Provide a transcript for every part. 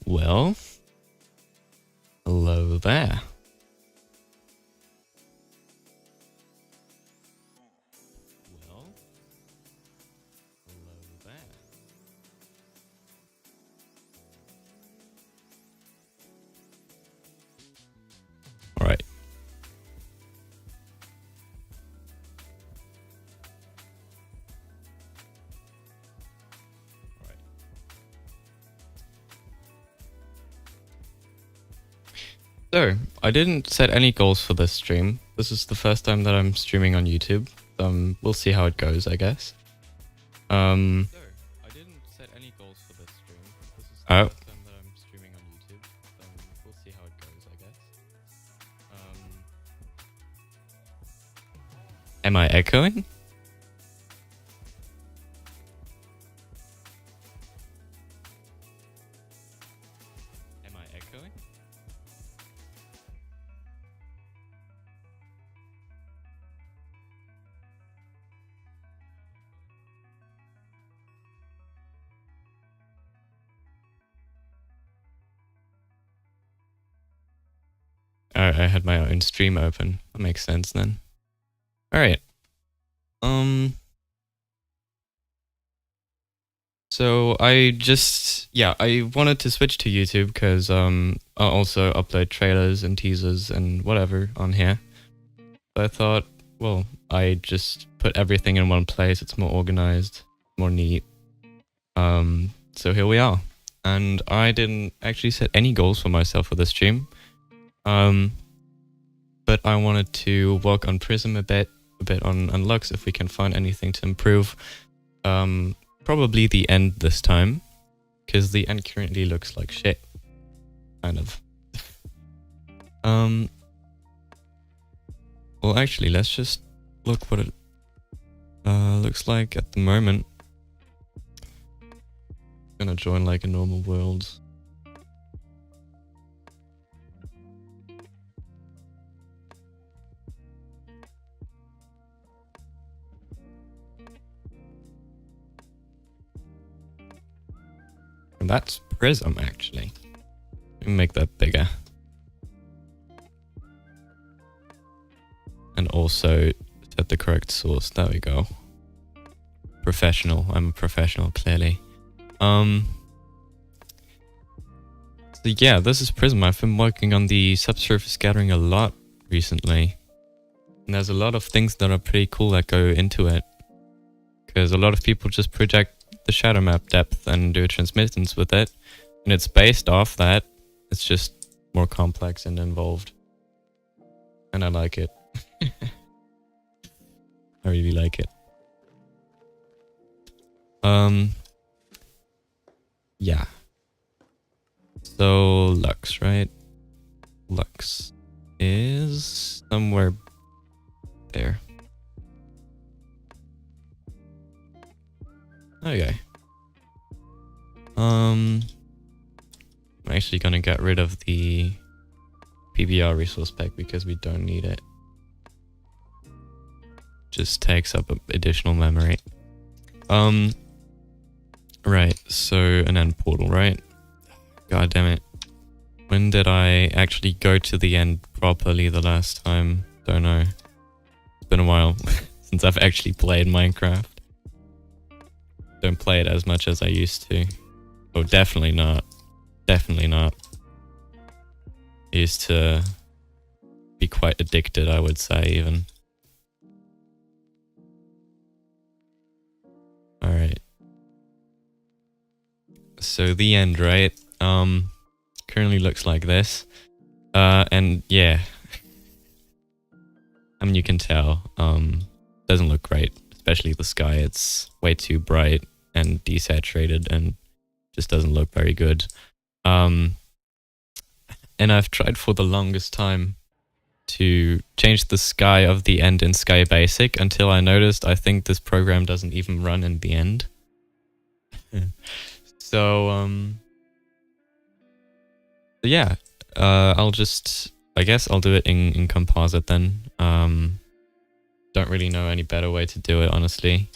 Well, hello there. Well, hello there. All right. So, I didn't set any goals for this stream. This is the first time that I'm streaming on YouTube. We'll see how it goes, I guess. So, I didn't set any goals for this stream. This is the first time that I'm streaming on YouTube. We'll see how it goes, I guess. Am I echoing? Am I echoing? I had my own stream open. That makes sense then. Alright. So I wanted to switch to YouTube because I also upload trailers and teasers and whatever on here. So I thought, well, I just put everything in one place. It's more organized, more neat. So here we are. And I didn't actually set any goals for myself for this stream. But I wanted to work on Prism a bit on Lux if we can find anything to improve. Probably the end this time, because the end currently looks like shit. Kind of. Well, actually, let's just look what it looks like at the moment. I'm gonna join like a normal world. And that's Prism, actually. Let me make that bigger. And also set the correct source. There we go. Professional. I'm a professional, clearly. So yeah, this is Prism. I've been working on the subsurface scattering a lot recently. And there's a lot of things that are pretty cool that go into it. Because a lot of people just project the shadow map depth and do a transmittance with it. And it's based off that. It's just more complex and involved. And I like it. I really like it. Yeah. So Lux, right? Lux is somewhere there. Okay. I'm actually gonna get rid of the PBR resource pack because we don't need it. Just takes up additional memory. Right, so an end portal, right? God damn it. When did I actually go to the end properly the last time? Don't know. It's been a while since I've actually played Minecraft. Don't play it as much as I used to. Oh, definitely not. Definitely not. I used to be quite addicted, I would say, even. Alright. So the end, right? Currently looks like this. And yeah. I mean, you can tell. Doesn't look great. Especially the sky. It's way too bright and desaturated and just doesn't look very good. And I've tried for the longest time to change the sky of the end in Sky Basic until I noticed I think this program doesn't even run in the end. So, yeah, I guess I'll do it in composite then. Don't really know any better way to do it, honestly.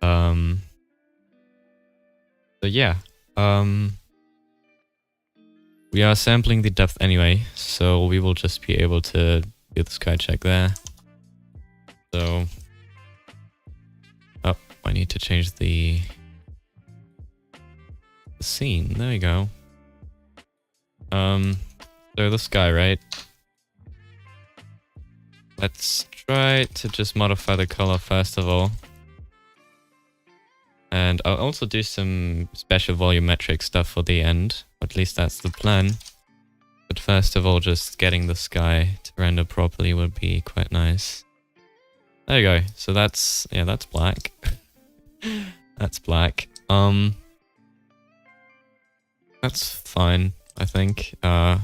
So, yeah, we are sampling the depth anyway, so we will just be able to do the sky check there. So, oh, I need to change the scene. There we go. So the sky, right? Let's try to just modify the color first of all. And I'll also do some special volumetric stuff for the end. At least that's the plan. But first of all, just getting the sky to render properly would be quite nice. There you go. So that's, yeah, that's black. That's black. That's fine, I think. Not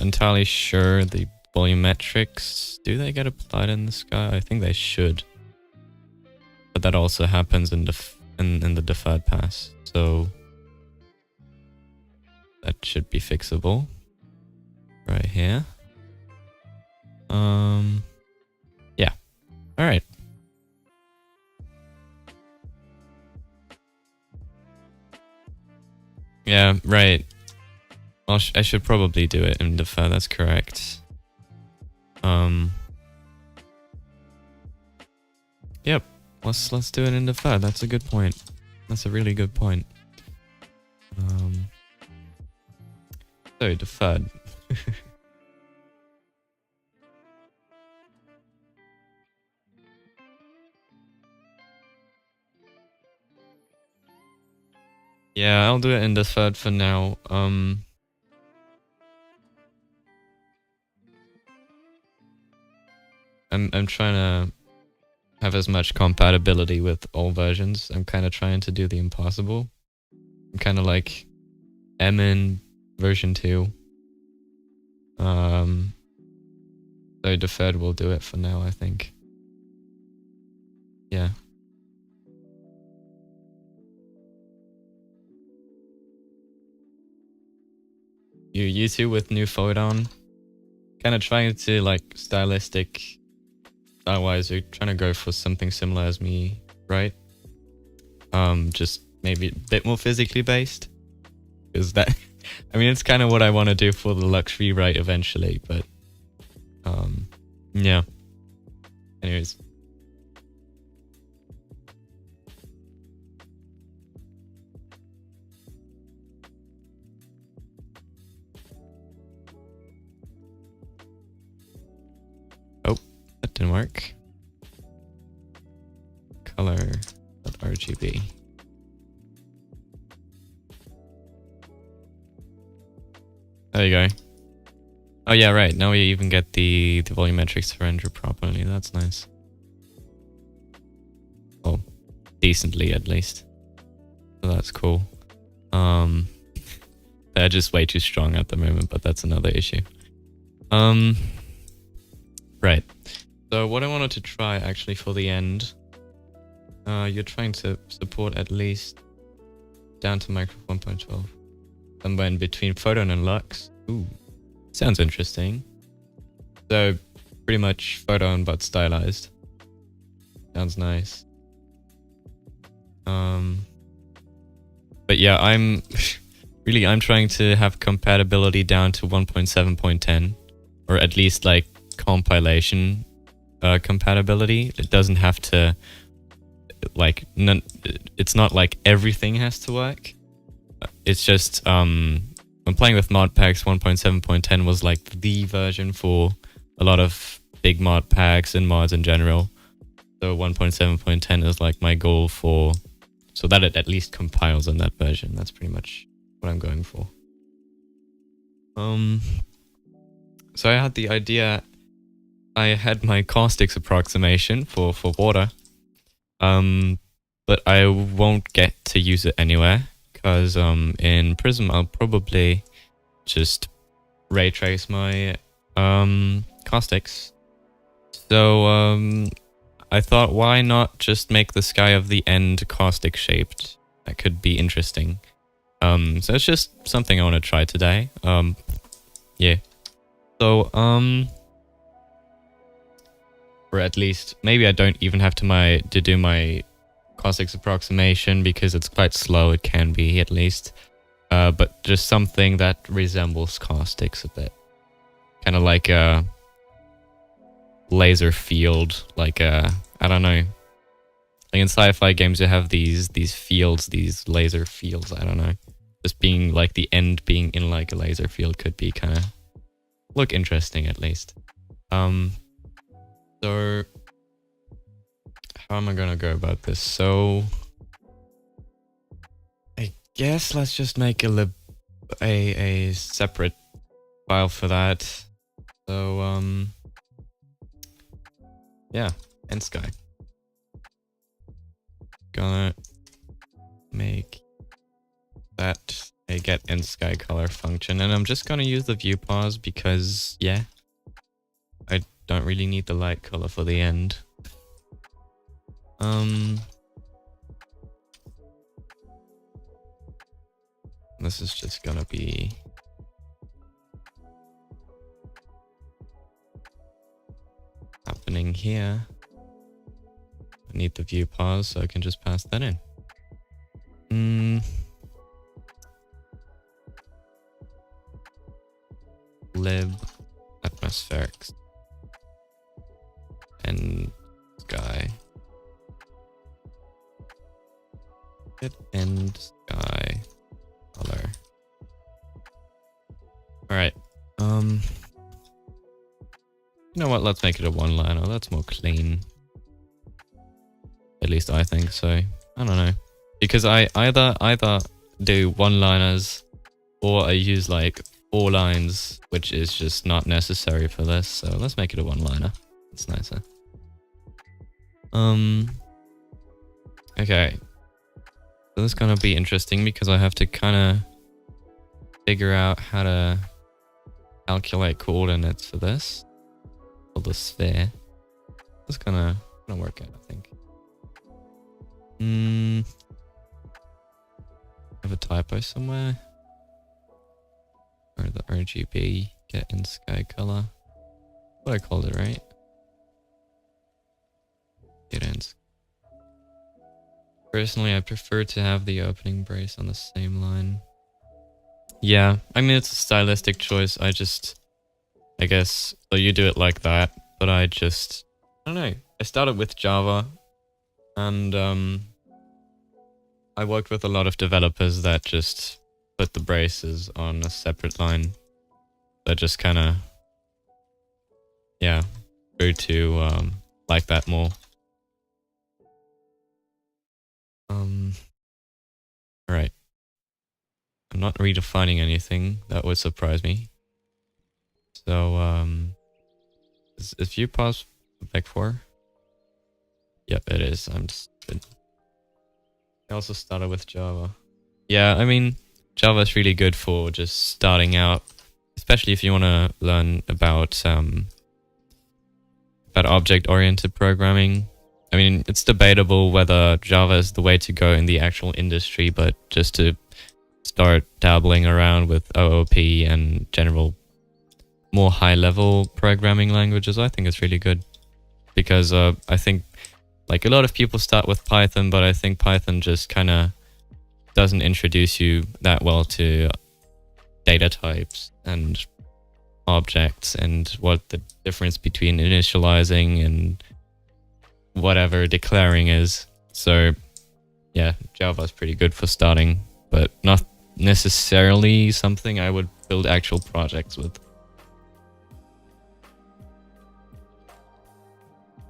entirely sure the volumetrics. Do they get applied in the sky? I think they should. But that also happens in the deferred pass, so that should be fixable right here. Yeah. All right. Yeah, right. Well, I should probably do it in defer. That's correct. Yep. Let's do it in defer. That's a good point. That's a really good point. So deferred. Yeah, I'll do it in deferred for now. I'm trying to have as much compatibility with all versions. I'm kind of trying to do the impossible. I'm kind of like in version 2. So deferred will do it for now, I think. Yeah. You two with new photon, kind of trying to like stylistic. Otherwise, you're trying to go for something similar as me, right? Just maybe a bit more physically based, because that, I mean, it's kind of what I want to do for the luxury right eventually, but yeah. Anyways. That didn't work. Color.rgb. There you go. Oh yeah, right. Now we even get the volumetrics to render properly. That's nice. Well, decently at least. So that's cool. They're just way too strong at the moment, but that's another issue. Right. So what I wanted to try actually for the end, you're trying to support at least down to micro 1.12. Somewhere in between photon and lux. Ooh, sounds interesting. So pretty much photon but stylized. Sounds nice. But yeah, I'm trying to have compatibility down to 1.7.10, or at least like compilation compatibility. It doesn't have to, like, it's not like everything has to work. It's just when playing with mod packs, 1.7.10 was like the version for a lot of big mod packs and mods in general. So 1.7.10 is like my goal for, so that it at least compiles on that version. That's pretty much what I'm going for. So I had the idea, I had my caustics approximation for water, but I won't get to use it anywhere, because in Prism I'll probably just ray trace my caustics. So I thought, why not just make the sky of the end caustic shaped? That could be interesting. So it's just something I want to try today. Yeah. So or at least maybe I don't even have to do my caustics approximation, because it's quite slow. It can be, at least. but just something that resembles caustics a bit. Kind of like a laser field, like a, I don't know. Like in sci-fi games, you have these fields, these laser fields. I don't know. Just being like the end being in like a laser field could be kind of look interesting at least. So how am I gonna go about this? So I guess let's just make a separate file for that. So yeah, end sky. Gonna make that a get end sky color function, and I'm just gonna use the view pause because yeah, I don't really need the light color for the end. This is just gonna be happening here. I need the view pause, so I can just pass that in. Lib atmospherics and sky. Get end sky color. All right. You know what? Let's make it a one-liner. That's more clean. At least I think so. I don't know. Because I either do one-liners or I use like 4 lines, which is just not necessary for this. So let's make it a one-liner. It's nicer. Okay. So this is gonna be interesting because I have to kind of figure out how to calculate coordinates for this. For the sphere. It's gonna work out, I think. Have a typo somewhere. Or the RGB get in sky color. What I called it, right? Get in. Personally, I prefer to have the opening brace on the same line. Yeah, I mean it's a stylistic choice. I guess so you do it like that, but I don't know. I started with Java, and I worked with a lot of developers that just put the braces on a separate line. That just kind of, yeah, grew to like that more. Alright. I'm not redefining anything. That would surprise me. So, is view pause back 4? Yep, it is. I'm stupid. I also started with Java. Yeah, I mean, Java is really good for just starting out, especially if you want to learn about object-oriented programming. I mean, it's debatable whether Java is the way to go in the actual industry, but just to start dabbling around with OOP and general more high-level programming languages, I think it's really good. Because I think like a lot of people start with Python, but I think Python just kind of doesn't introduce you that well to data types and objects and what the difference between initializing and whatever declaring is. So yeah, Java is pretty good for starting, but not necessarily something I would build actual projects with.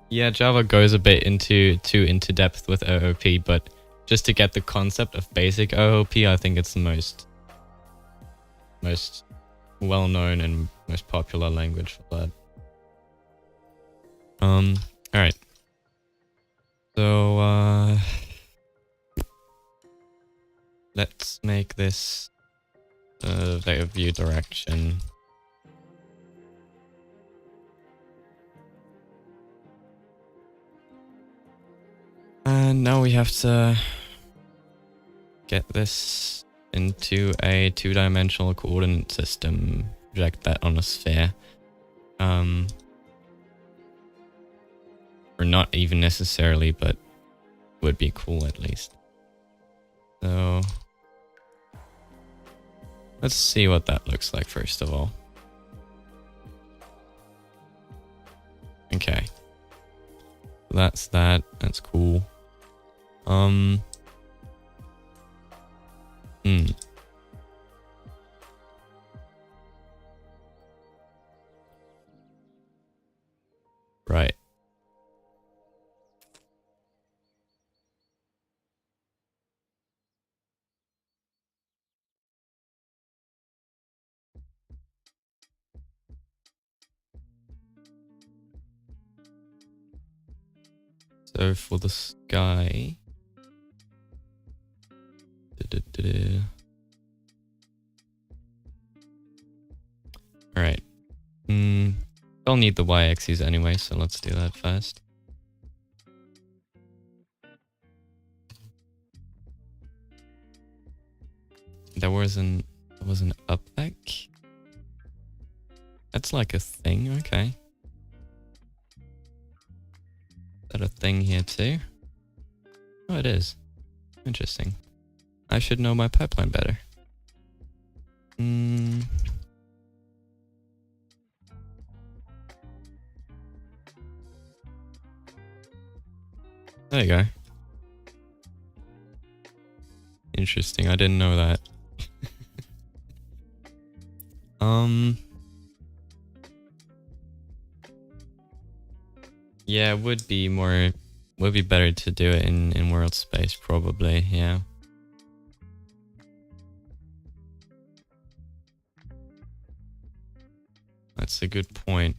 Yeah, Java goes a bit into depth with OOP, but just to get the concept of basic OOP, I think it's the most well-known and most popular language for that. Alright. So, let's make this the view direction. And now we have to get this into a 2-dimensional coordinate system, project that on a sphere. Or not even necessarily, but would be cool at least. So Let's see what that looks like first of all. Okay. That's that. That's cool. Hmm. Right. So for the sky. Alright. I'll need the y-axis anyway, so let's do that first. There was an up back. That's like a thing, okay. Is that a thing here too? Oh, it is. Interesting. I should know my pipeline better. There you go. Interesting, I didn't know that. Yeah, it would be better to do it in world space, probably, yeah. That's a good point.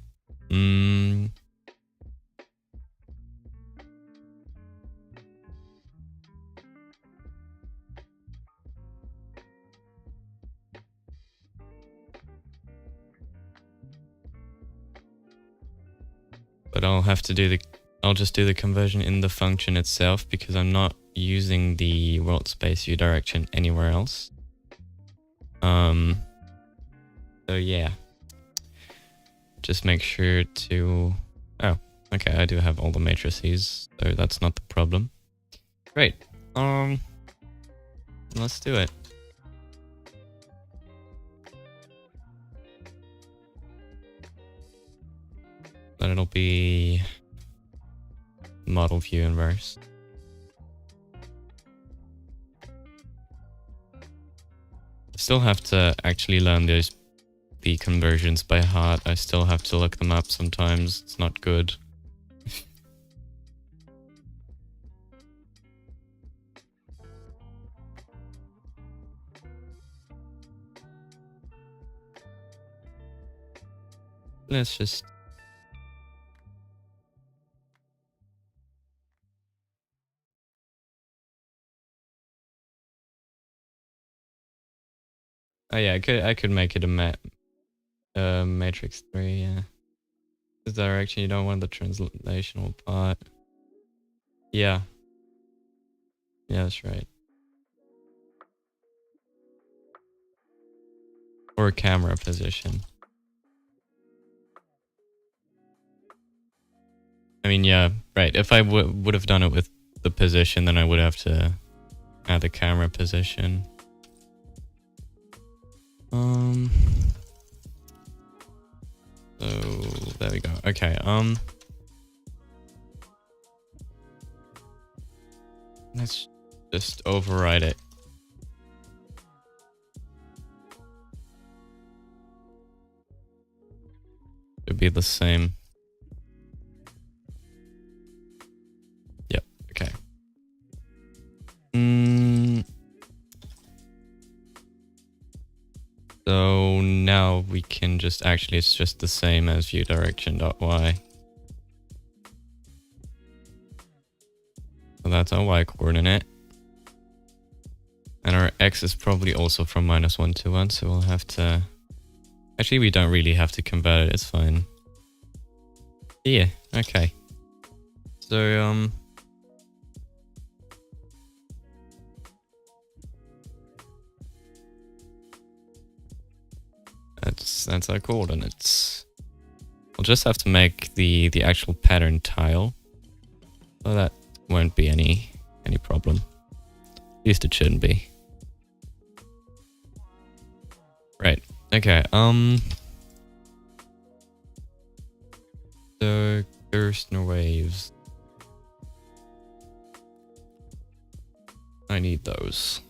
But I'll just do the conversion in the function itself because I'm not using the world space view direction anywhere else. So yeah. Just make sure to... Oh, okay, I do have all the matrices, so that's not the problem. Great. Let's do it. Then it'll be model view inverse. I still have to actually learn the conversions by heart. I still have to look them up sometimes. It's not good. Let's just... Oh yeah, I could make it a matrix 3, yeah. This direction, you don't want the translational part. Yeah. Yeah, that's right. Or camera position. I mean, yeah, right. If I would have done it with the position, then I would have to add the camera position. So there we go. Okay. Let's just override it. It'd be the same. Yep. Okay. So now we can just actually, it's just the same as view direction.y. So that's our y coordinate. And our x is probably also from -1 to 1, so we'll have to... Actually, we don't really have to convert it, it's fine. Yeah, okay. So, that's our coordinates. We'll just have to make the actual pattern tile. So that won't be any problem. At least it shouldn't be. Okay, so Gerstner waves. I need those.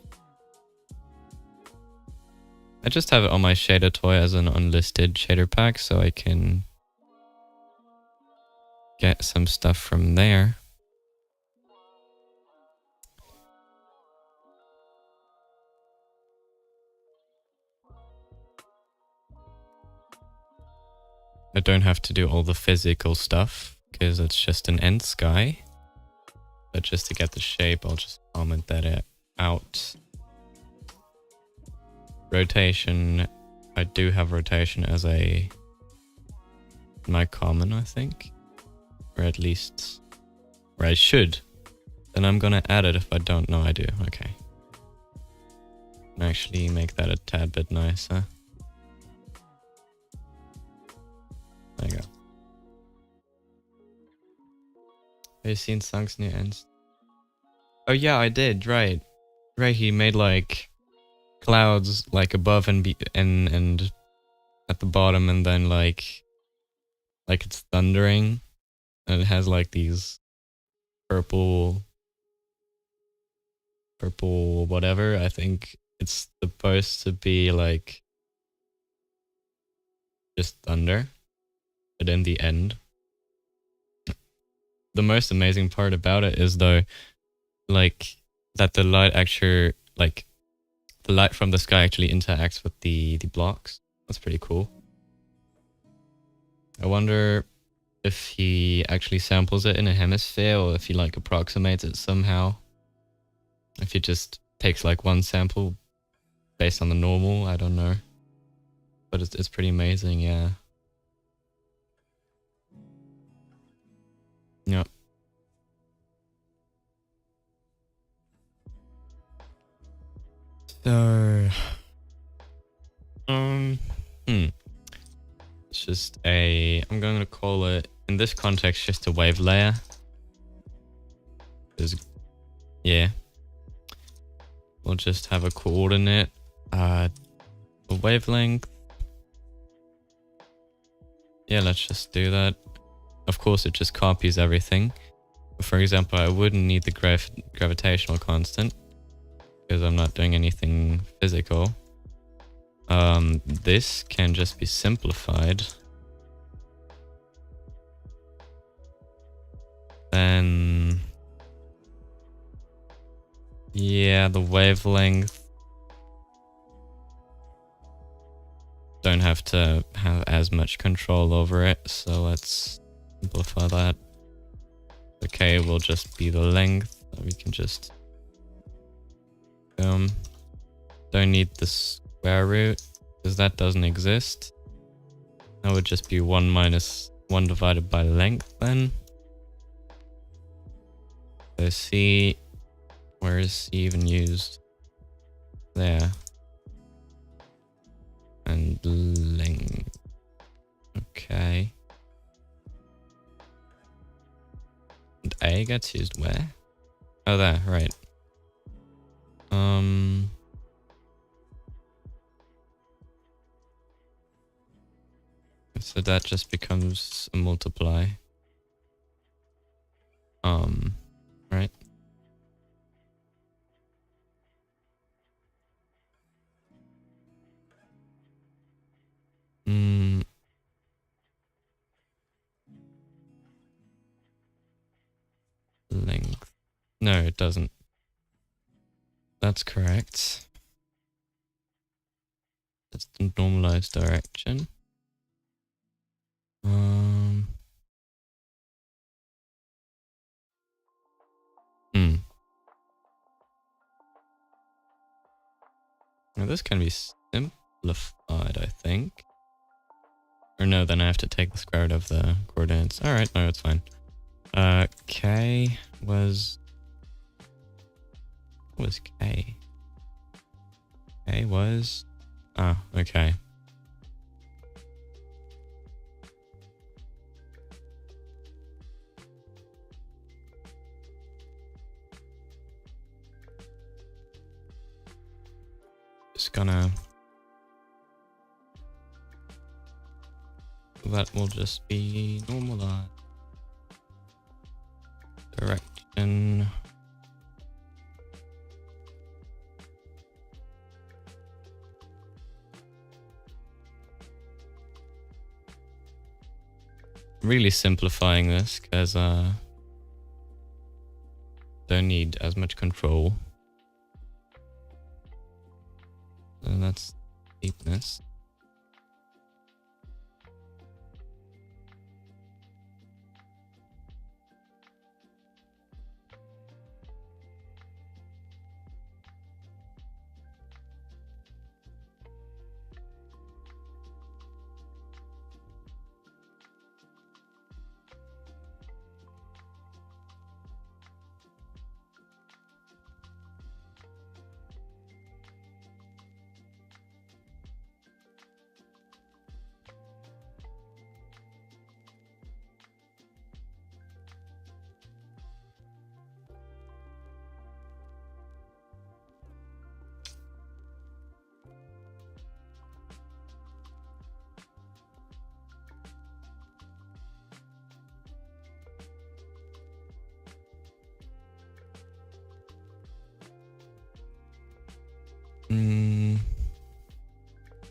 I just have it on my shader toy as an unlisted shader pack, so I can get some stuff from there. I don't have to do all the physical stuff, because it's just an end sky. But just to get the shape, I'll just comment that out. Rotation. I do have rotation as my common, I think. Or at least, or I should. Then I'm gonna add it if I don't know I do. Okay. And actually make that a tad bit nicer. There you go. Have you seen Sunks New Ends? Oh yeah, I did, right. Right, he made like clouds like above and at the bottom, and then like it's thundering, and it has like these purple whatever. I think it's supposed to be like just thunder, but in the end, the most amazing part about it is though, like that the light actually, like the light from the sky actually interacts with the blocks. That's pretty cool. I wonder if he actually samples it in a hemisphere, or if he like approximates it somehow. If he just takes like one sample based on the normal, I don't know. But it's pretty amazing, yeah. Yep. So, it's just I'm going to call it, in this context, just a wave layer. Yeah. We'll just have a coordinate, a wavelength. Yeah, let's just do that. Of course, it just copies everything. For example, I wouldn't need the gravitational constant, because I'm not doing anything physical. This can just be simplified. Then, yeah, the wavelength. Don't have to have as much control over it, so let's simplify that. Okay, will just be the length. We can just don't need the square root, because that doesn't exist. That would just be 1 minus 1 divided by length then. So C, where is C even used? There. And length. Okay. And A gets used where? Oh, there, right. So that just becomes a multiply. Right? Length. No, it doesn't. That's correct. That's the normalized direction. Now this can be simplified, I think. Or no, then I have to take the square root of the coordinates. Alright, no, it's fine. K was... What was K? K was... Ah, okay. Just gonna that will just be normalized. Direction. Really simplifying this because don't need as much control. And that's deepness.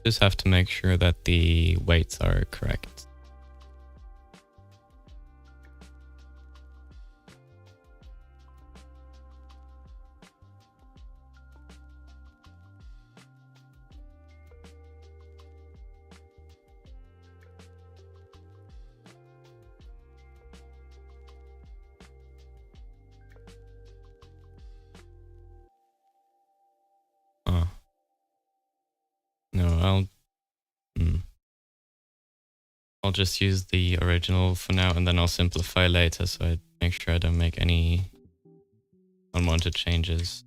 Just have to make sure that the weights are correct. No, I'll just use the original for now, and then I'll simplify later, so I make sure I don't make any unwanted changes.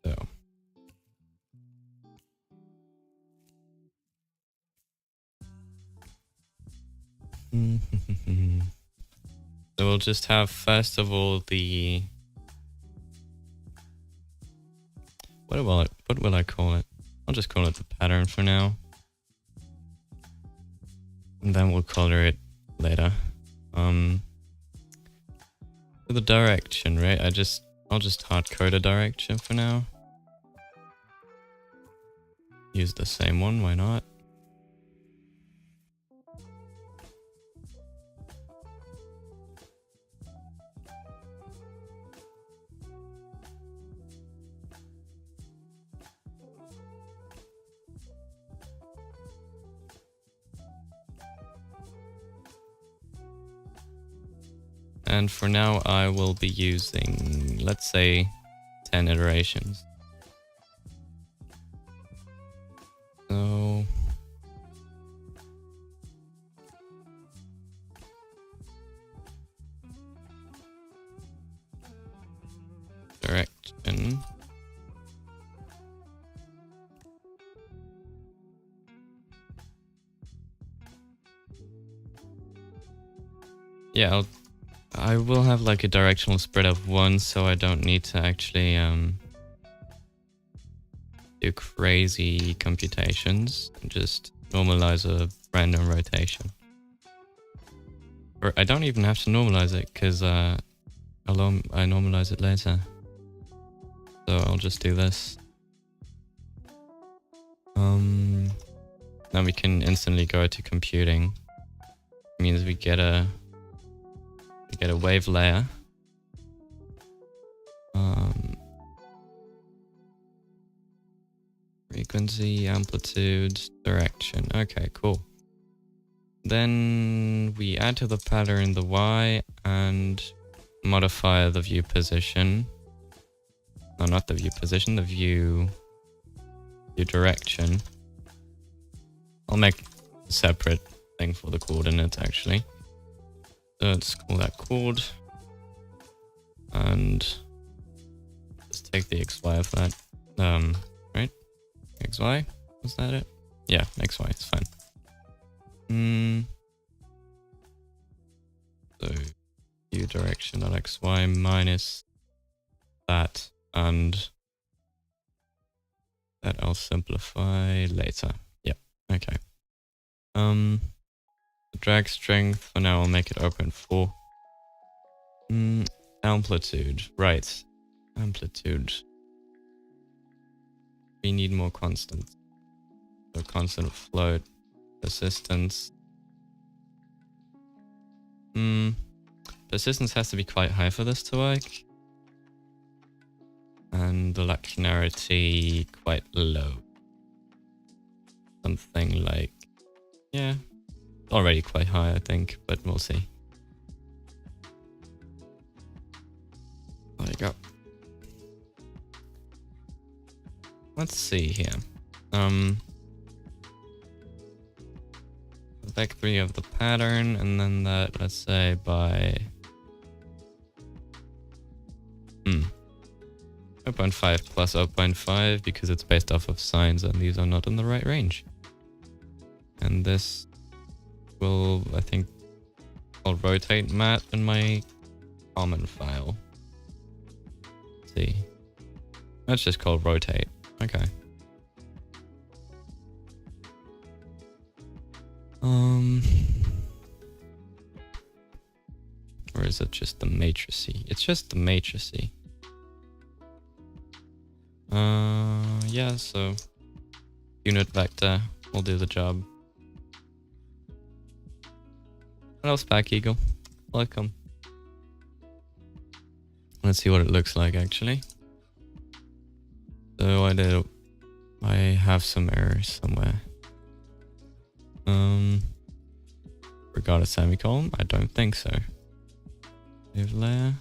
So. So we'll just have, first of all, the... What will I call it? I'll just call it the pattern for now. And then we'll color it later. For the direction, right? I'll just hard code a direction for now. Use the same one, why not? And for now, I will be using, let's say, 10 iterations. So... direction. Yeah, I will have like a directional spread of 1, so I don't need to actually do crazy computations. Just normalize a random rotation. Or I don't even have to normalize it because I normalize it later. So I'll just do this. Now we can instantly go to computing. It means we get a wave layer. Frequency, amplitude, direction. Okay, cool. Then we add to the pattern the Y and modify the view position. No, not the view position, the view direction. I'll make a separate thing for the coordinates actually. So let's call that chord. And just take the XY of that. Right? XY? Was that it? Yeah, XY, it's fine. So view direction.xy minus that. and that I'll simplify later. Yep. Okay. The drag strength for now I'll make it 0.4. Amplitude. Right. Amplitude. We need more constant. So constant float. Persistence. Persistence has to be quite high for this to work. And the lectionarity quite low. Something like, yeah, already quite high I think, but we'll see. There you go. Let's see here. The vectory of the pattern, and then that, let's say, by 0.5 plus 0.5 because it's based off of signs and these are not in the right range. And this will, I think, I'll rotate mat in my common file. Let's see. That's just called rotate. Okay. Or is it just the matricey? It's just the matricey. Yeah, so unit vector will do the job. What else, Pack Eagle? Welcome. Let's see what it looks like actually. So I have some errors somewhere. Forgot a semicolon? I don't think so. Save layer.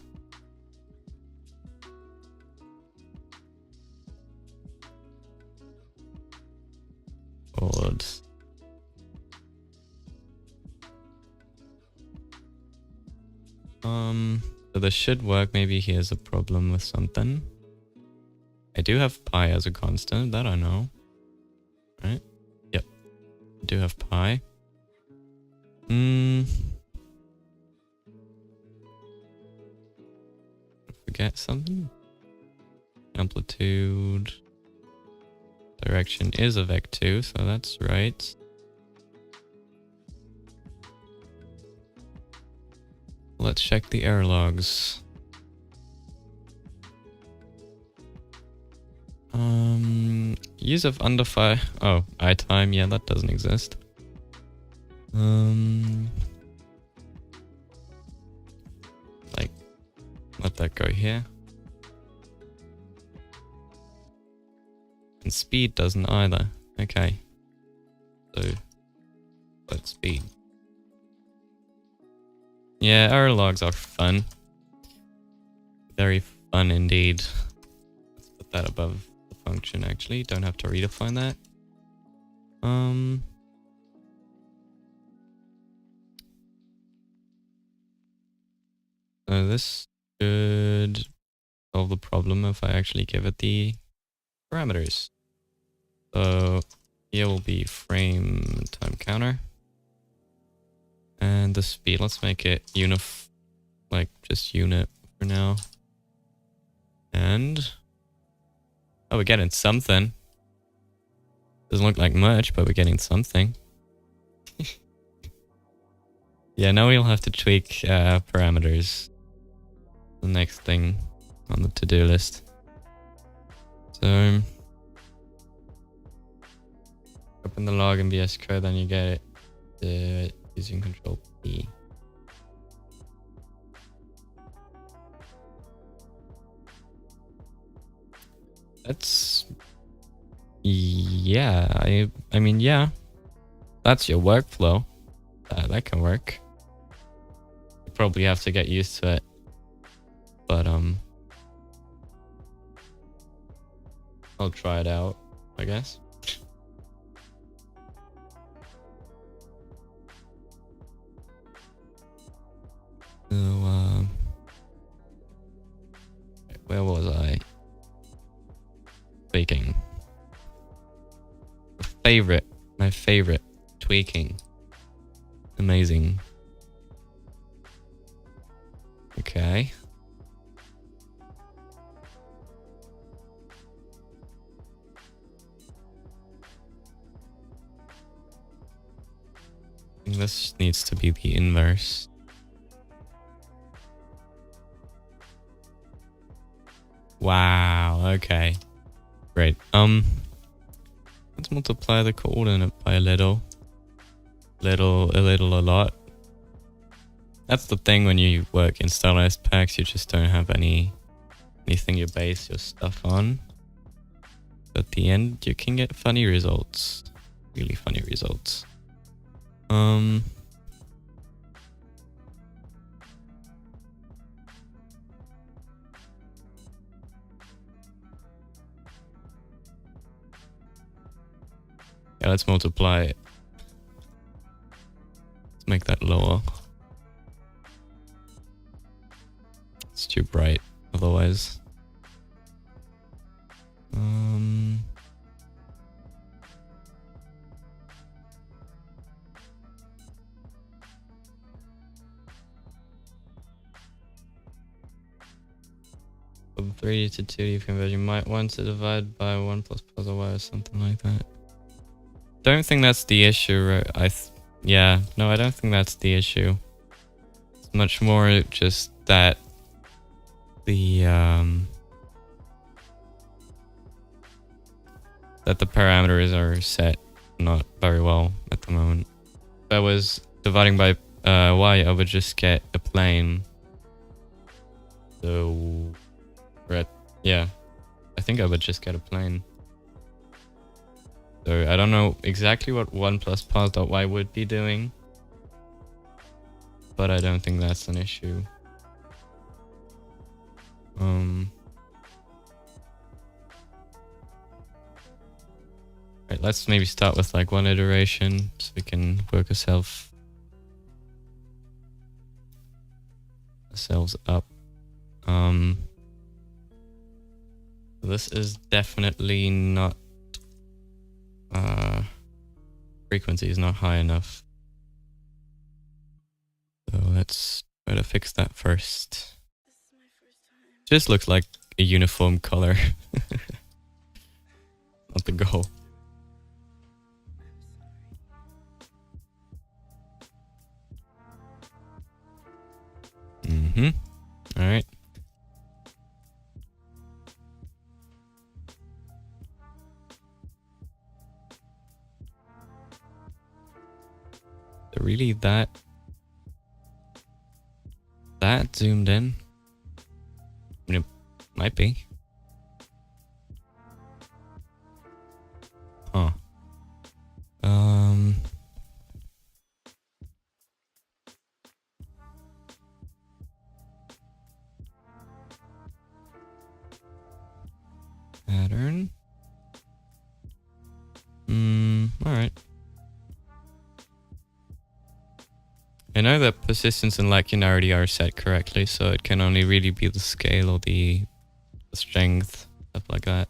Forward. So this should work. Maybe here's a problem with something. I do have pi as a constant, that I know. Right? Yep. I do have pi. Forget something? Amplitude. Direction is a vec2, so that's right. Let's check the error logs. Use of under file. Oh, itime. Yeah, that doesn't exist. Like, let that go here. And speed doesn't either. Okay. So, let speed. Yeah, error logs are fun. Very fun indeed. Let's put that above the function actually. Don't have to redefine that. So this should solve the problem if I actually give it the parameters. So here will be frame time counter. And the speed, let's make it like just unit for now. And oh, we're getting something. Doesn't look like much, but we're getting something. Yeah, now we'll have to tweak parameters. The next thing on the to-do list. So open the log in VS Code, then you get it using Control P. That's, yeah, I mean, yeah, that's your workflow. That can work. You probably have to get used to it, but I'll try it out, I guess. So, where was I? Tweaking. My favorite. Tweaking. Amazing. Okay. This needs to be the inverse. Wow, okay. Great. Let's multiply the coordinate by a little. A lot. That's the thing when you work in stylized packs, you just don't have anything you base your stuff on. At the end, you can get funny results. Really funny results. Yeah, let's multiply it. Let's make that lower. It's too bright otherwise. From 3D to 2D conversion, you might want to divide by 1 plus puzzle y or something like that. Don't think that's the issue, right? Yeah, no, I don't think that's the issue. It's much more just that the parameters are set not very well at the moment. If I was dividing by y, I would just get a plane. So, yeah, I think I would just get a plane. So I don't know exactly what 1 plus pos.y would be doing, but I don't think that's an issue. Right, let's maybe start with like one iteration so we can work ourselves up. This is definitely not frequency is not high enough. So let's try to fix that first. Just looks like a uniform color. Not the goal. Alright. So really that zoomed in? I mean, it might be. Huh. Pattern. Alright. I know that persistence and linearity are set correctly, so it can only really be the scale or the strength, stuff like that.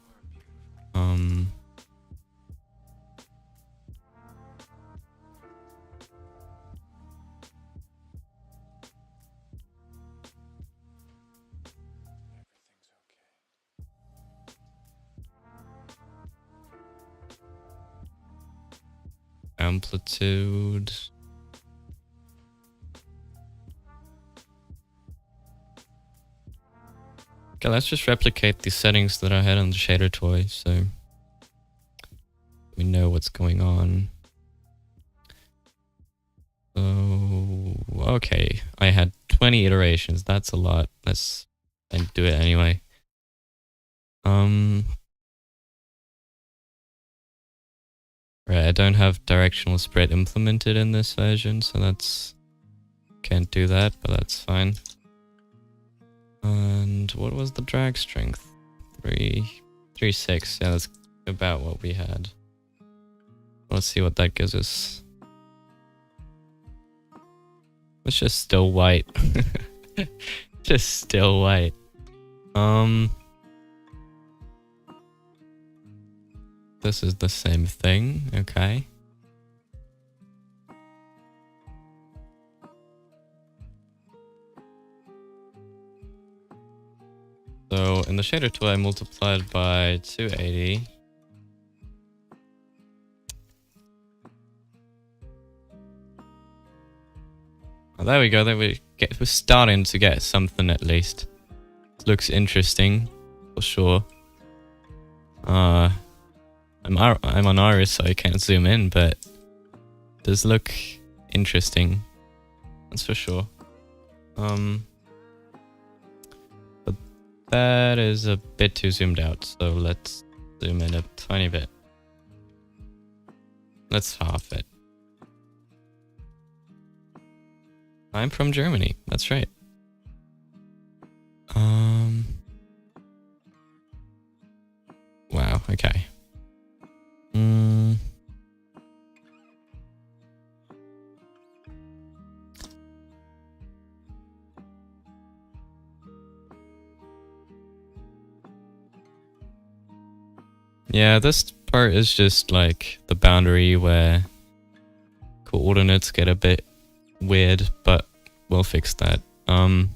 Amplitude. Okay, let's just replicate the settings that I had on the shader toy, so we know what's going on. So, okay, I had 20 iterations. That's a lot. Let's do it anyway. Right, I don't have directional spread implemented in this version, so can't do that, but that's fine. And what was the drag strength? 3.6. Yeah, that's about what we had. Let's see what that gives us. It's just still white. Just still white. This is the same thing, okay. So in the shader tool, I multiplied by 280. Oh, there we go. We're starting to get something at least. It looks interesting, for sure. I'm on Iris, so I can't zoom in, but it does look interesting. That's for sure. But that is a bit too zoomed out, so let's zoom in a tiny bit. Let's half it. I'm from Germany, that's right. Wow, okay. Yeah, this part is just like the boundary where coordinates get a bit weird, but we'll fix that. But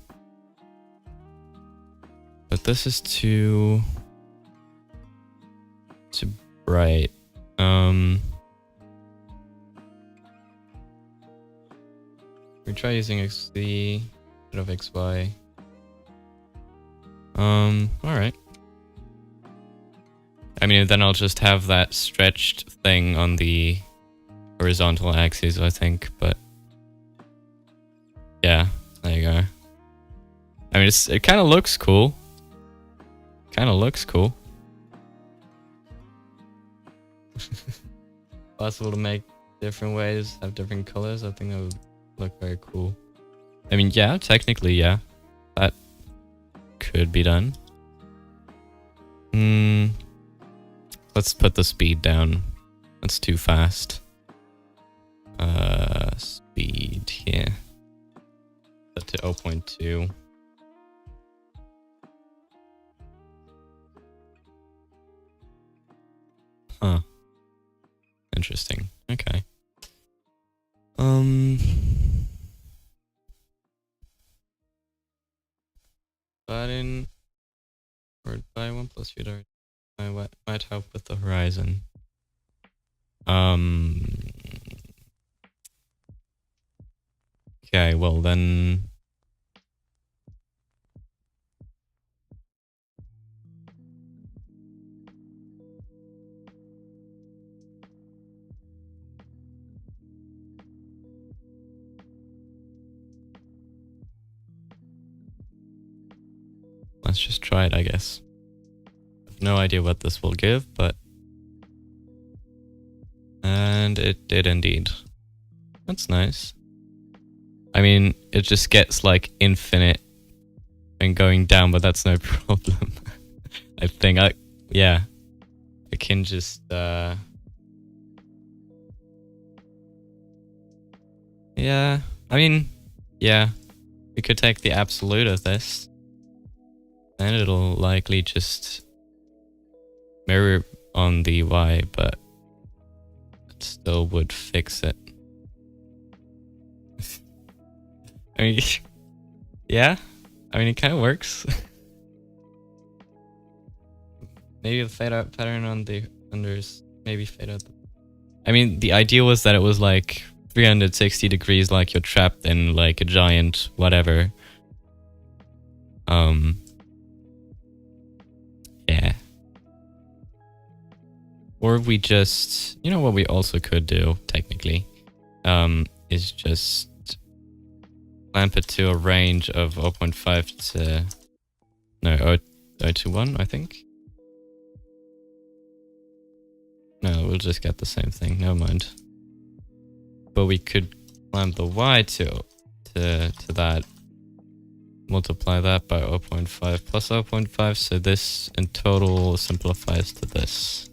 this is too bright. We try using XZ instead of XY. Alright. I mean, then I'll just have that stretched thing on the horizontal axis, I think, but yeah, there you go. I mean, it kind of looks cool. Possible to make different ways, have different colors. I think that would look very cool. I mean, yeah, technically, yeah, that could be done. Let's put the speed down. That's too fast. Speed here. Set to 0.2. Huh. Interesting. Okay. Button or by 1 plus radar might help with the horizon. Okay, well then. Let's just try it, I guess. I've no idea what this will give, but... And it did indeed. That's nice. I mean, it just gets like infinite and going down, but that's no problem. I think yeah. I can just, yeah, I mean, yeah. We could take the absolute of this. And it'll likely just mirror on the Y, but it still would fix it. I mean, yeah. I mean, it kind of works. Maybe the fade out pattern on the unders. Maybe fade out. I mean, the idea was that it was like 360 degrees, like you're trapped in like a giant whatever. Yeah. Or we just, you know what we also could do, technically, is just clamp it to a range of 0.5 to, no, 0.021, I think. No, we'll just get the same thing, never mind. But we could clamp the Y to that, multiply that by 0.5 plus 0.5, so this in total simplifies to this.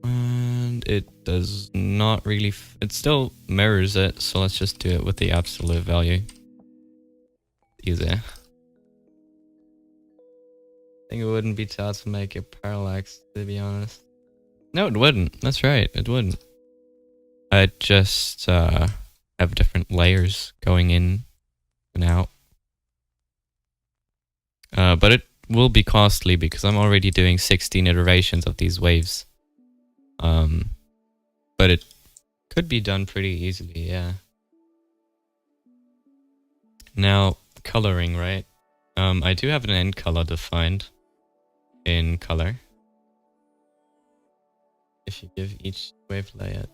And it does not really, it still mirrors it, so let's just do it with the absolute value. Easy. I think it wouldn't be too hard to make it parallax, to be honest. No, it wouldn't. That's right, it wouldn't. I'd just have different layers going in and out. But it will be costly because I'm already doing 16 iterations of these waves. But it could be done pretty easily, yeah. Now, coloring, right? I do have an end color defined in color. If you give each wave layer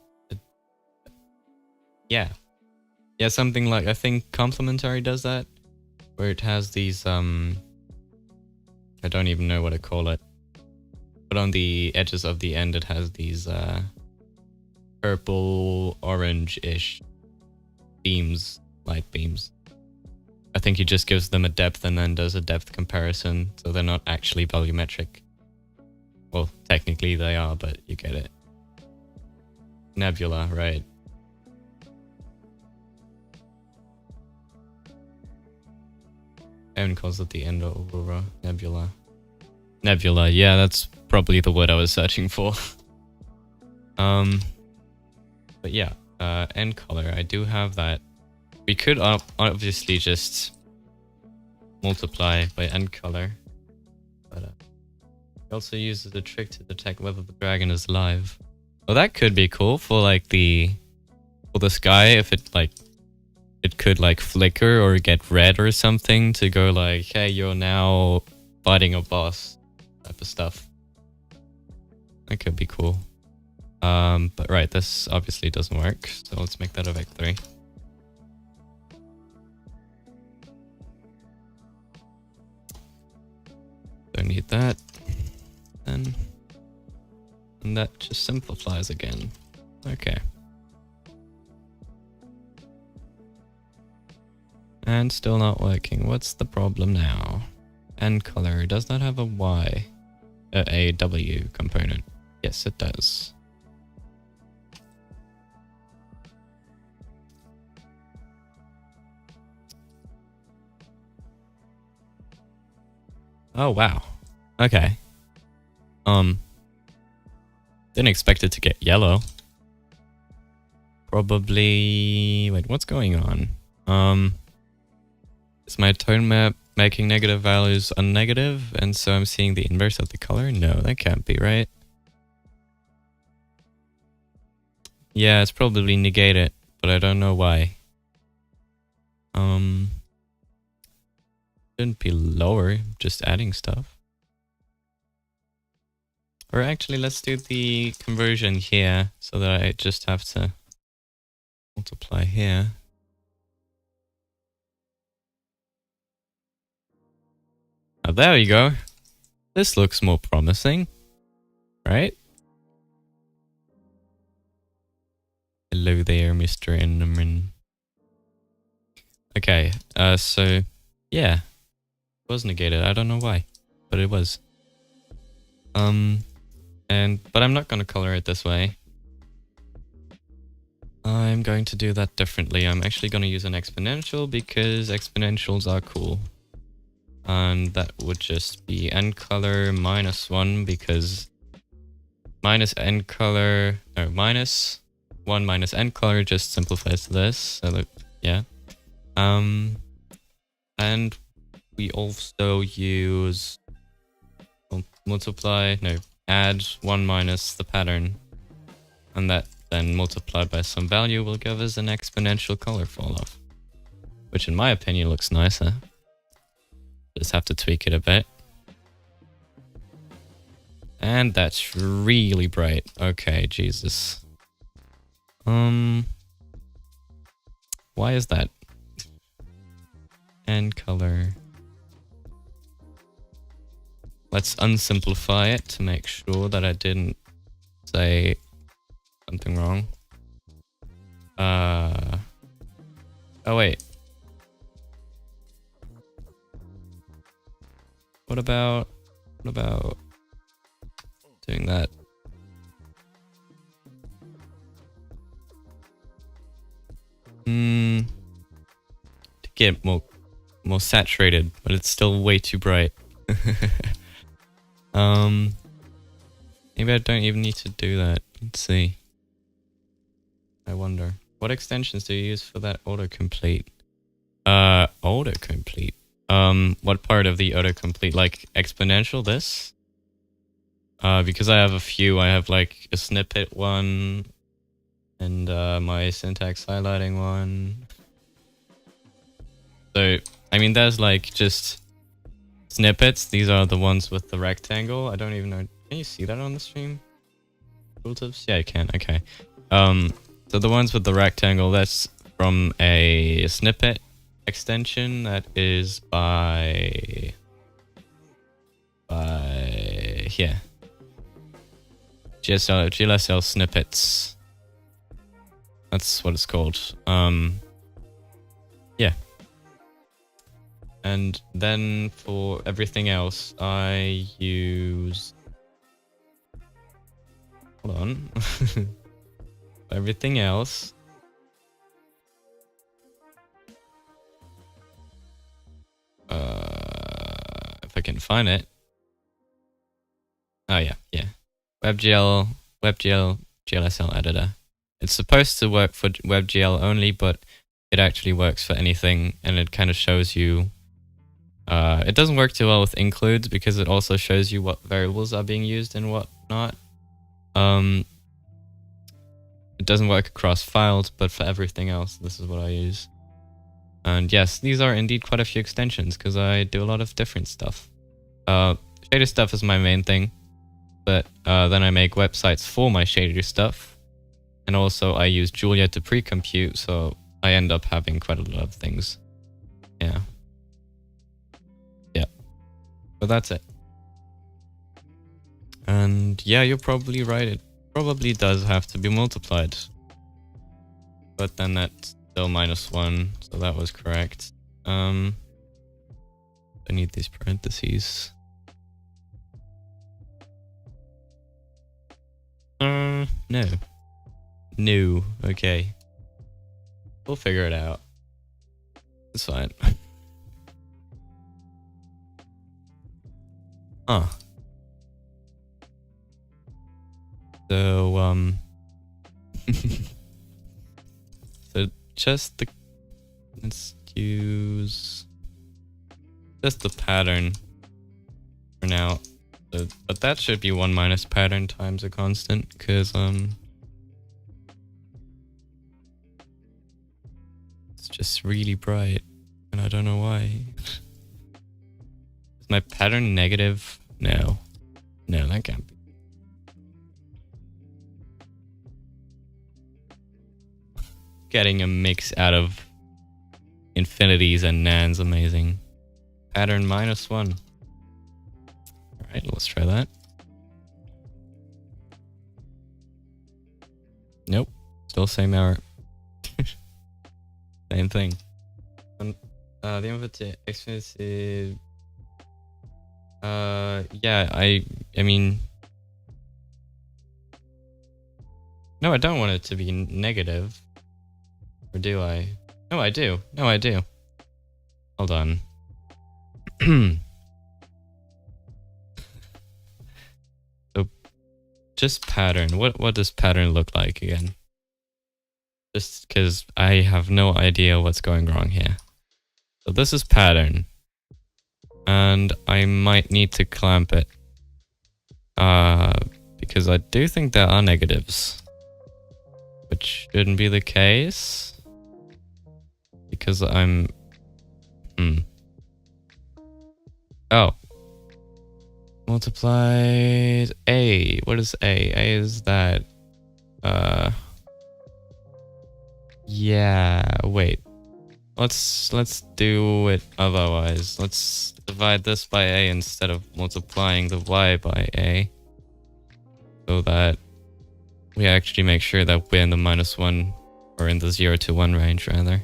yeah. Yeah, something like, I think complementary does that, where it has these, I don't even know what to call it, but on the edges of the end it has these, purple, orange-ish beams, light beams. I think he just gives them a depth and then does a depth comparison, so they're not actually volumetric. Well, technically they are, but you get it. Nebula, right. Everyone calls it the end aurora. Nebula. Nebula, yeah, that's probably the word I was searching for. But yeah, end color, I do have that. We could obviously just multiply by end color, but it also uses a trick to detect whether the dragon is alive. Well, that could be cool for like the sky, if it like it could like flicker or get red or something to go like, hey, you're now fighting a boss type of stuff. That could be cool. But right, this obviously doesn't work, so let's make that a vec3. Don't need that. Then, and that just simplifies again. Okay. And still not working. What's the problem now? End color does not have a Y, a W component. Yes, it does. Oh, wow. Okay. Didn't expect it to get yellow. Probably... Wait, what's going on? Is my tone map making negative values unnegative, and so I'm seeing the inverse of the color? No, that can't be right. Yeah, it's probably negated, but I don't know why. Shouldn't be lower, just adding stuff. Or actually, let's do the conversion here, so that I just have to multiply here. Oh, there we go. This looks more promising, right? Hello there, Mr. Enderman. Okay, so, yeah. It was negated, I don't know why, but it was. But I'm not gonna color it this way. I'm going to do that differently. I'm actually gonna use an exponential because exponentials are cool. And that would just be end color -1 because minus end color, or -1 minus end color just simplifies this. So that, yeah. And we also use add 1 minus the pattern, and that then multiplied by some value will give us an exponential color fall off, which in my opinion looks nicer. Just have to tweak it a bit. And that's really bright. Okay, Jesus. Why is that? And color. Let's unsimplify it to make sure that I didn't say something wrong. Oh wait. What about doing that? To get more saturated, but it's still way too bright. Maybe I don't even need to do that. Let's see. I wonder. What extensions do you use for that autocomplete? Autocomplete. What part of the autocomplete? Like exponential, this? Because I have a few. I have like a snippet one, And my syntax highlighting one. So, I mean, there's like just snippets. These are the ones with the rectangle. I don't even know. Can you see that on the stream? Tooltips? Yeah, you can. Okay. So the ones with the rectangle, that's from a snippet extension that is by here. GLSL snippets. That's what it's called. Yeah. And then for everything else, I use... Hold on. For everything else... if I can find it. Oh yeah. WebGL, GLSL editor. It's supposed to work for WebGL only, but it actually works for anything, and it kind of shows you... it doesn't work too well with includes because it also shows you what variables are being used and what not. It doesn't work across files, but for everything else, this is what I use. And yes, these are indeed quite a few extensions because I do a lot of different stuff. Shader stuff is my main thing, but then I make websites for my shader stuff. And also I use Julia to pre-compute, so I end up having quite a lot of things. Yeah. But that's it. And yeah, you're probably right. It probably does have to be multiplied. But then that's still -1, so that was correct. I need these parentheses. No. No, okay. We'll figure it out. It's fine. Huh. So, so just the... Let's use... just the pattern for now. So, but that should be 1 minus pattern times a constant, because, it's just really bright, and I don't know why. Is my pattern negative? No. No, that can't be. Getting a mix out of infinities and nans, amazing. Pattern -1. Alright, let's try that. Nope. Still same error. Same thing. The inverted explicit... yeah, I mean... No, I don't want it to be negative. Or do I? No, I do. No, I do. Hold on. So, just pattern. What does pattern look like again? Just because I have no idea what's going wrong here. So this is pattern. And I might need to clamp it. Because I do think there are negatives. Which shouldn't be the case. Because I'm... Oh. Multiplied A. What is A? A is that... Yeah, wait. Let's do it otherwise. Let's divide this by A instead of multiplying the Y by A. So that we actually make sure that we're in the -1 or in the 0 to 1 range rather.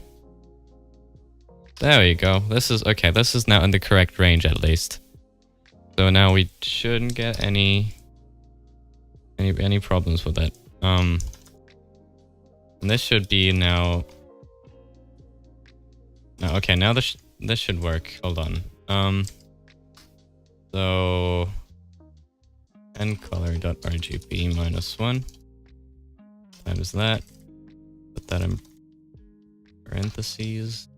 There we go. This is okay. This is now in the correct range at least. So now we shouldn't get any problems with it. And this should be now. No, okay. Now this should work. Hold on. So nColor.rgb -1 times that. Put that in parentheses.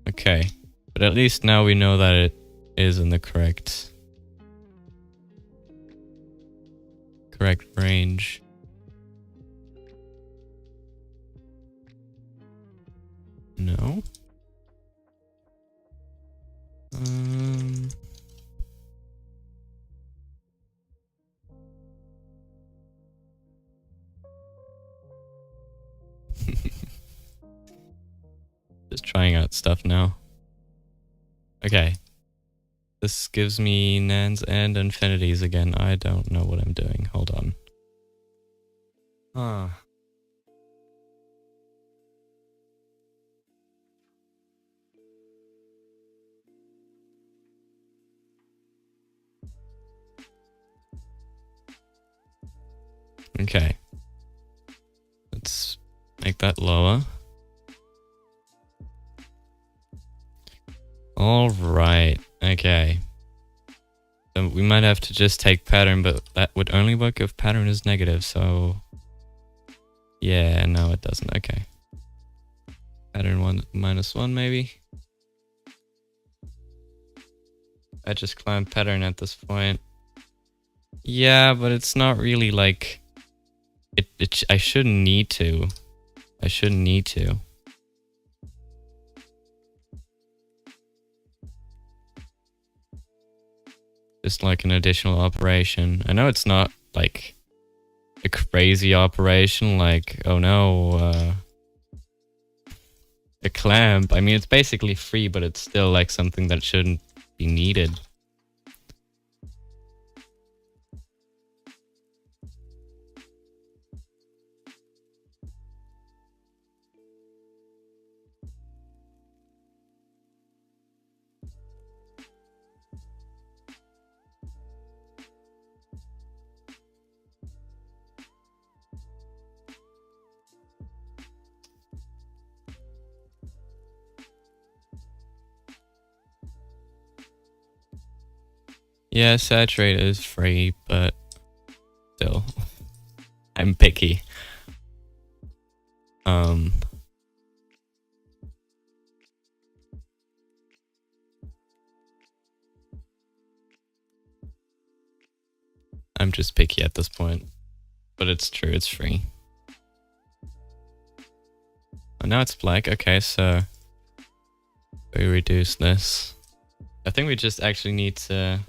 Okay, but at least now we know that it is in the correct correct range. No. Just trying out stuff now. Okay. This gives me nans and infinities again. I don't know what I'm doing. Hold on. Ah. Okay. Let's make that lower. All right. Okay. So we might have to just take pattern, but that would only work if pattern is negative, so... Yeah, no it doesn't. Okay. Pattern 1 minus 1 maybe? I just climbed pattern at this point. Yeah, but it's not really like... I shouldn't need to. I shouldn't need to. Just like an additional operation. I know it's not like a crazy operation, like, oh no, a clamp. I mean, it's basically free, but it's still like something that shouldn't be needed. Yeah, saturate is free, but still, I'm picky. I'm just picky at this point, but it's true, it's free. Oh, now it's black. Okay, so we reduce this. I think we just actually need to...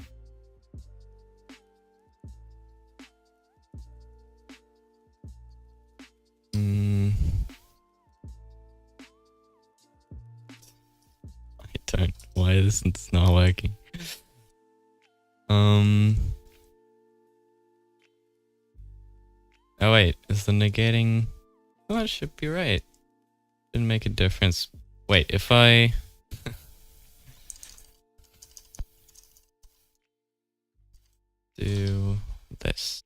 I don't... Why is this not working? Oh wait, is the negating... Oh, it should be right. Didn't make a difference. Wait, if I... do this.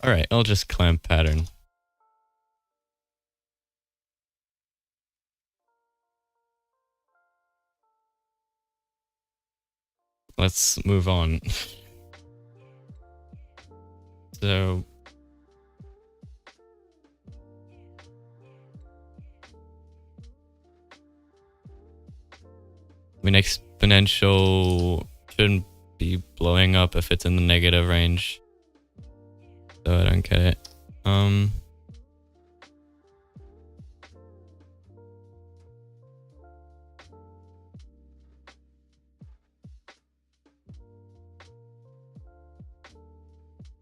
Alright, I'll just clamp pattern. Let's move on. So... I mean, exponential shouldn't be blowing up if it's in the negative range. So I don't get it.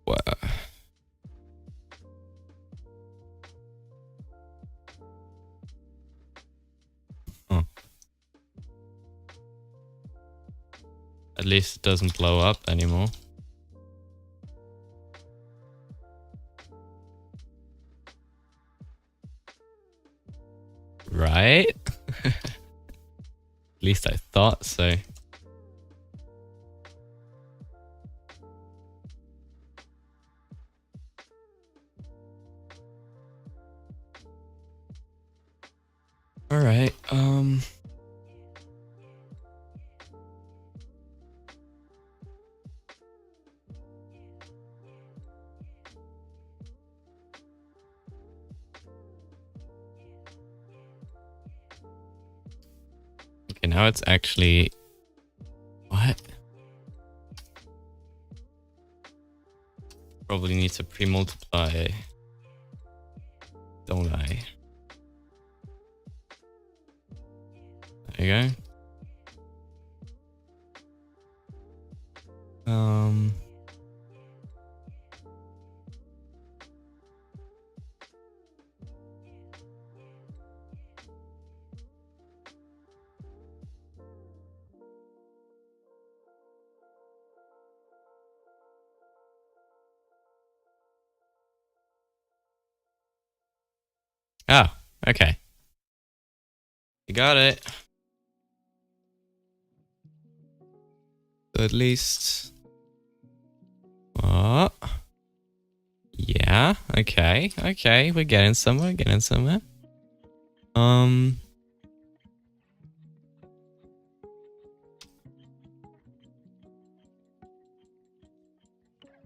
What? Huh. At least it doesn't blow up anymore. Right? At least I thought so. Alright, okay, now it's actually... What? Probably need to pre-multiply, don't I? There you go. Oh, okay. You got it. So at least... Oh. Yeah, okay, okay. We're getting somewhere, getting somewhere.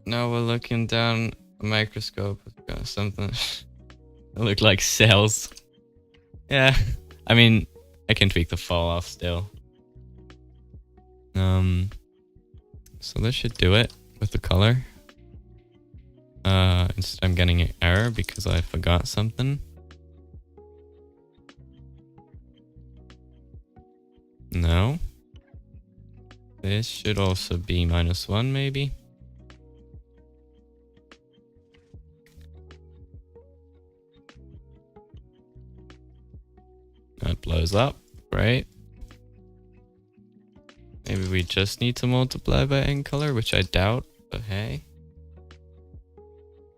Now we're looking down a microscope. It's got something that look like cells. Yeah, I mean, I can tweak the fall off still. So this should do it with the color. Instead I'm getting an error because I forgot something. No. This should also be -1 maybe. That blows up, right? Maybe we just need to multiply by end color, which I doubt, but hey.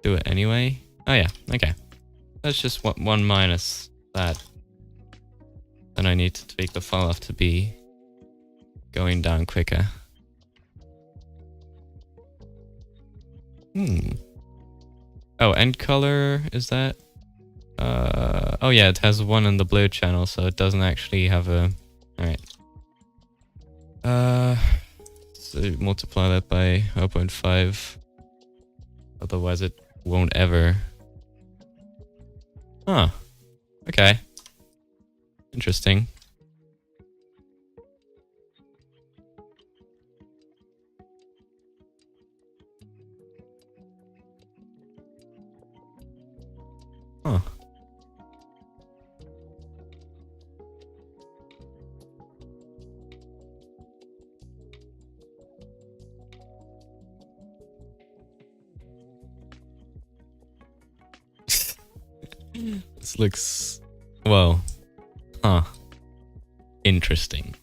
Do it anyway. Oh yeah, okay. That's just one minus that. Then I need to tweak the fall off to be going down quicker. Oh, end color, is that? Oh yeah, it has 1 in the blue channel, so it doesn't actually have a... Alright. So multiply that by 0.5. Otherwise it won't ever. Huh. Okay. Interesting. Huh. This looks... well... Huh. Interesting.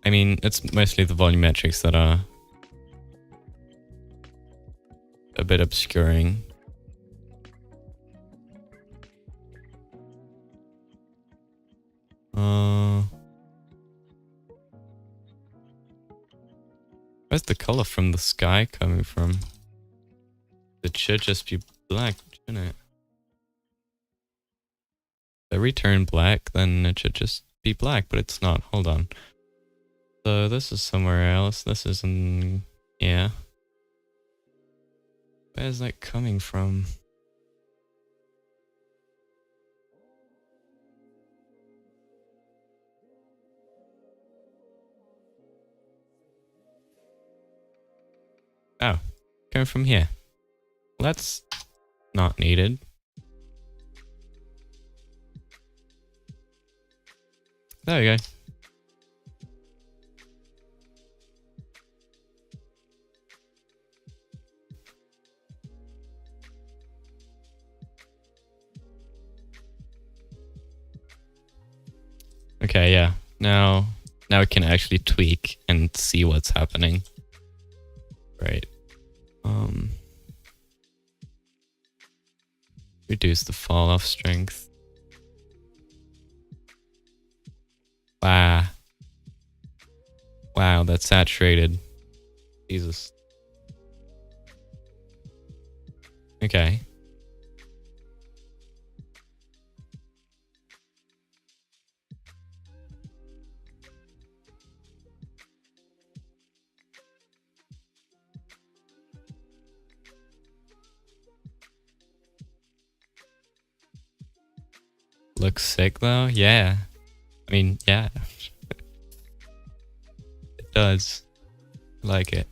I mean, it's mostly the volumetrics that are a bit obscuring. Where's the color from the sky coming from? It should just be black, shouldn't it? If I return black, then it should just be black, but it's not. Hold on. So this is somewhere else. This is in... yeah. Where's that coming from? Oh, coming from here. Well, that's not needed. There we go. Okay, yeah. Now we can actually tweak and see what's happening. Right. Reduce the fall off strength. Wow. Wow, that's saturated. Jesus. Okay. Looks sick though? Yeah. I mean, yeah. does. Like it.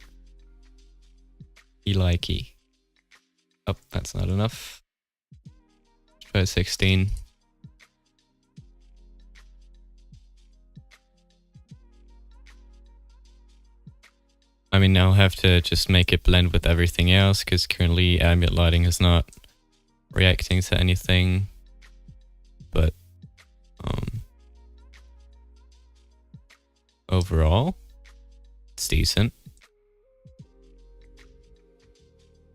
Likey. Oh, that's not enough. Try 16. I mean, I'll have to just make it blend with everything else because currently ambient lighting is not reacting to anything. But overall, it's decent.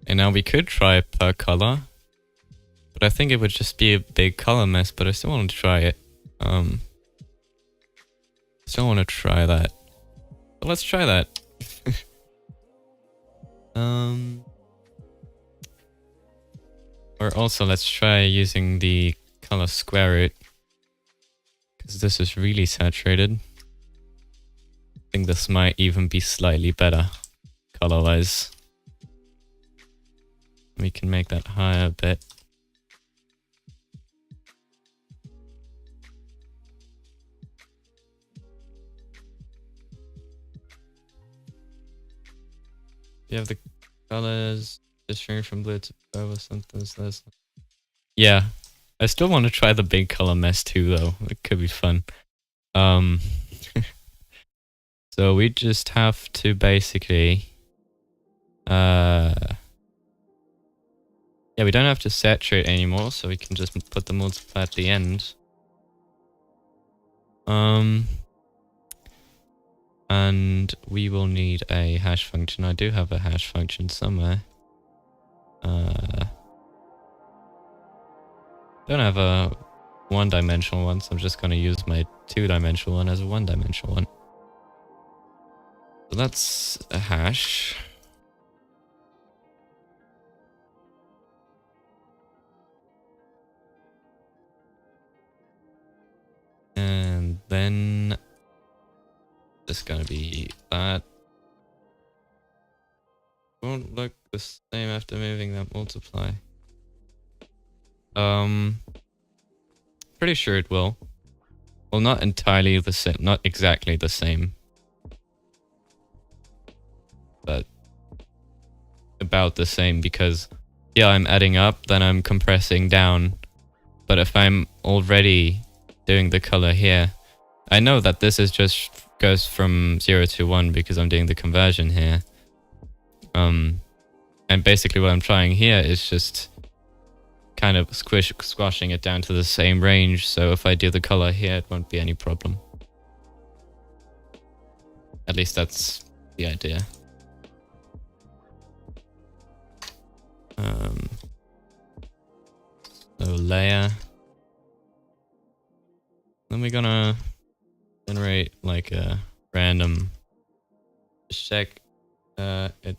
And now we could try per color, but I think it would just be a big color mess, but I still want to try it. Still want to try that. So let's try that. Or also let's try using the color square root, because this is really saturated. I think this might even be slightly better color-wise. We can make that higher a bit. You have the colors differing from blue to purple, something less. Yeah, I still want to try the big color mess too, though. It could be fun. So we just have to basically, yeah, we don't have to saturate anymore, so we can just put the multiply at the end. And we will need a hash function. I do have a hash function somewhere. Don't have a one-dimensional one, so I'm just going to use my two-dimensional one as a one-dimensional one. So that's a hash. And then it's going to be that. Won't look the same after moving that multiply. Pretty sure it will. Well, not entirely the same, not exactly the same. But about the same, because yeah, I'm adding up, then I'm compressing down. But if I'm already doing the color here, I know that this is just goes from 0 to 1 because I'm doing the conversion here. And basically what I'm trying here is just kind of squashing it down to the same range, so if I do the color here, it won't be any problem. At least that's the idea. So layer. Then we're gonna generate like a random check it.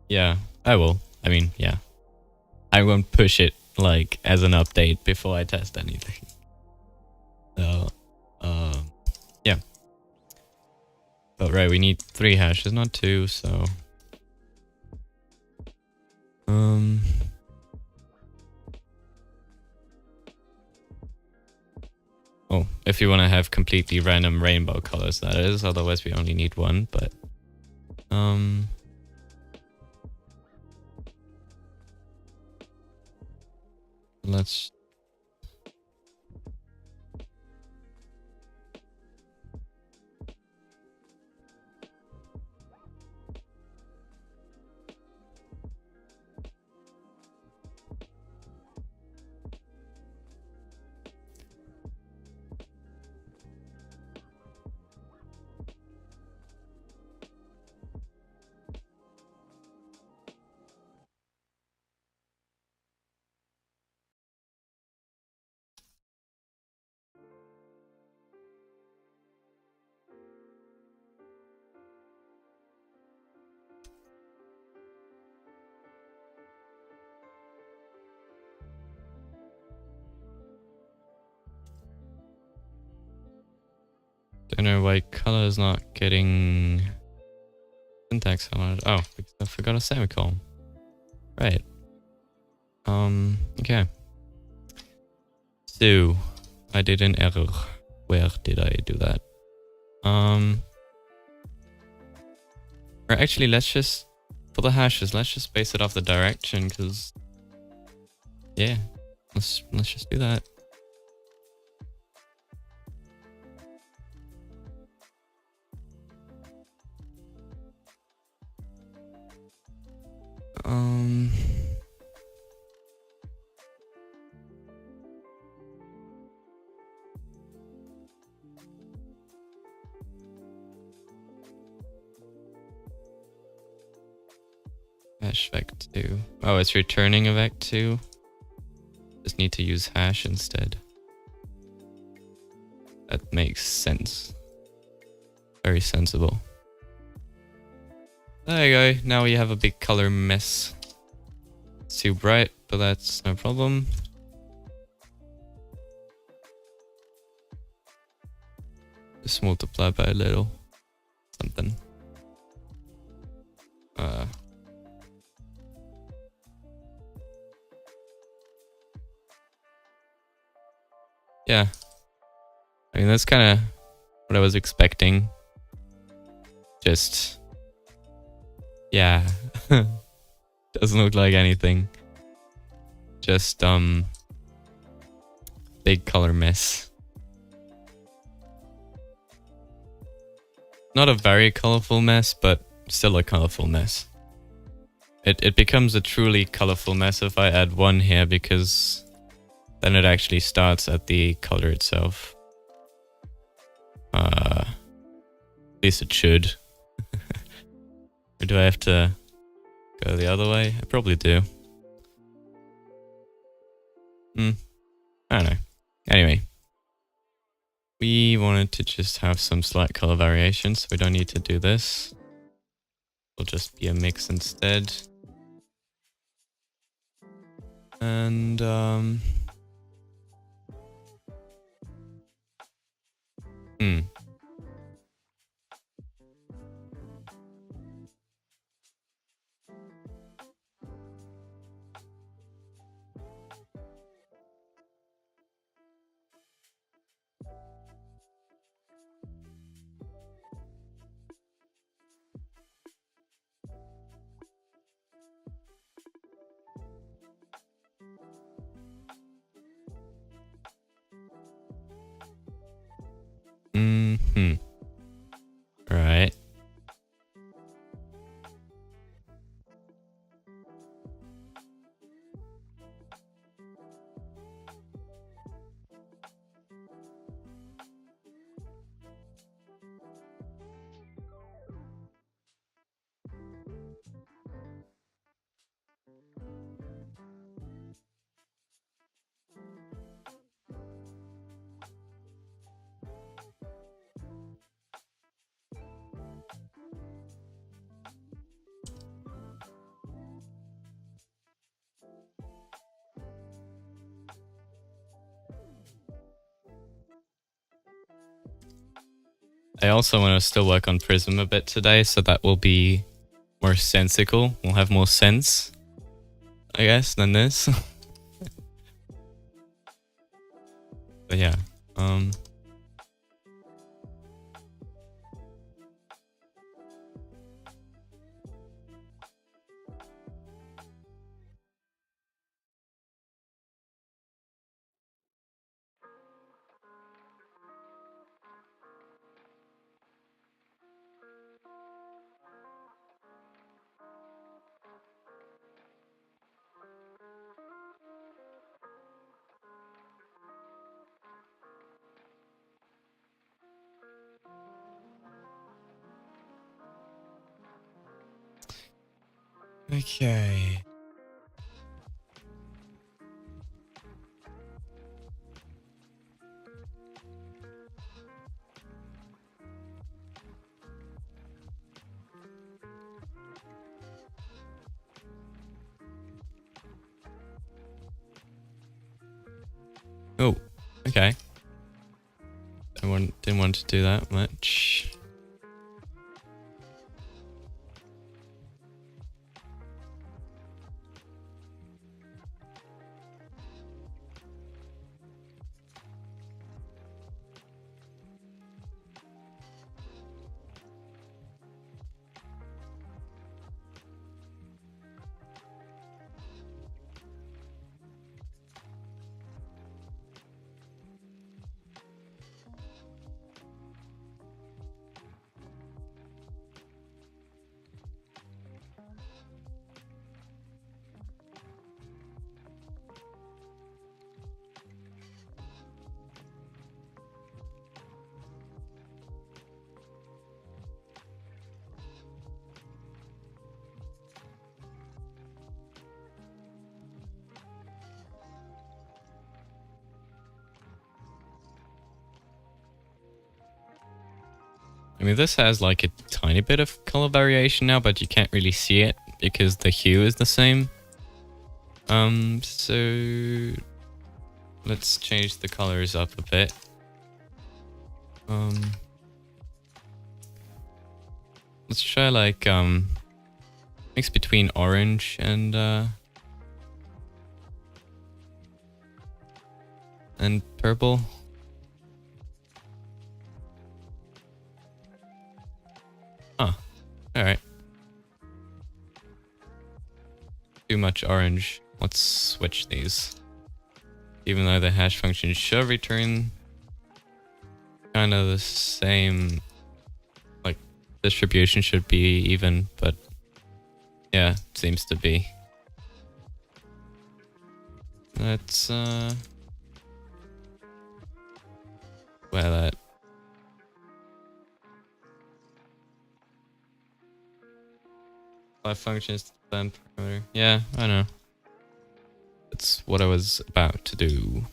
Yeah, I will. I mean, yeah. I won't push it like as an update before I test anything. So, yeah. But right, we need 3 hashes, not 2, so oh, if you want to have completely random rainbow colors, that is. Otherwise, we only need 1, but let's don't know why color is not getting syntax highlighted. Oh, because I forgot a semicolon. Right. Okay. So I did an error. Where did I do that? Or actually, let's just, for the hashes, let's just base it off the direction, because, yeah, let's just do that. Hash vec2. Oh, it's returning a vec2. Just need to use hash instead. That makes sense. Very sensible. There you go. Now we have a big color mess. It's too bright, but that's no problem. Just multiply by a little something. Yeah. I mean, that's kind of what I was expecting. Just, yeah. Doesn't look like anything. Just, big color mess. Not a very colorful mess, but still a colorful mess. It becomes a truly colorful mess if I add one here, because then it actually starts at the color itself. At least it should. Or do I have to go the other way? I probably do. I don't know. Anyway. We wanted to just have some slight color variation, so we don't need to do this. It'll just be a mix instead. And, Right. I also want to still work on Prism a bit today, so that will be more sensical. We'll have more sense, I guess, than this. But yeah, okay. Oh, okay. Didn't want to do that much. I mean, this has like a tiny bit of color variation now, but you can't really see it because the hue is the same. So let's change the colors up a bit. Let's try like mix between orange and purple. Huh. Alright. Too much orange. Let's switch these. Even though the hash function should return kind of the same, like distribution should be even, but yeah, it seems to be. Let's wear that. Five functions then parameter. Yeah, I know. That's what I was about to do.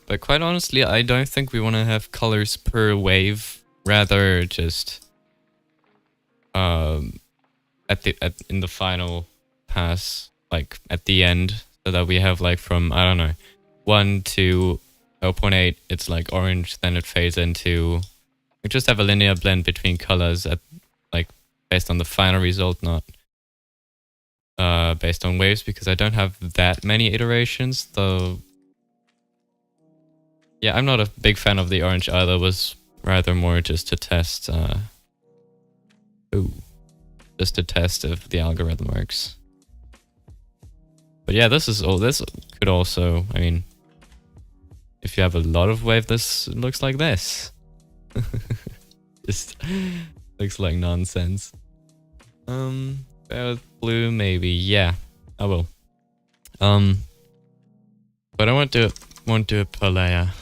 But quite honestly, I don't think we want to have colors per wave. Rather, just in the final pass, like at the end, so that we have like from, I don't know, 1 to 0.8, it's like orange, then it fades into. We just have a linear blend between colors at like based on the final result, not based on waves, because I don't have that many iterations, though. Yeah, I'm not a big fan of the orange either. It was rather more just to test just to test if the algorithm works. But yeah, this could also, I mean, if you have a lot of wave, this looks like this. Just looks like nonsense. Blue maybe, yeah, I will. But I won't do it per layer.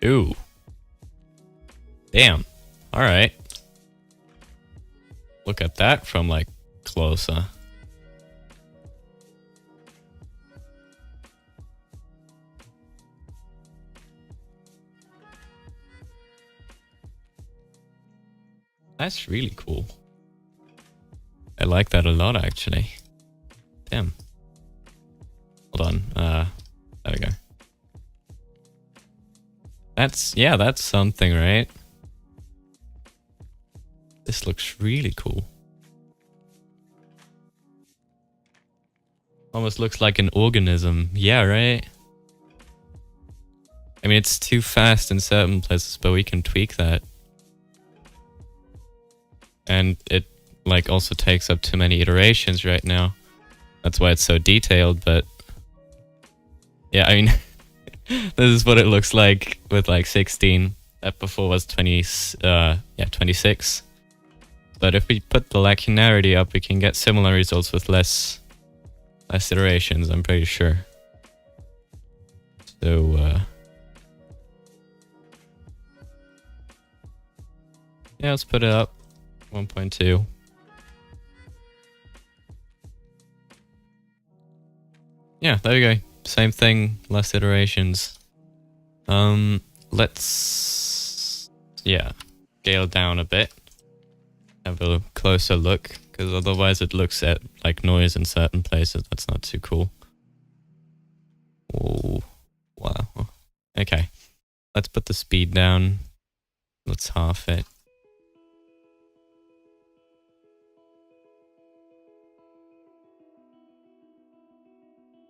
Ooh. Damn. Alright. Look at that from like closer. That's really cool. I like that a lot, actually. Damn. Hold on. There we go. That's something, right? This looks really cool. Almost looks like an organism. Yeah, right? I mean, it's too fast in certain places, but we can tweak that. And it, like, also takes up too many iterations right now. That's why it's so detailed, but... Yeah, I mean... this is what it looks like with, like, 16. That before was 26. But if we put the linearity up, we can get similar results with less iterations, I'm pretty sure. So, yeah, let's put it up. 1.2. Yeah, there we go. Same thing, less iterations. Let's... yeah, scale down a bit. Have a closer look, because otherwise it looks at like noise in certain places. That's not too cool. Oh, wow. Okay, let's put the speed down. Let's half it.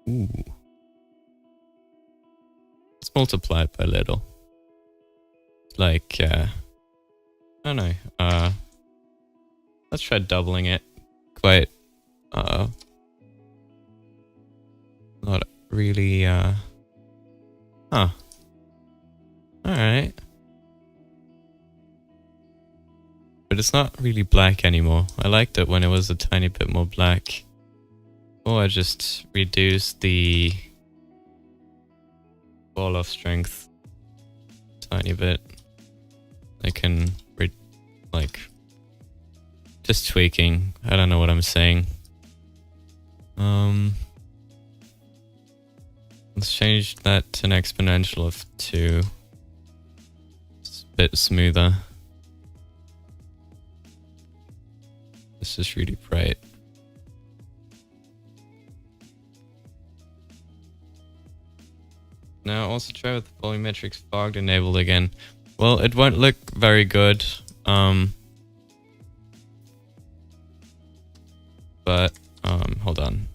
Ooh. Let's multiply it by a little. Like, I don't know. Let's try doubling it. Quite, not really, huh. Alright. But it's not really black anymore. I liked it when it was a tiny bit more black. or I just reduce the fall off strength a tiny bit. I can like just tweaking. I don't know what I'm saying. Let's change that to an exponential of 2. It's a bit smoother. This is really bright. Now also try with the volumetric fog enabled again. Well, it won't look very good. But hold on.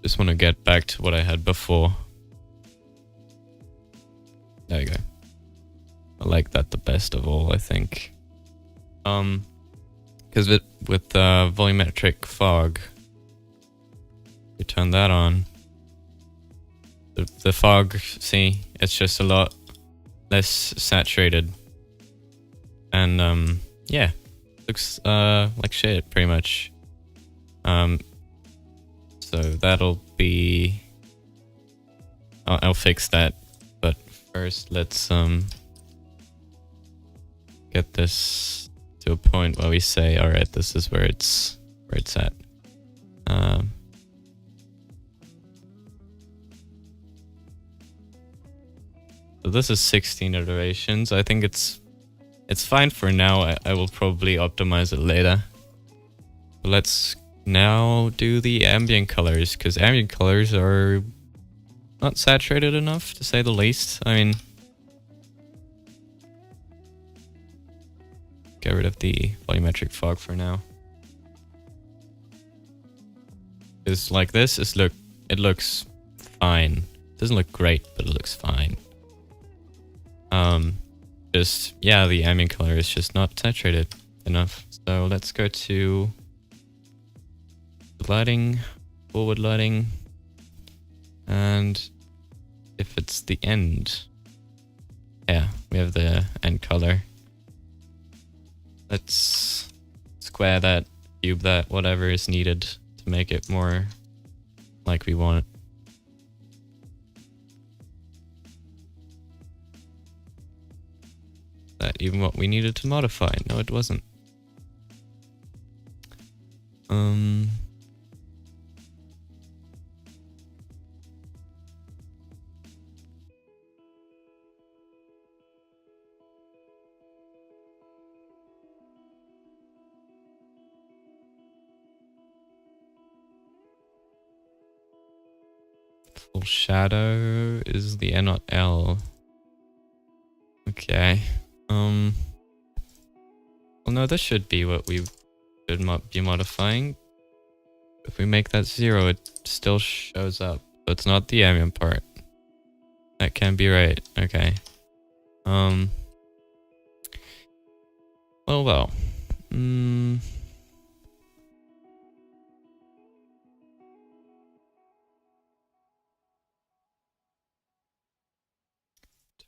Just want to get back to what I had before. There you go. I like that the best of all, I think. Because with volumetric fog, you turn that on. The fog, see, it's just a lot less saturated, and yeah, looks like shit pretty much. So that'll be. I'll fix that, but first let's get this to a point where we say, all right, this is where it's at. So this is 16 iterations. I think it's fine for now. I will probably optimize it later. But let's now do the ambient colors, because ambient colors are not saturated enough, to say the least. I mean, get rid of the volumetric fog for now. Because like this, it looks fine. It doesn't look great, but it looks fine. Just, yeah, the ambient color is just not saturated enough. So let's go to lighting, forward lighting, and if it's the end, yeah, we have the end color. Let's square that, cube that, whatever is needed to make it more like we want it. That even what we needed to modify? No, it wasn't. Full shadow is the N, not L. Okay. Well, no, this should be what we should be modifying. If we make that 0, it still shows up. So it's not the ambient part. That can't be right. Okay. Well.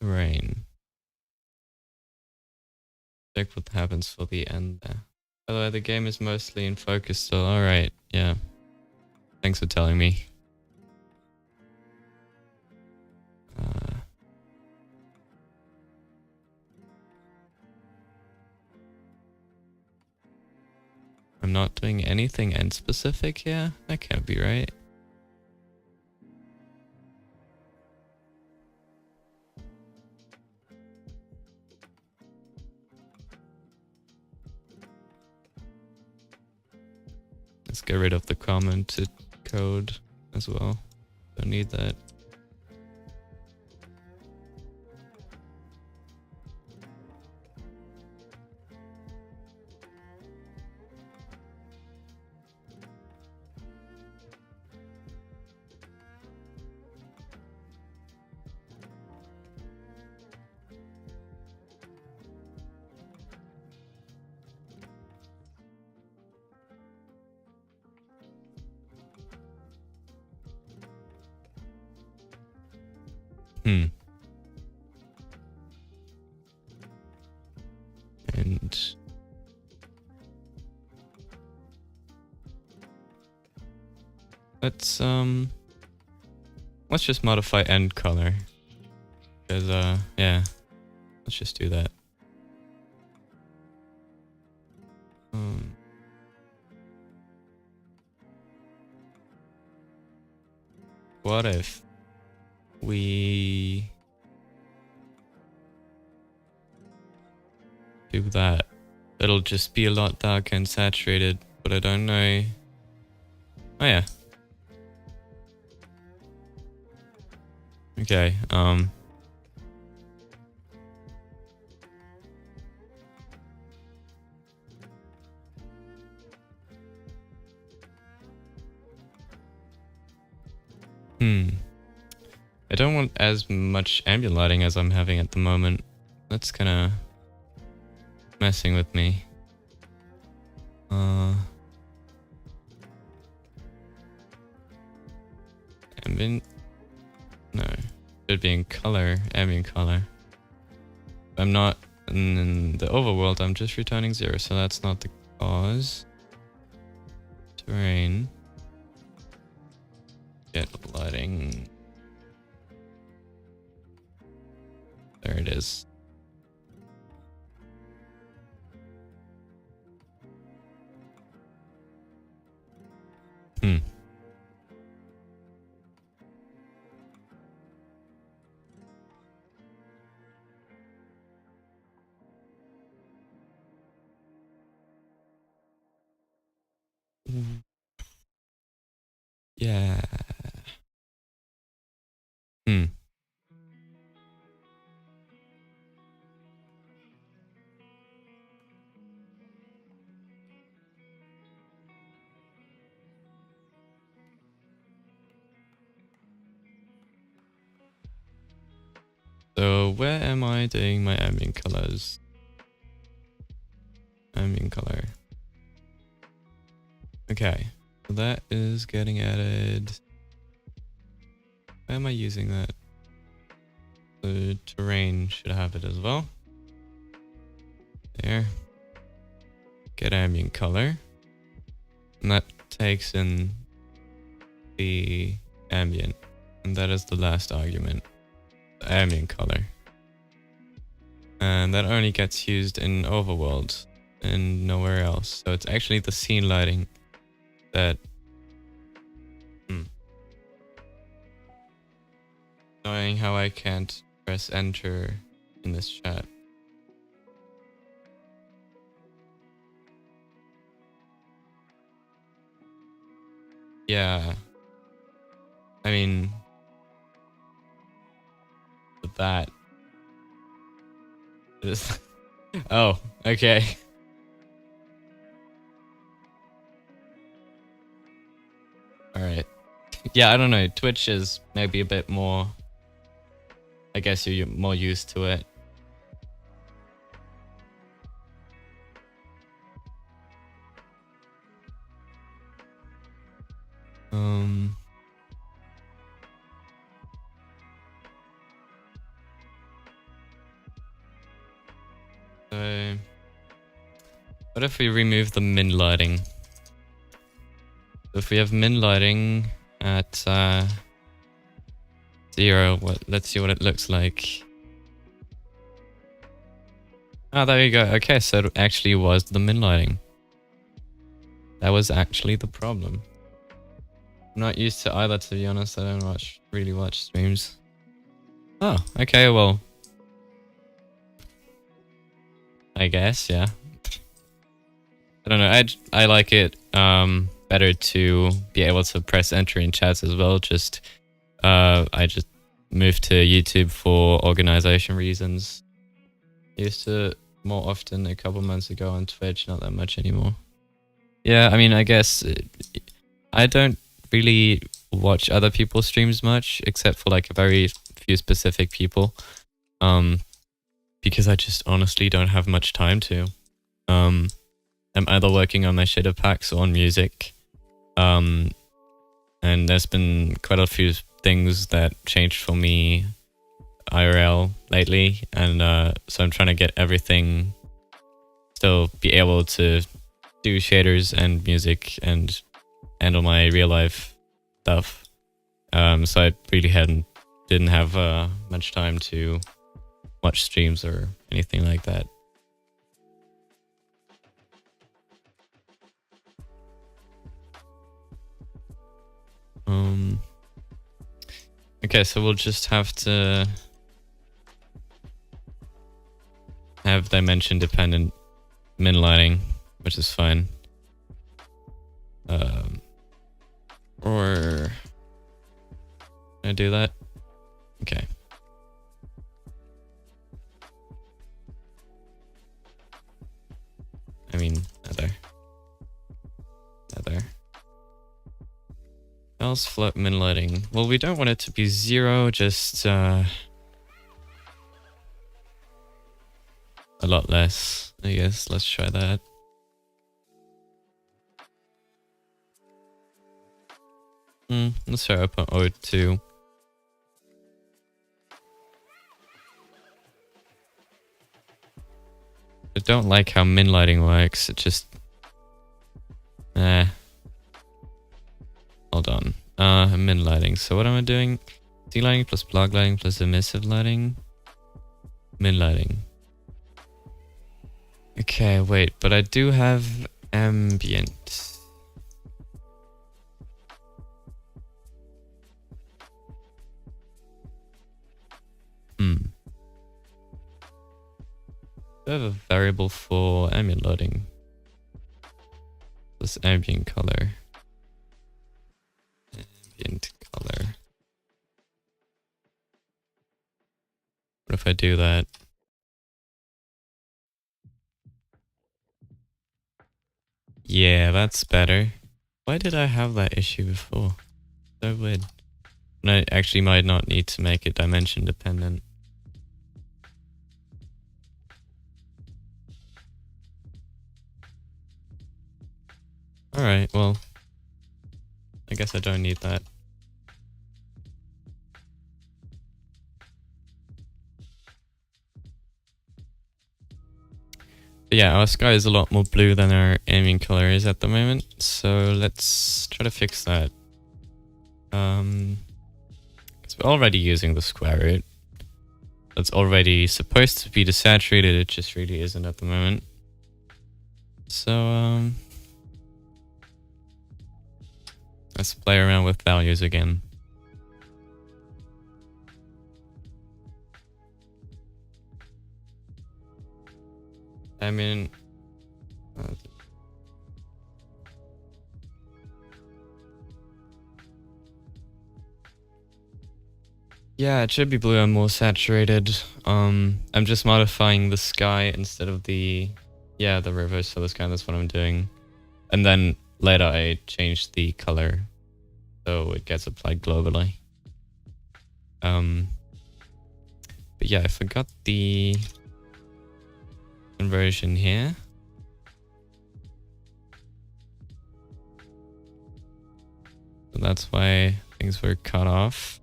Terrain. Check what happens for the end there. By the way, the game is mostly in focus still. Alright, yeah. Thanks for telling me. I'm not doing anything end specific here? That can't be right. Let's get rid of the commented code as well. Don't need that. And let's just modify end color. Because yeah, let's just do that. What if we do that? It'll just be a lot darker and saturated, but I don't know. Oh yeah. Okay, I don't want as much ambient lighting as I'm having at the moment. That's kinda messing with me. Ambient? No. Should be in color, ambient color. I'm not in the overworld, I'm just returning 0, so that's not the cause. Terrain. Get lighting. There it is. Yeah. So where am I doing my ambient colors? Ambient color. Okay, so that is getting added. Where am I using that? The terrain should have it as well. There. Get ambient color. And that takes in the ambient. And that is the last argument. The ambient color. And that only gets used in Overworld and nowhere else. So it's actually the scene lighting that... Knowing how I can't press enter in this chat. Yeah. I mean... that is... oh, okay. Alright. Yeah, I don't know. Twitch is maybe a bit more... I guess you're more used to it. So... what if we remove the min lighting? If we have min lighting at 0, let's see what it looks like. Oh, there you go. Okay, so it actually was the min lighting. That was actually the problem. I'm not used to either, to be honest. I don't really watch streams. Oh, okay, well. I guess, yeah. I don't know. I like it better to be able to press enter in chats as well. I just moved to YouTube for organization reasons. Used to more often a couple months ago on Twitch, not that much anymore. Yeah, I mean, I guess I don't really watch other people's streams much, except for like a very few specific people. Because I just honestly don't have much time to. I'm either working on my shader packs or on music. And there's been quite a few things that changed for me IRL lately, and so I'm trying to get everything, still be able to do shaders and music and handle my real life stuff. So I really didn't have much time to watch streams or anything like that. Okay, so we'll just have to have dimension dependent min lighting, which is fine. Or can I do that? Okay. I mean, other. Else float min lighting. Well, we don't want it to be 0, just a lot less, I guess. Let's try that. Let's try up on O2. I don't like how min lighting works. It just hold on. Min lighting. So what am I doing? D lighting plus block lighting plus emissive lighting. Min lighting. Okay, wait, but I do have ambient. I have a variable for ambient lighting. Plus ambient color. Ambient color. What if I do that? Yeah, that's better. Why did I have that issue before? So weird. And I actually might not need to make it dimension dependent. Alright, well, I guess I don't need that. But yeah, our sky is a lot more blue than our ambient color is at the moment, so let's try to fix that. Because we're already using the square root. That's already supposed to be desaturated, it just really isn't at the moment. So, let's play around with values again. I mean, yeah, it should be blue and more saturated. I'm just modifying the sky instead of the reverse for the sky. That's what I'm doing. And then later I change the color so it gets applied globally. But yeah, I forgot the conversion here. So that's why things were cut off.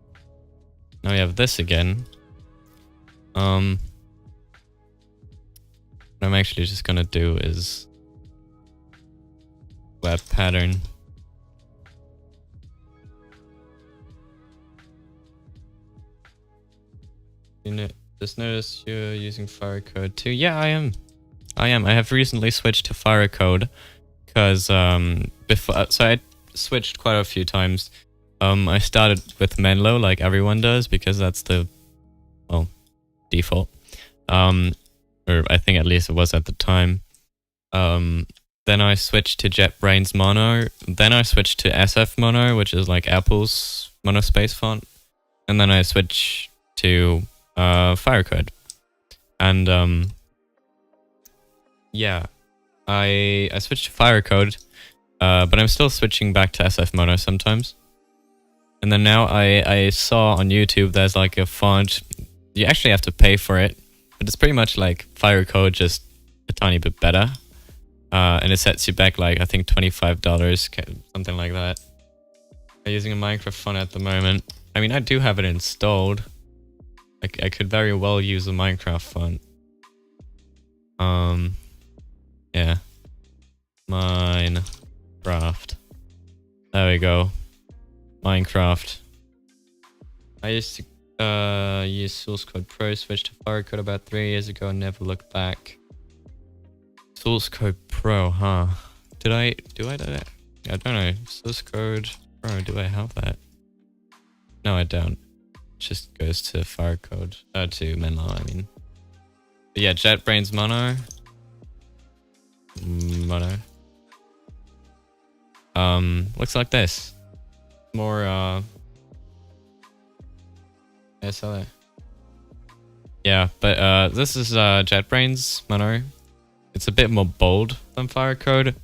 Now we have this again. What I'm actually just gonna do is web pattern. Just notice you're using Firecode too. Yeah, I am. I have recently switched to Firecode because before, so I switched quite a few times. I started with Menlo like everyone does because that's the default. Or I think at least it was at the time. Then I switched to JetBrains Mono. Then I switched to SF Mono, which is like Apple's monospace font. And then I switched to Firecode. And yeah, I switched to Firecode, but I'm still switching back to SF Mono sometimes. And then now I saw on YouTube there's like a font, you actually have to pay for it, but it's pretty much like Firecode, just a tiny bit better. And it sets you back like, I think $25, something like that. I'm using a Minecraft font at the moment. I mean, I do have it installed. I could very well use a Minecraft font. Yeah. Minecraft. There we go. Minecraft. I used to use Source Code Pro, switched to Fire Code about 3 years ago and never looked back. Source Code Pro, huh? Do I do that? I don't know. Source Code Pro, do I have that? No, I don't. It just goes to Fire Code, to Menlo, I mean. But yeah, JetBrains Mono. Mono. Looks like this. More, SLA. Yeah, but this is JetBrains Mono. It's a bit more bold than Firecode.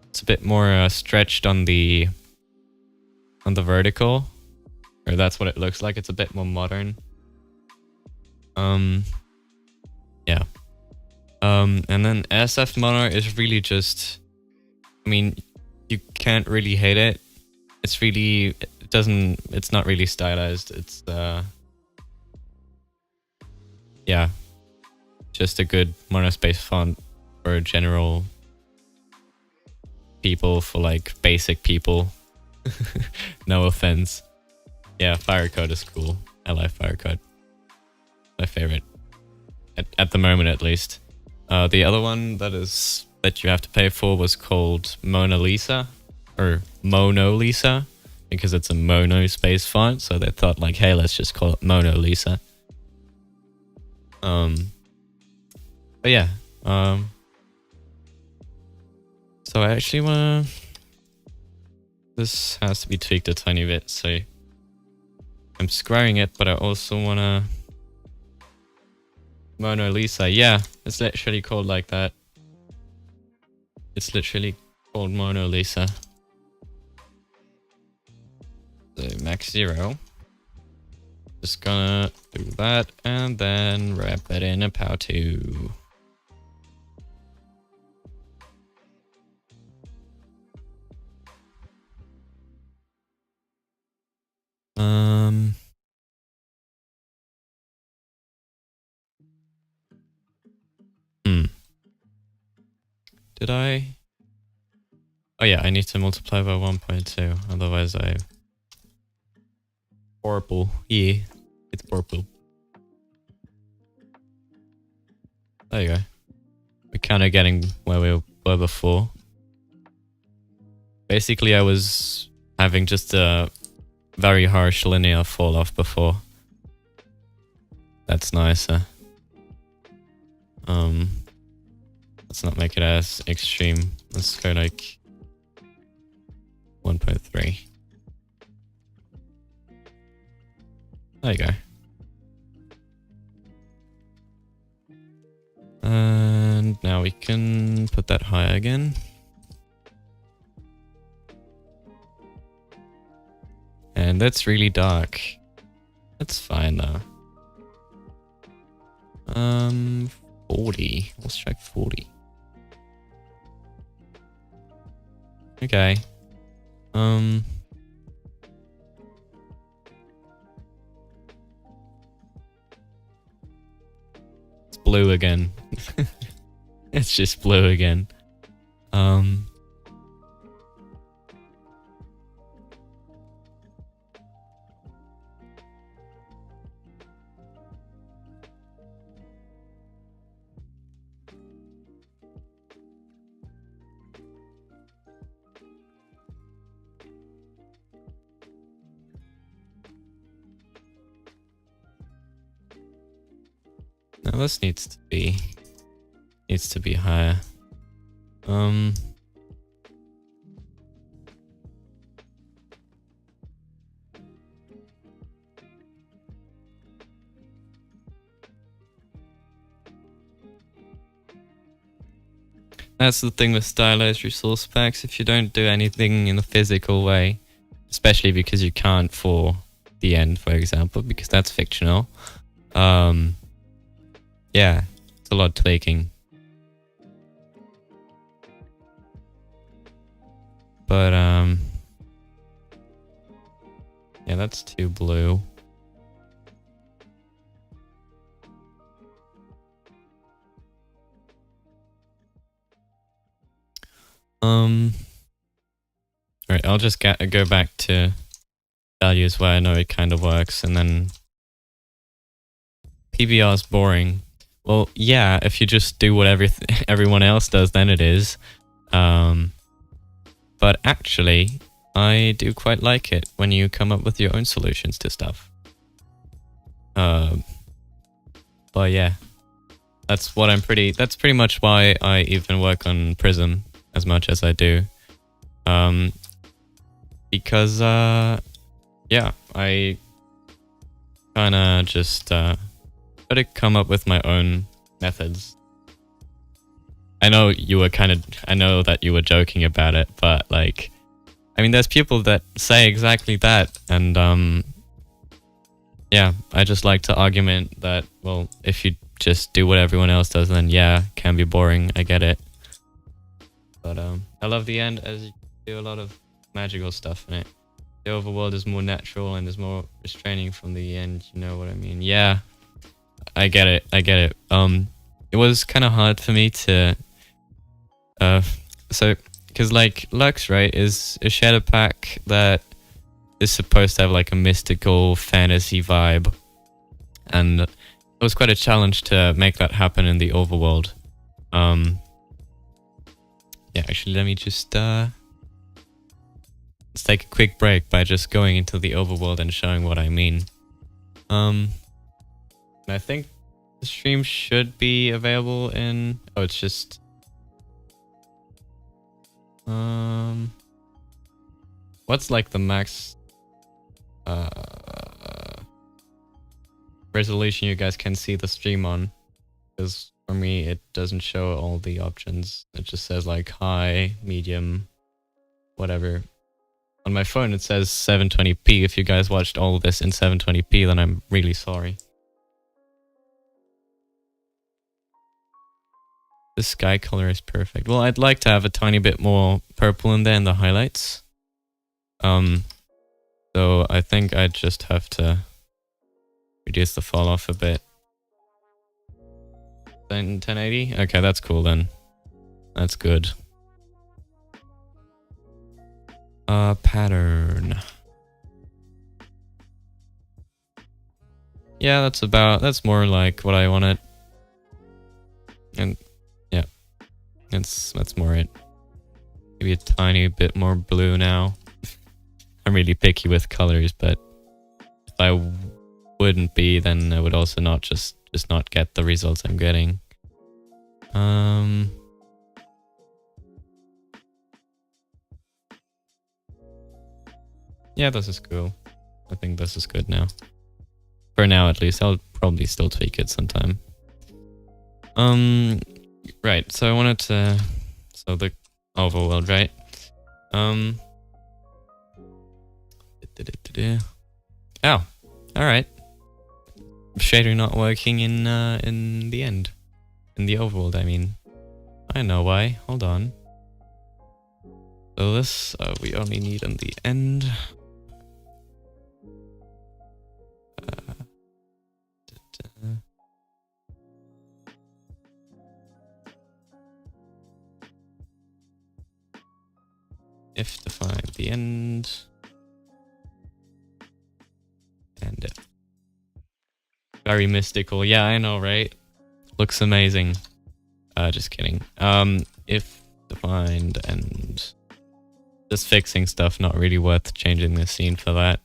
It's a bit more stretched on the vertical, or that's what it looks like. It's a bit more modern. Yeah. And then SF Mono is really just, I mean, you can't really hate it. It's really, it's not really stylized. It's yeah, just a good monospace font for general people, for like basic people. No offense. Yeah, Firecode is cool. I like Firecode. My favorite. At the moment, at least. The other one that you have to pay for was called Mona Lisa, or Mono Lisa, because it's a monospace font. So they thought like, hey, let's just call it Mona Lisa. But yeah. So I actually wanna. This has to be tweaked a tiny bit, so I'm squaring it, but I also wanna. Mona Lisa, yeah, it's literally called like that. It's literally called Mona Lisa. So max 0. Just gonna do that and then wrap it in a pow 2. Did I? Oh yeah, I need to multiply by 1.2, otherwise I... Purple, yeah, it's purple. There you go. We're kind of getting where we were before. Basically, I was having just a very harsh linear fall off before. That's nicer. Let's not make it as extreme. Let's go like 1.3. There you go. And now we can put that higher again. And that's really dark. That's fine though. 40. Let's check 40. Okay. It's blue again. It's just blue again. Now this needs to be higher. That's the thing with stylized resource packs. If you don't do anything in a physical way, especially because you can't for the end, for example, because that's fictional. Yeah, it's a lot of tweaking. But yeah, that's too blue. Alright, I'll just go back to values where I know it kind of works, and then PBR is boring. Well, yeah, if you just do what everyone else does, then it is. But actually, I do quite like it when you come up with your own solutions to stuff. But yeah, that's pretty much why I even work on Prism as much as I do. Because, yeah, I kinda just, try to come up with my own methods. I know that you were joking about it, but like, I mean, there's people that say exactly that, and, yeah, I just like to argument that, well, if you just do what everyone else does, then yeah, it can be boring, I get it. But, I love the end as you do a lot of magical stuff in it. The overworld is more natural and is more restraining from the end, you know what I mean? Yeah, I get it. It was kind of hard for me to, because like Lux, right, is a shadow pack that is supposed to have like a mystical fantasy vibe, and it was quite a challenge to make that happen in the overworld. Yeah, actually, let me just, let's take a quick break by just going into the overworld and showing what I mean. I think the stream should be available in... Oh, it's just... What's like the max resolution you guys can see the stream on? Because for me, it doesn't show all the options. It just says like high, medium, whatever. On my phone, it says 720p. If you guys watched all of this in 720p, then I'm really sorry. The sky color is perfect. Well, I'd like to have a tiny bit more purple in there in the highlights. So I think I'd just have to reduce the fall off a bit. Then 1080? Okay, that's cool then. That's good. Pattern. Yeah, that's more like what I wanted. And yeah, that's more it. Maybe a tiny bit more blue now. I'm really picky with colors, but if I wouldn't be, then I would also not just not get the results I'm getting. Yeah, this is cool. I think this is good now. For now, at least. I'll probably still tweak it sometime. Right, so I wanted to... So the overworld, right? Oh, alright. Shader not working in the end. In the overworld, I mean. I know why. Hold on. So this, we only need in the end. If define the end. And if. Very mystical. Yeah, I know, right? Looks amazing. Just kidding. If defined and just fixing stuff, not really worth changing the scene for that.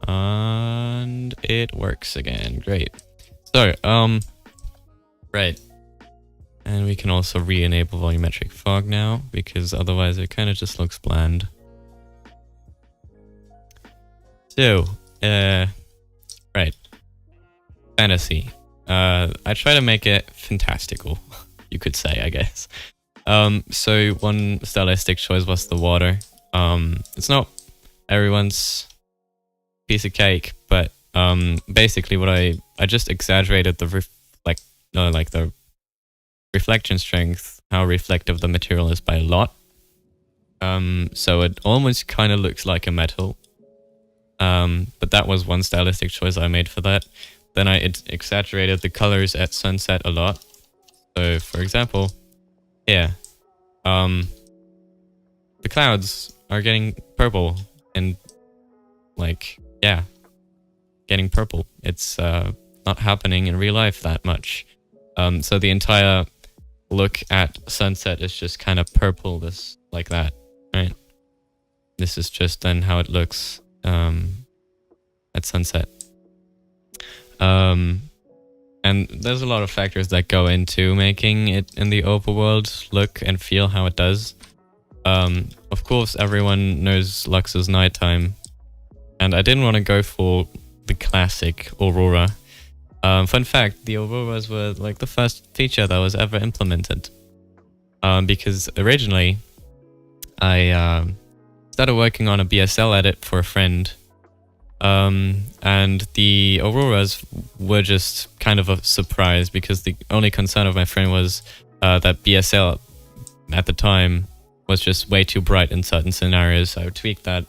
And it works again. Great. So, right. And we can also re-enable volumetric fog now, because otherwise it kind of just looks bland. So, right. Fantasy. I try to make it fantastical, you could say, I guess. So one stylistic choice was the water. It's not everyone's piece of cake, but basically what I just exaggerated the the reflection strength, how reflective the material is by a lot. So it almost kind of looks like a metal. But that was one stylistic choice I made for that. Then I exaggerated the colors at sunset a lot. So, for example, here, the clouds are getting purple and, like, yeah, getting purple. It's not happening in real life that much. So the entire look at sunset is just kind of purple, this like that, right? This is just then how it looks at sunset. And there's a lot of factors that go into making it in the overworld look and feel how it does. Of course, everyone knows Lux's nighttime, and I didn't want to go for the classic Aurora. Fun fact, the Auroras were like the first feature that was ever implemented. Because originally, I started working on a BSL edit for a friend. And the Auroras were just kind of a surprise because the only concern of my friend was that BSL at the time was just way too bright in certain scenarios, so I tweaked that.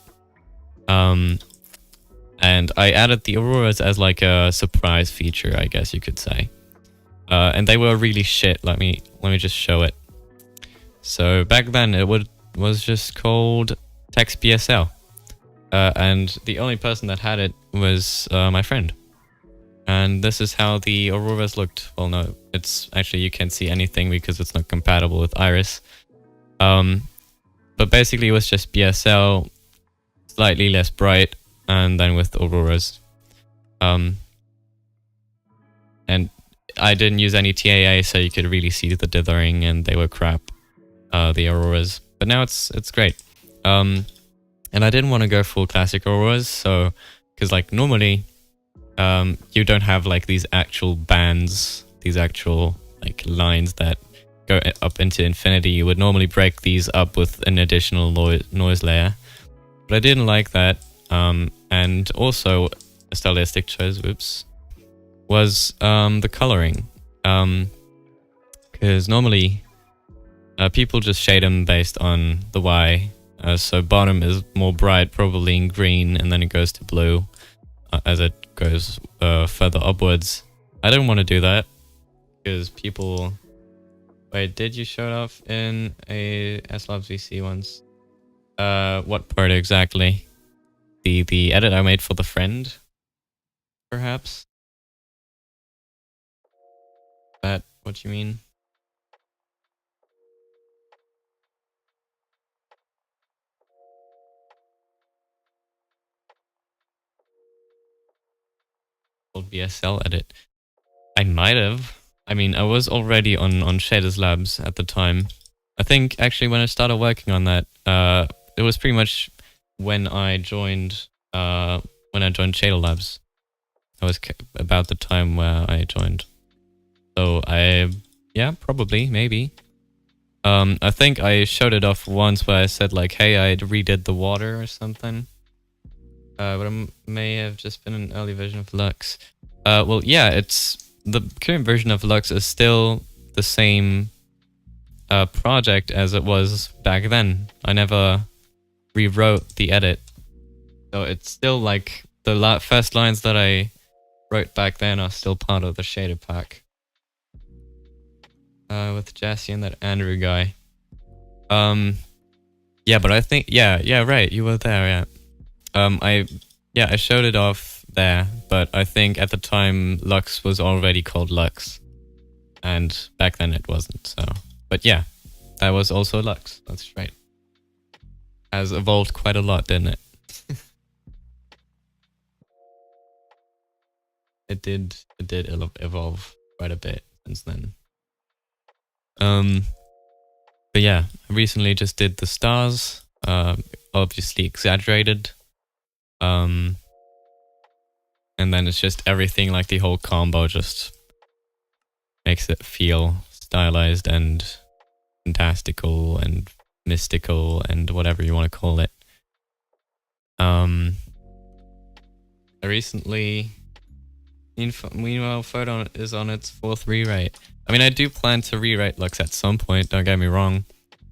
And I added the Auroras as like a surprise feature, I guess you could say. And they were really shit. Let me just show it. So back then it was just called Text BSL. And the only person that had it was my friend. And this is how the Auroras looked. Well, no, it's actually, you can't see anything because it's not compatible with Iris. But basically it was just BSL, slightly less bright, and then with Auroras. And I didn't use any TAA, so you could really see the dithering, and they were crap, the Auroras. But now it's great. And I didn't want to go full classic Auroras, so, because like normally, you don't have like these actual bands, these actual like lines that go up into infinity. You would normally break these up with an additional noise layer, but I didn't like that. And also a stylistic choice, was the coloring, because normally people just shade them based on the Y. So bottom is more bright, probably in green, and then it goes to blue as it goes further upwards. I don't want to do that because people... Wait, did you show it off in a S-Labs VC once? What part exactly? The edit I made for the friend, perhaps? Is that what you mean? Old BSL edit. I might have. I mean, I was already on Shaders Labs at the time. I think actually when I started working on that, it was pretty much when I joined Shader Labs. That was about the time where I joined. So yeah, probably, maybe. I think I showed it off once where I said like, hey, I redid the water or something. But it may have just been an early version of Lux. Well, yeah, it's the current version of Lux is still the same project as it was back then. I never rewrote the edit, so it's still like the first lines that I wrote back then are still part of the shader pack. With Jassy and that Andrew guy. Yeah, but I think yeah, right, you were there, yeah. I showed it off there, but I think at the time Lux was already called Lux, and back then it wasn't. So, but yeah, that was also Lux. That's right. Has evolved quite a lot, didn't it? It did evolve quite a bit since then. But yeah, I recently just did the stars. Obviously exaggerated. And then it's just everything, like the whole combo just makes it feel stylized and fantastical and mystical and whatever you want to call it. I recently... Meanwhile, Photon is on its 4th rewrite. I mean, I do plan to rewrite Lux at some point, don't get me wrong.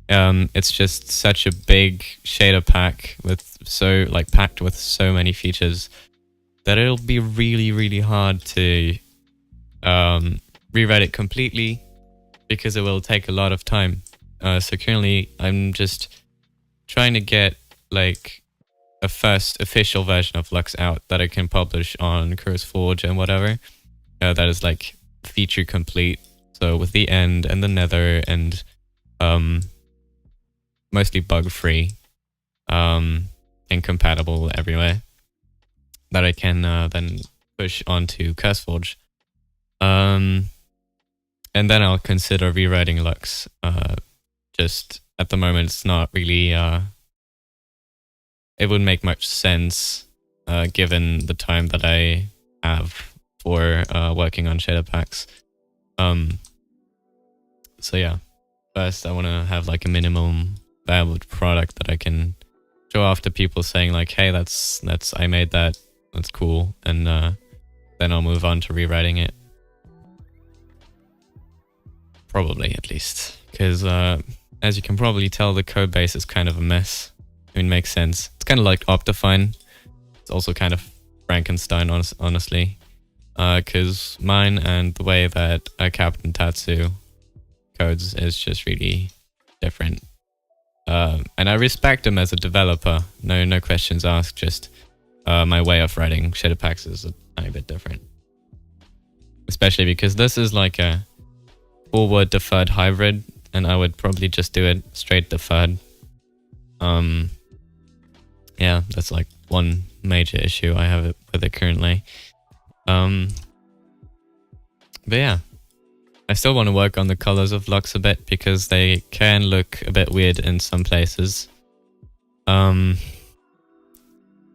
It's just such a big shader pack with packed with so many features that it'll be really, really hard to rewrite it completely because it will take a lot of time. So currently I'm just trying to get like a first official version of Lux out that I can publish on CurseForge and whatever. That is like feature complete. So with the end and the nether and mostly bug free, and compatible everywhere, that I can then push onto CurseForge. And then I'll consider rewriting Lux. Just at the moment, it's not really. It wouldn't make much sense given the time that I have for working on shader packs. So yeah, first I want to have like a minimum viable product that I can show off to people, saying like, hey, that's I made that, that's cool, and then I'll move on to rewriting it. Probably, at least, because as you can probably tell, the code base is kind of a mess. I mean, makes sense. It's kind of like Optifine. It's also kind of Frankenstein, honestly, because mine and the way that Captain Tatsu codes is just really different. And I respect him as a developer. No questions asked. Just my way of writing shader packs is a tiny bit different, especially because this is like a forward deferred hybrid, and I would probably just do it straight deferred. Yeah, that's like one major issue I have with it currently. But yeah, I still want to work on the colors of Lux a bit because they can look a bit weird in some places. But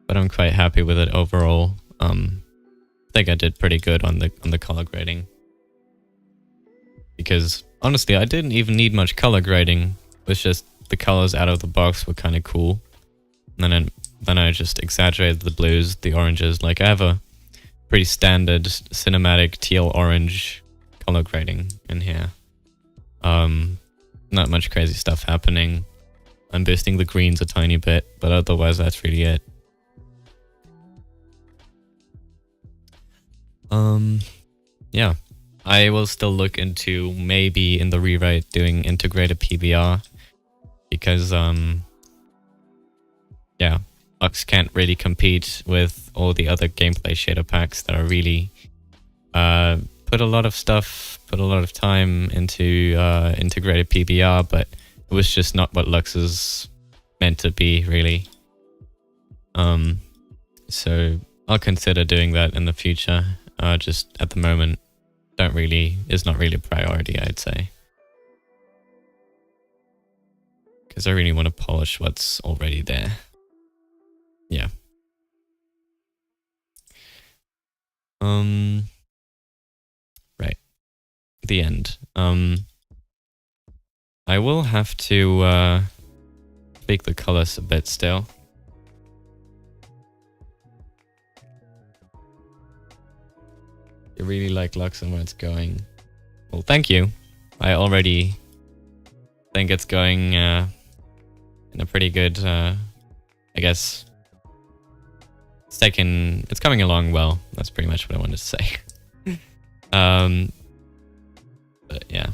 I'm quite happy with it overall. I think I did pretty good on the color grading, because honestly, I didn't even need much color grading. It was just the colors out of the box were kind of cool. And then I just exaggerated the blues, the oranges. Like, I have a pretty standard cinematic teal orange color grading in here. Not much crazy stuff happening. I'm boosting the greens a tiny bit, but otherwise that's really it. Yeah, I will still look into maybe in the rewrite doing integrated PBR, because yeah, Lux can't really compete with all the other gameplay shader packs that are really put a lot of time into integrated PBR, but it was just not what Lux is meant to be, really. So I'll consider doing that in the future. Just at the moment, is not really a priority, I'd say, because I really want to polish what's already there. Yeah. Right. The end. I will have to tweak the colors a bit still. You really like Lux and where it's going. Well, thank you. I already think it's going in a pretty good, I guess. It's coming along well. That's pretty much what I wanted to say. But yeah.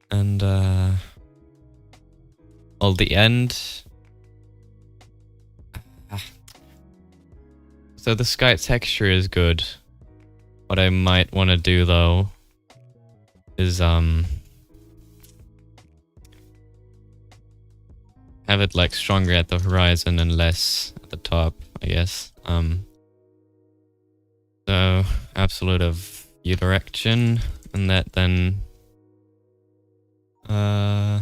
And all the end. So the sky texture is good. What I might want to do though is have it like stronger at the horizon and less at the top, I guess. So absolute of U direction, and that then the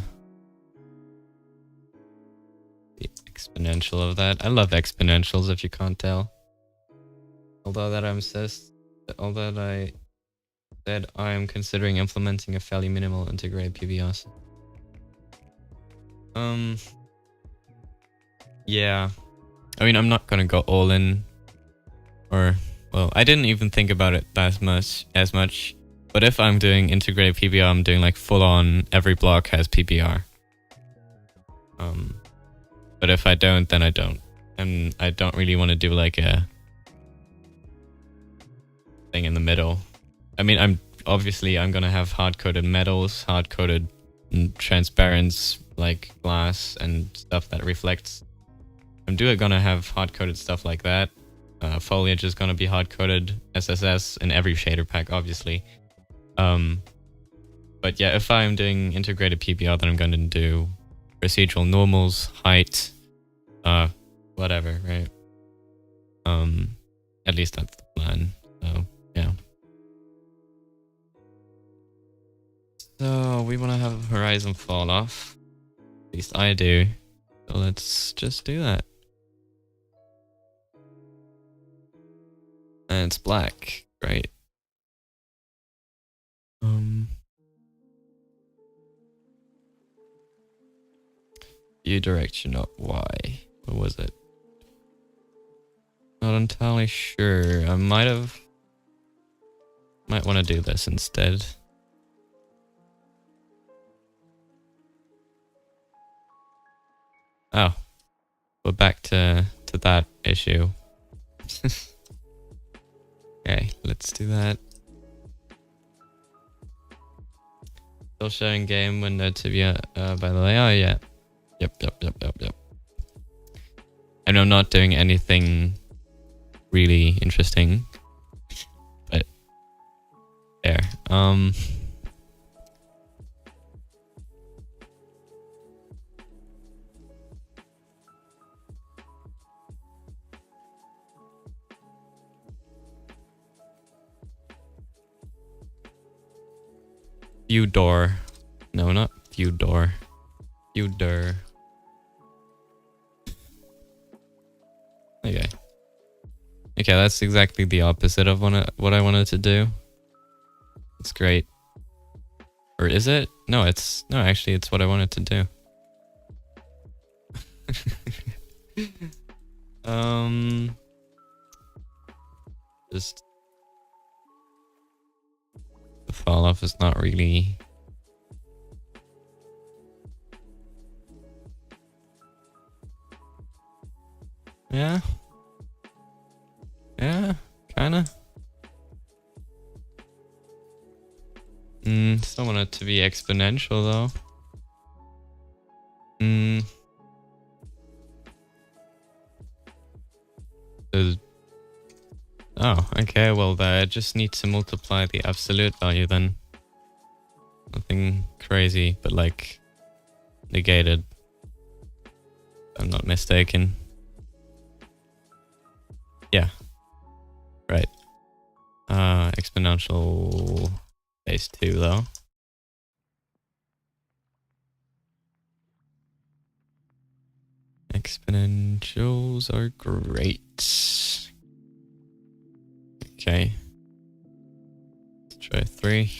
exponential of that. I love exponentials, if you can't tell. Although I said I am considering implementing a fairly minimal integrated PBR. Yeah. I mean, I'm not gonna go all in, or well, I didn't even think about it as much. But if I'm doing integrated PBR, I'm doing like full on every block has PBR. But if I don't, then I don't, and I don't really want to do like a thing in the middle. I mean, I'm gonna have hard-coded metals, hard-coded and transparent like glass and stuff that reflects. I'm gonna have hard-coded stuff like that. Foliage is gonna be hard-coded SSS in every shader pack, obviously. But yeah, if I'm doing integrated PBR, then I'm gonna do procedural normals, height, whatever, right? At least that's the plan. So yeah. So we want to have horizon fall off. At least I do. So let's just do that. And it's black, right? U direction, not Y. What was it? Not entirely sure. I might want to do this instead. Oh, we're back to that issue. Okay, let's do that. Still showing game window to be by the way. Oh yeah. Yep. And I'm not doing anything really interesting. But there. View door. No, not view door. View door. Okay. Okay, that's exactly the opposite of what I wanted to do. It's great. Or is it? No, actually it's what I wanted to do. Just the fall off is not really yeah, kinda. Still want it to be exponential though. Oh, okay, well I just need to multiply the absolute value then. Nothing crazy, but like negated. If I'm not mistaken. Yeah. Right. Exponential base 2 though. Exponentials are great. Okay. Let's try 3.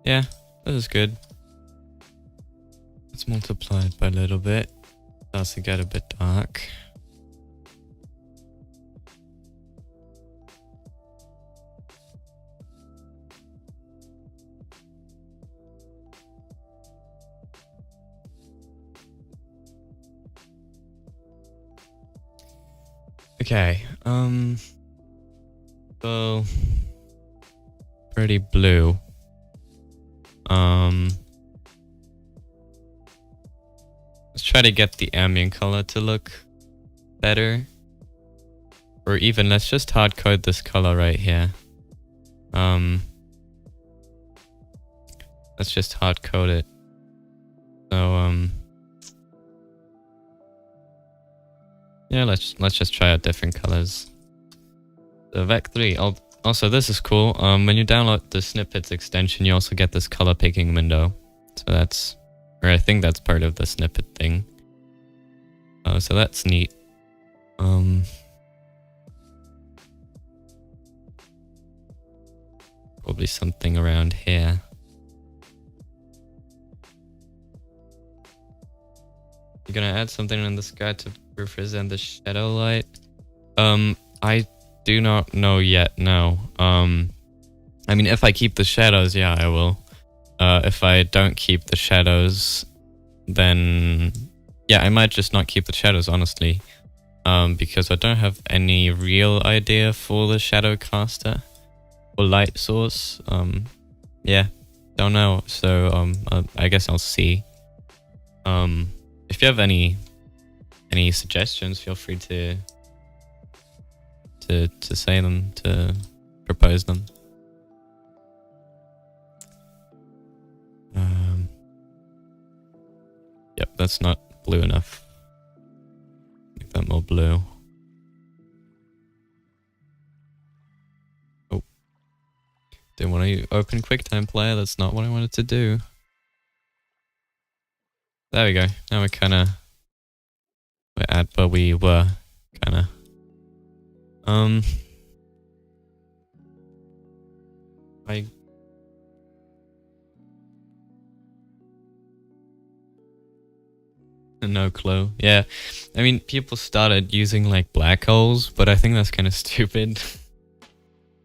Yeah, this is good. Let's multiply it by a little bit. Starts to get a bit dark. Okay, so pretty blue. Let's try to get the ambient color to look better. Or even let's just hard code this color right here. Let's just hard code it. So yeah, let's just try out different colors. The Vec3. Also, this is cool. When you download the snippets extension, you also get this color picking window. So that's, or I think that's part of the snippet thing. So that's neat. Probably something around here. You're gonna add something in the sky to represent the shadow light? I do not know yet, no. I mean, if I keep the shadows, yeah, I will. If I don't keep the shadows, then yeah, I might just not keep the shadows, honestly. because I don't have any real idea for the shadow caster or light source. Yeah, don't know. So I guess I'll see. If you have any suggestions, feel free to say them, to propose them. Yep, that's not blue enough. Make that more blue. Oh, didn't want to open QuickTime Player. That's not what I wanted to do. There we go. Now we're at where we were, kinda. I no clue. Yeah, I mean, people started using like black holes, but I think that's kind of stupid.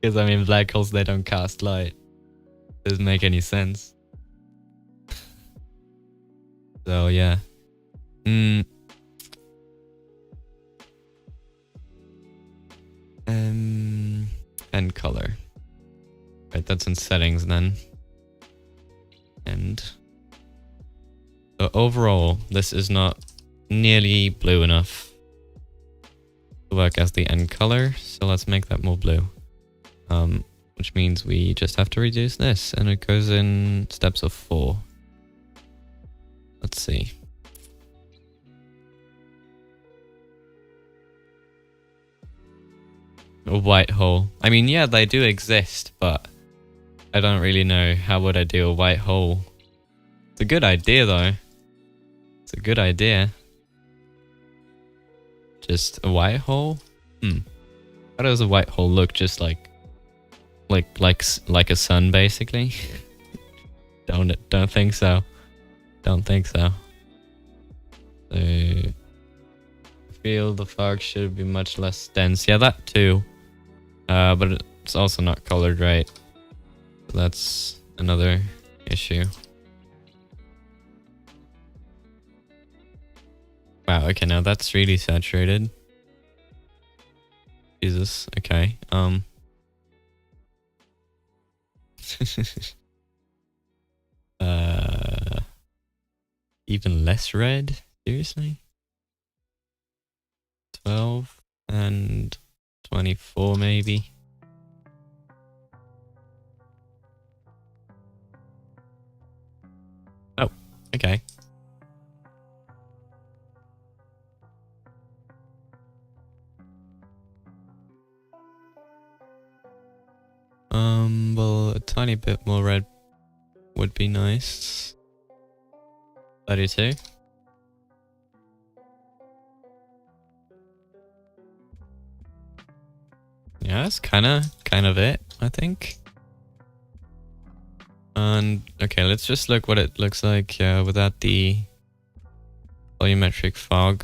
Because I mean, black holes, they don't cast light. Doesn't make any sense. So yeah. And color. Right, that's in settings then. And so overall, this is not nearly blue enough to work as the end color. So let's make that more blue. Which means we just have to reduce this, and it goes in steps of 4. Let's see. A white hole. I mean, yeah, they do exist, but I don't really know how would I do a white hole. It's a good idea, though. It's a good idea. Just a white hole? How does a white hole look? Just like a sun, basically. Don't think so. Don't think so. So I feel the fog should be much less dense. Yeah, that too. But it's also not colored right. So that's another issue. Wow, okay, now that's really saturated. Jesus, okay. Even less red? Seriously? 12 and 24 maybe. Oh, okay. Well, a tiny bit more red would be nice. 32. Yeah, that's kind of it, I think. And okay, let's just look what it looks like without the volumetric fog.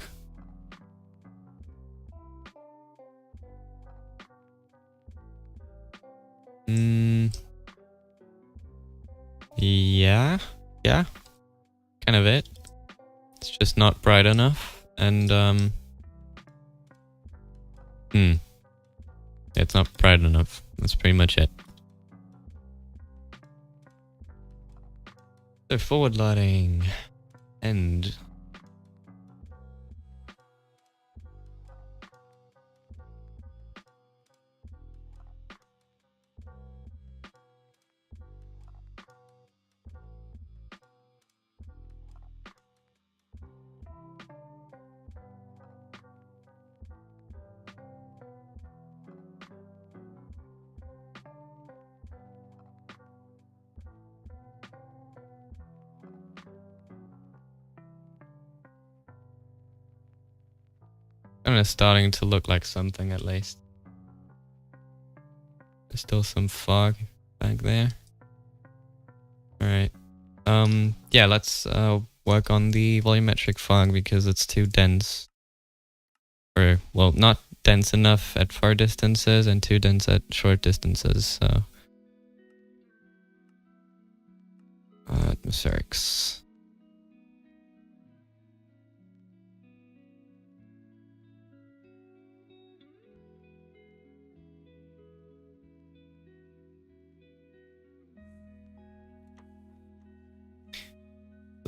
Yeah, kind of it. It's just not bright enough, and it's not bright enough. That's pretty much it. So forward lighting, and kind of starting to look like something at least. There's still some fog back there. All right. Yeah, let's work on the volumetric fog because it's too dense. Or, well, not dense enough at far distances and too dense at short distances, so. Atmospherics.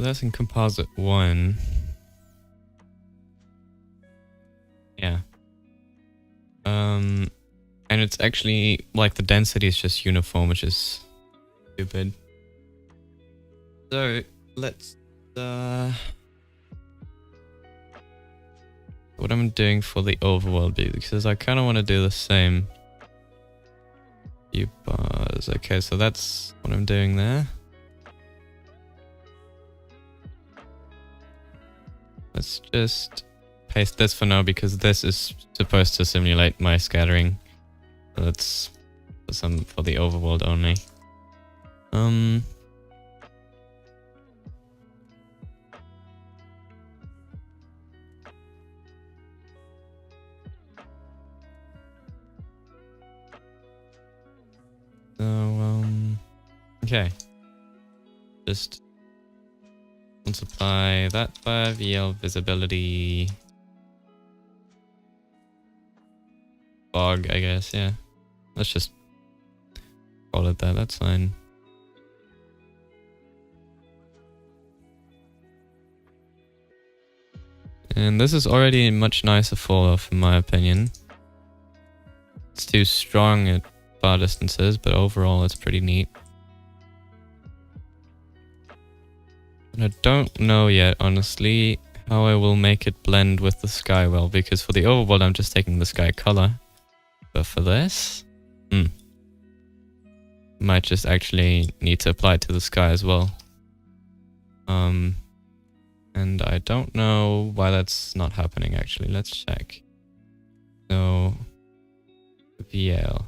that's in composite 1. Yeah. And it's actually, like, the density is just uniform, which is stupid. So, let's, what I'm doing for the overworld, because I kind of want to do the same. Few bars. Okay, so that's what I'm doing there. Let's just paste this for now, because this is supposed to simulate my scattering. So that's for the overworld only. So, okay. Just multiply that by VL visibility fog, I guess, yeah. Let's just call it that, that's fine. And this is already a much nicer fall off in my opinion. It's too strong at far distances, but overall it's pretty neat. And I don't know yet, honestly, how I will make it blend with the sky well, because for the overworld I'm just taking the sky color. But for this, might just actually need to apply it to the sky as well. And I don't know why that's not happening actually. Let's check. So, VL.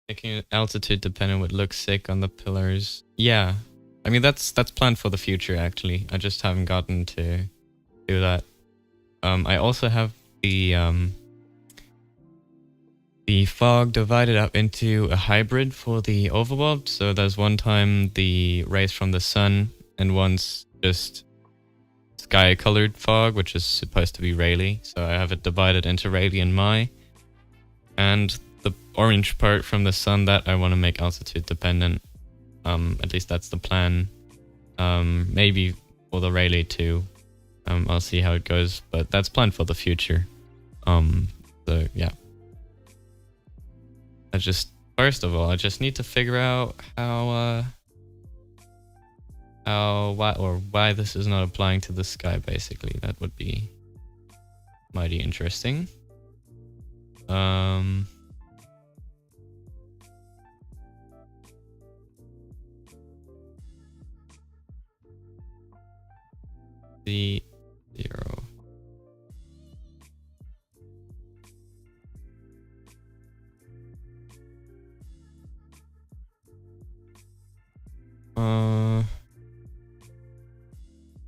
Making it altitude dependent would look sick on the pillars. Yeah. I mean, that's planned for the future actually. I just haven't gotten to do that. I also have the fog divided up into a hybrid for the overworld. So there's one time the rays from the sun and one's just sky colored fog, which is supposed to be Rayleigh. So I have it divided into Rayleigh and Mai. And the orange part from the sun, that I want to make altitude dependent. At least that's the plan. Maybe for the Rayleigh too. I'll see how it goes, but that's planned for the future. So yeah. First of all, I just need to figure out why this is not applying to the sky, basically. That would be mighty interesting. The 0.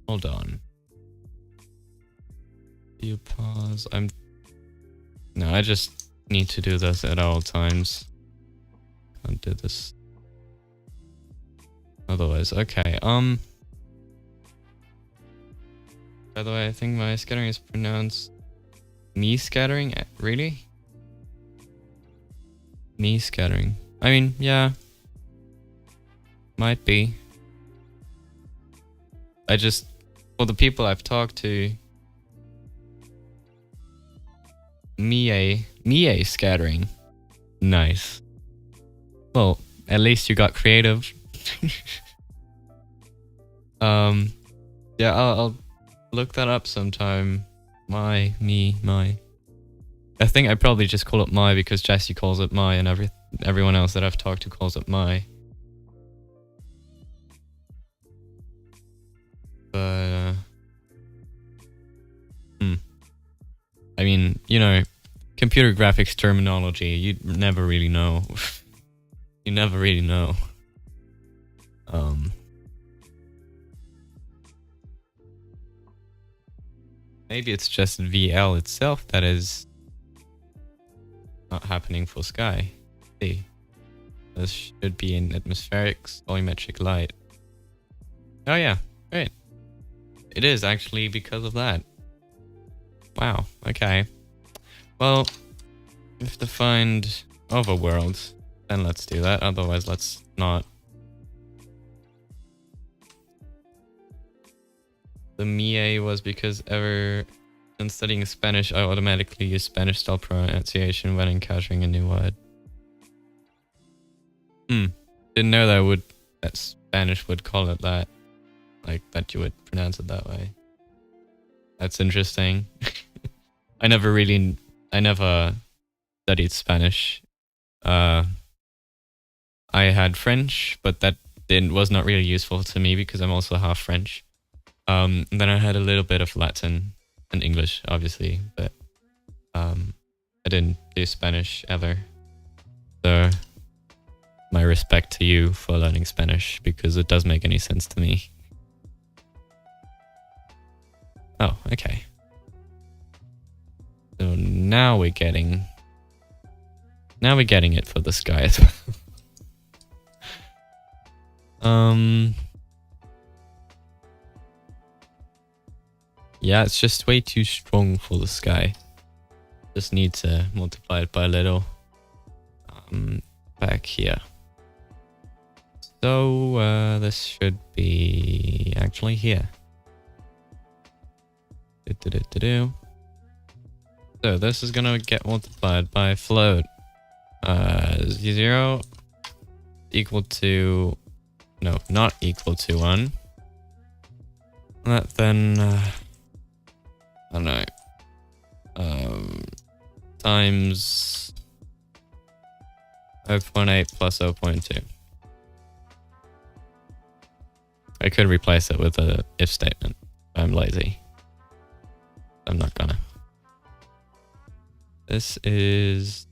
Hold on. You pause. No, I just need to do this at all times. Can't do this otherwise. Okay. By the way, I think my scattering is pronounced me scattering. Really? Me scattering. I mean, yeah. Might be. For the people I've talked to, Mie scattering. Nice. Well, at least you got creative. Yeah, I'll look that up sometime. My. I think I probably just call it my because Jesse calls it my and everyone else that I've talked to calls it my. But, I mean, you know, computer graphics terminology, you never really know. You never really know. Maybe it's just VL itself that is not happening for sky. See, this should be in atmospheric volumetric light. Oh yeah, great. It is actually because of that. Wow, okay. Well, We have to find overworld. Then let's do that. Otherwise, let's not. The MIE was because ever since studying Spanish, I automatically use Spanish style pronunciation when encountering a new word. Didn't know that Spanish would call it that. Like that you would pronounce it that way. That's interesting. I never studied Spanish. I had French, but that was not really useful to me because I'm also half French. Then I had a little bit of Latin and English, obviously, but I didn't do Spanish ever. So my respect to you for learning Spanish because it does make any sense to me. Oh, okay. So now we're getting it for the sky as well. Yeah, it's just way too strong for the sky. Just need to multiply it by a little. Back here. So this should be actually here. So this is gonna get multiplied by float. 0 equal to, no, not equal to 1. That then, I don't know, times 0.8 plus 0.2. I could replace it with a if statement. I'm lazy. I'm not gonna. This is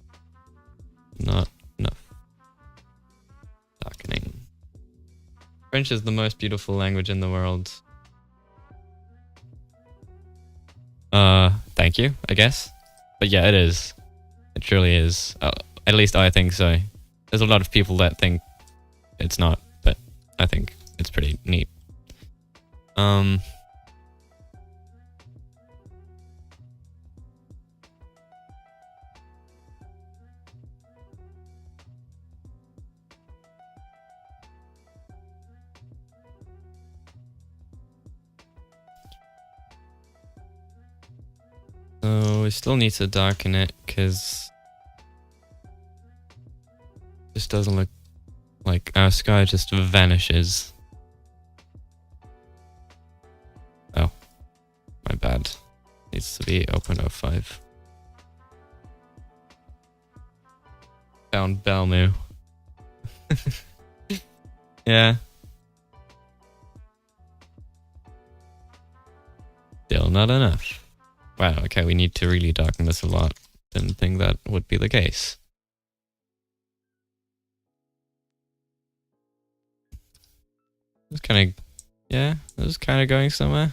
not enough. Darkening. French is the most beautiful language in the world. Thank you, I guess. But yeah, it is. It truly is. At least I think so. There's a lot of people that think it's not, but I think it's pretty neat. So we still need to darken it because this doesn't look like our sky just vanishes. Oh, my bad. Needs to be 0.05. Found Belmu. Yeah. Still not enough. Wow, okay, we need to really darken this a lot. Didn't think that would be the case. It's kind of, yeah, this is kind of going somewhere,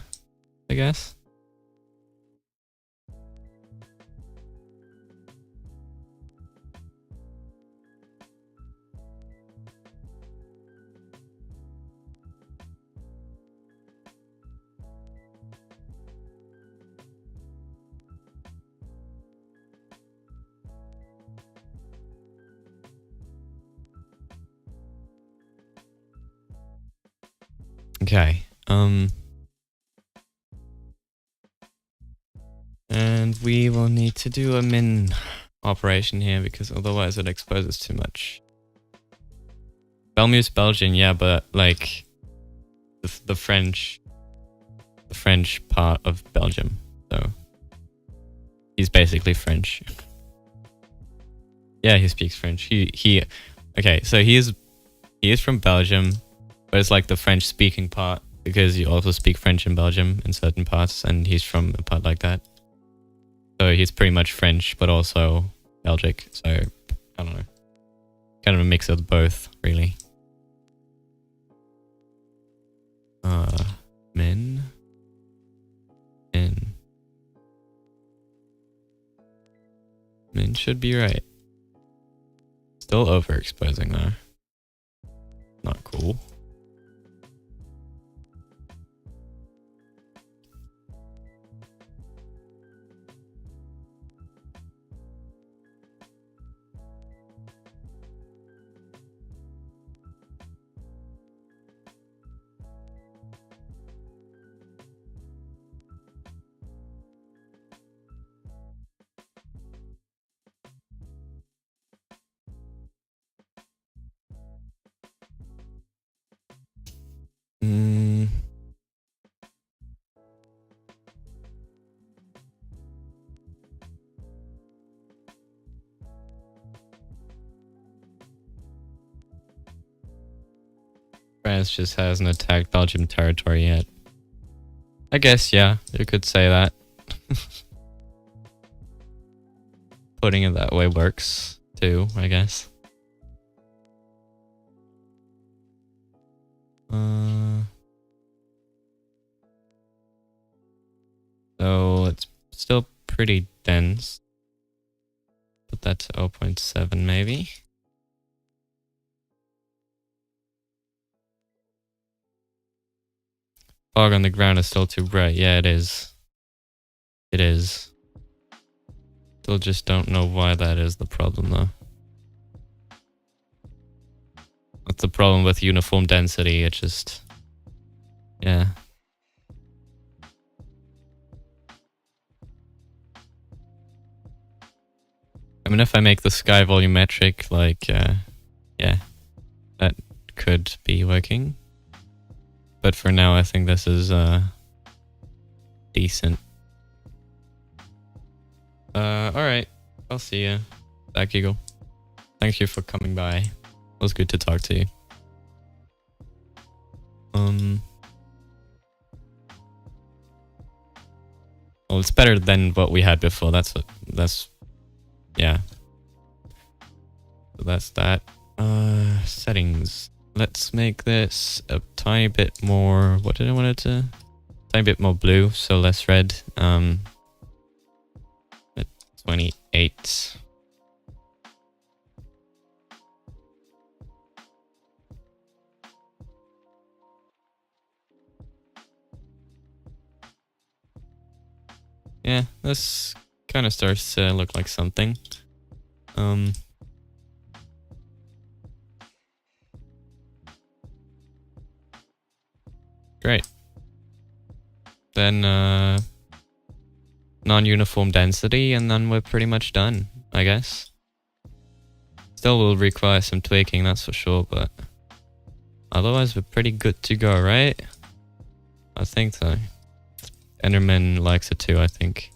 I guess. Okay, and we will need to do a min operation here because otherwise it exposes too much. Belmu's Belgian, yeah, but like the French part of Belgium. So he's basically French. Yeah, he speaks French. Okay, so he is from Belgium, but it's like the French speaking part because you also speak French in Belgium in certain parts, and he's from a part like that. So he's pretty much French, but also Belgic. So I don't know, kind of a mix of both, really. Min. Min should be right. Still overexposing though. Not cool. France just hasn't attacked Belgium territory yet. I guess, yeah, you could say that. Putting it that way works too, I guess. So it's still pretty dense. Put that to 0.7 maybe. Fog on the ground is still too bright. Yeah, it is. It is. Still just don't know why that is the problem though. That's the problem with uniform density. It just... yeah. I mean, if I make the sky volumetric, like, yeah, that could be working. But for now, I think this is, decent. Alright. I'll see you. Back Eagle. Thank you for coming by. It was good to talk to you. Well, it's better than what we had before. Yeah. So that's that. Settings. Let's make this a tiny bit more... what did I want it to? Tiny bit more blue, so less red. At 28. Yeah, this kind of starts to look like something. Great. Then, non-uniform density, and then we're pretty much done, I guess. Still will require some tweaking, that's for sure, but otherwise we're pretty good to go, right? I think so. Enderman likes it too, I think.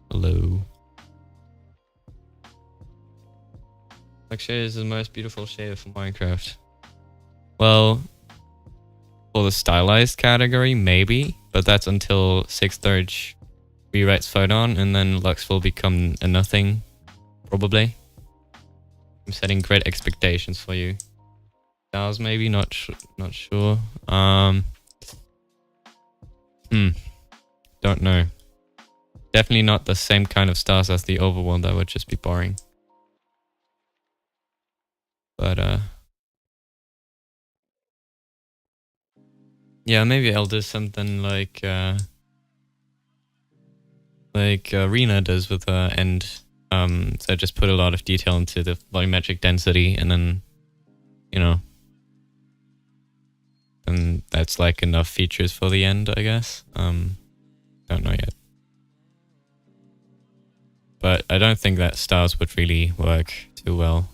Hello. Like shade is the most beautiful shade for Minecraft. Well, for the stylized category, maybe, but that's until 6th rewrites Photon, and then Lux will become a nothing, probably. I'm setting great expectations for you. Stars, maybe, not sure. Don't know. Definitely not the same kind of stars as the overworld. That would just be boring. But yeah, maybe I'll do something like Arena does with end. So just put a lot of detail into the volumetric density, and then, you know, and that's like enough features for the end, I guess. Don't know yet. But I don't think that stars would really work too well.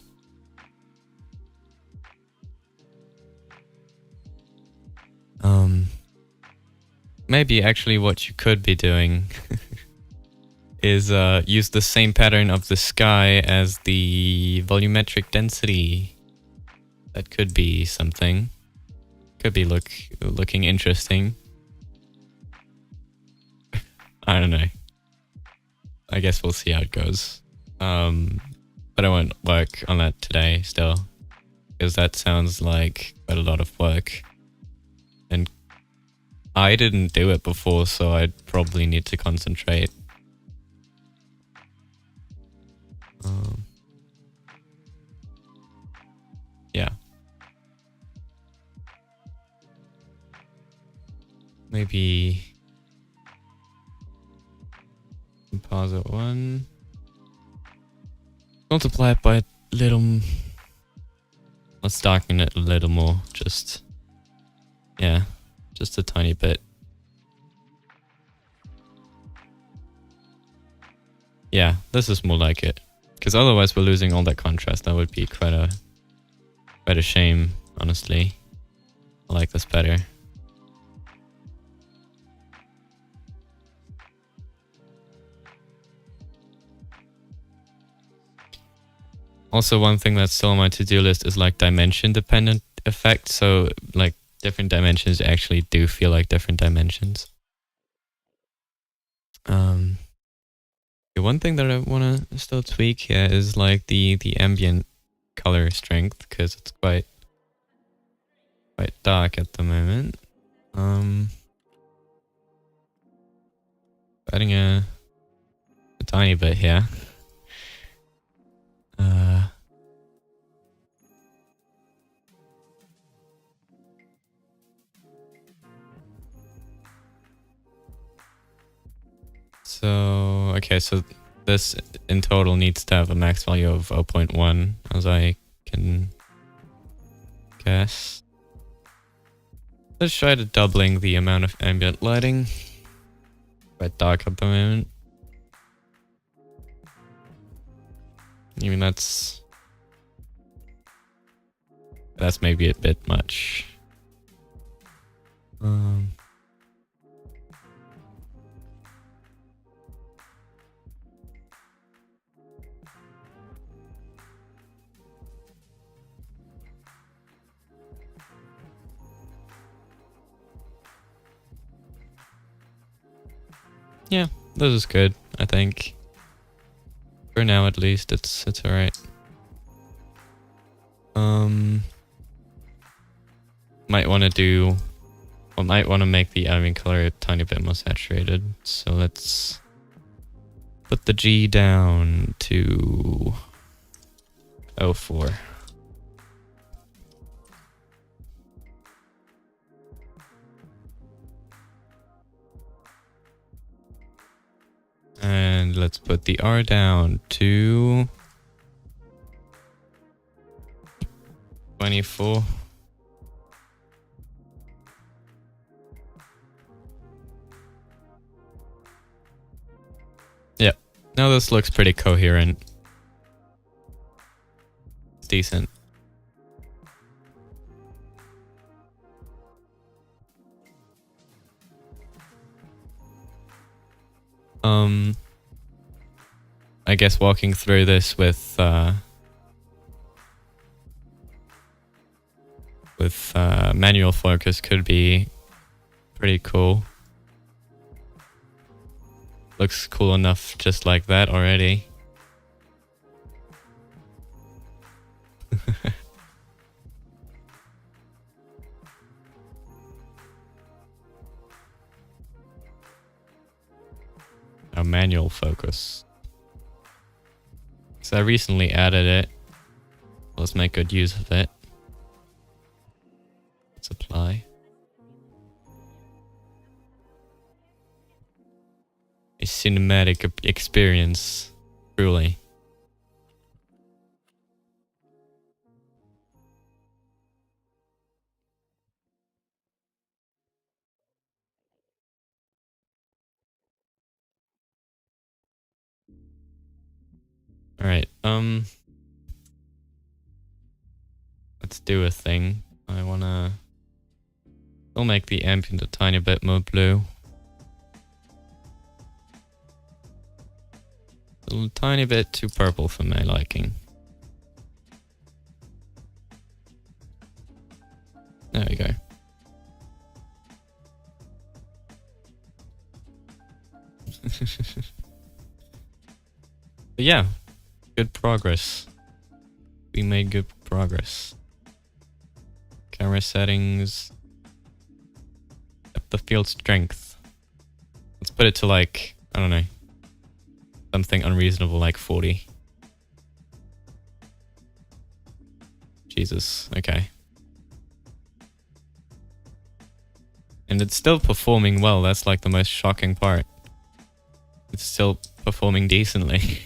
Maybe actually what you could be doing is use the same pattern of the sky as the volumetric density. That could be something. Could be looking interesting. I don't know. I guess we'll see how it goes. But I won't work on that today still, because that sounds like quite a lot of work. And I didn't do it before, so I'd probably need to concentrate. Yeah. Maybe composite 1. Multiply it by a little. Let's darken it a little more. Just, yeah, just a tiny bit. Yeah, this is more like it. Because otherwise we're losing all that contrast. That would be quite a shame, honestly. I like this better. Also, one thing that's still on my to-do list is like dimension dependent effect, so like different dimensions actually do feel like different dimensions. The one thing that I want to still tweak here is like the ambient color strength, because it's quite dark at the moment. Adding a tiny bit here. So, okay, so this in total needs to have a max value of 0.1, as I can guess. Let's try to doubling the amount of ambient lighting. Quite dark at the moment. Even that's maybe a bit much. Yeah, this is good, I think. For now at least, it's alright. Might want to make the ambient color a tiny bit more saturated. So let's put the G down to 04. And let's put the R down to 24. Yeah, now this looks pretty coherent. It's decent. I guess walking through this with manual focus could be pretty cool. Looks cool enough just like that already. A manual focus. So I recently added it. Let's make good use of it. Let's apply. A cinematic experience, truly. Alright, let's do a thing. We'll make the ambient a tiny bit more blue. A tiny bit too purple for my liking. There we go. But yeah, good progress. We made good progress. Camera settings. Depth of field strength. Let's put it to like, I don't know, something unreasonable like 40. Jesus, okay. And it's still performing well, that's like the most shocking part. It's still performing decently.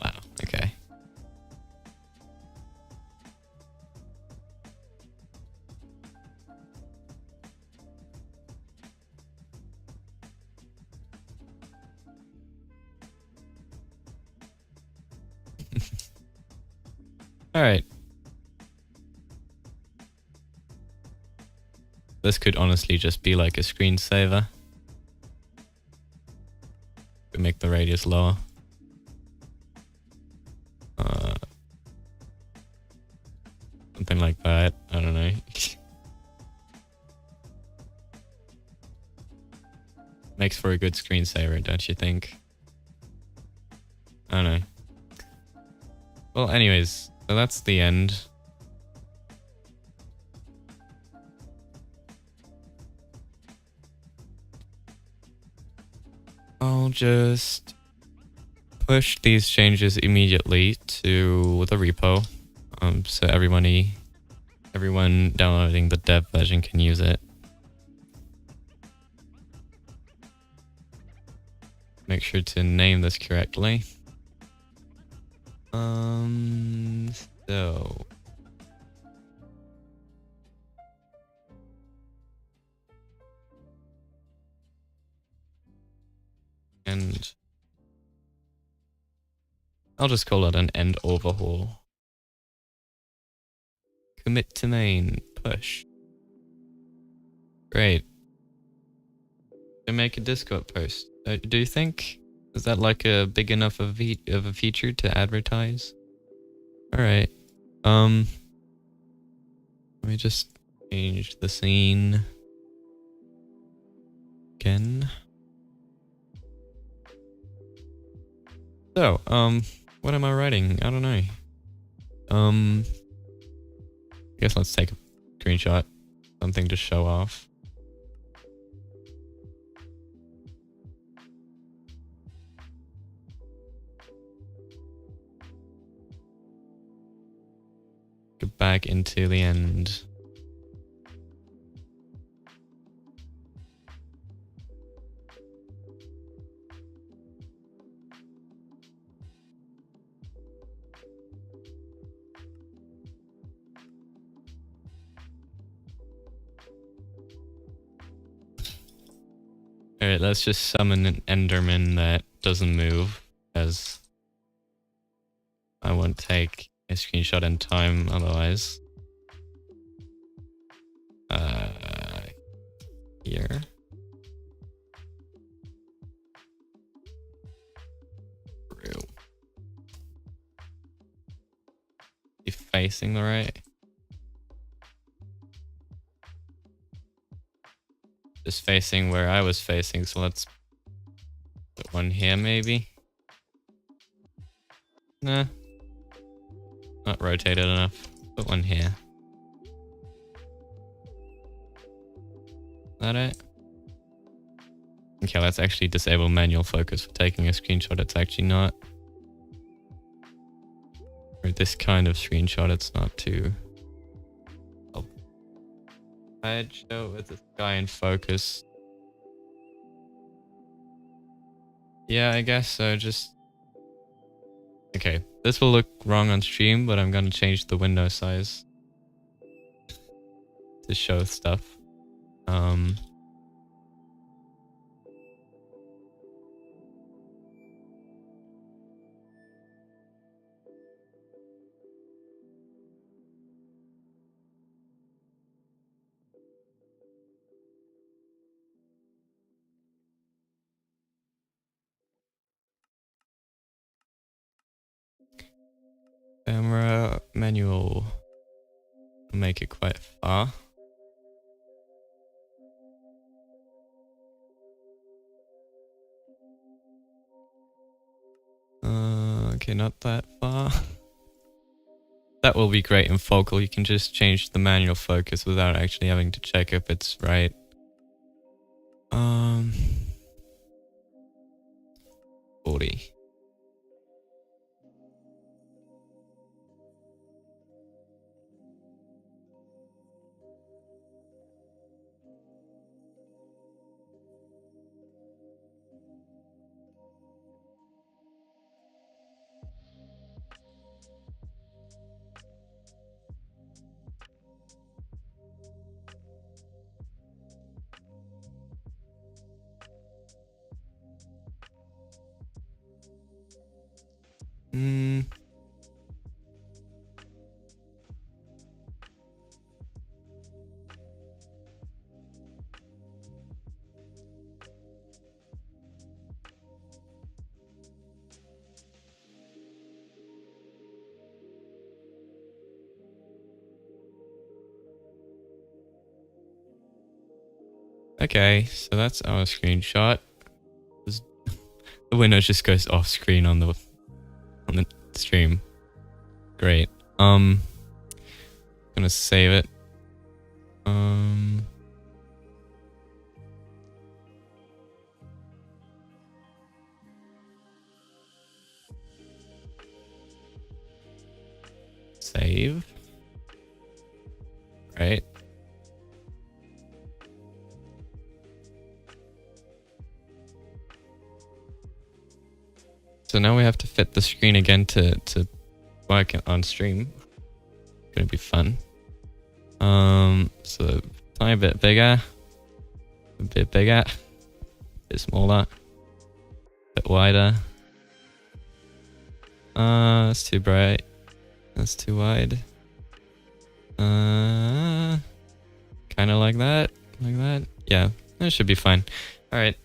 Wow, okay. Alright. This could honestly just be like a screensaver. Could make the radius lower. Something like that. I don't know. Makes for a good screensaver, don't you think? I don't know. Well, anyways, so that's the end. I'll just push these changes immediately to the repo, so everyone downloading the dev version can use it. Make sure to name this correctly. So and I'll just call it an end overhaul. Commit to main, push. Great. To make a Discord post. Do you think? Is that like a big enough of a feature to advertise? Alright. Let me just change the scene again. So, what am I writing? I don't know. I guess let's take a screenshot. Something to show off. Go back into the end. Alright, let's just summon an Enderman that doesn't move, as I won't take a screenshot in time otherwise. Here. Through. Is he facing the right? Just facing where I was facing, so let's put one here maybe. Nah. Not rotated enough. Put one here. Is that it? Okay, let's actually disable manual focus for taking a screenshot. It's actually not. For this kind of screenshot, it's not too. I'd show with this guy in focus. Yeah, I guess so. Just. Okay, this will look wrong on stream, but I'm gonna change the window size to show stuff. Camera manual. Make it quite far. Okay, not that far. That will be great in focal. You can just change the manual focus without actually having to check if it's right. 40. Okay, so that's our screenshot. The window just goes off screen on the stream. Great. Gonna save it. Save. Right. So now we have to fit the screen again to work on stream. Gonna be fun. So tiny bit bigger, a bit smaller, a bit wider. That's too bright. That's too wide. Kind of like that. Like that. Yeah, that should be fine. All right.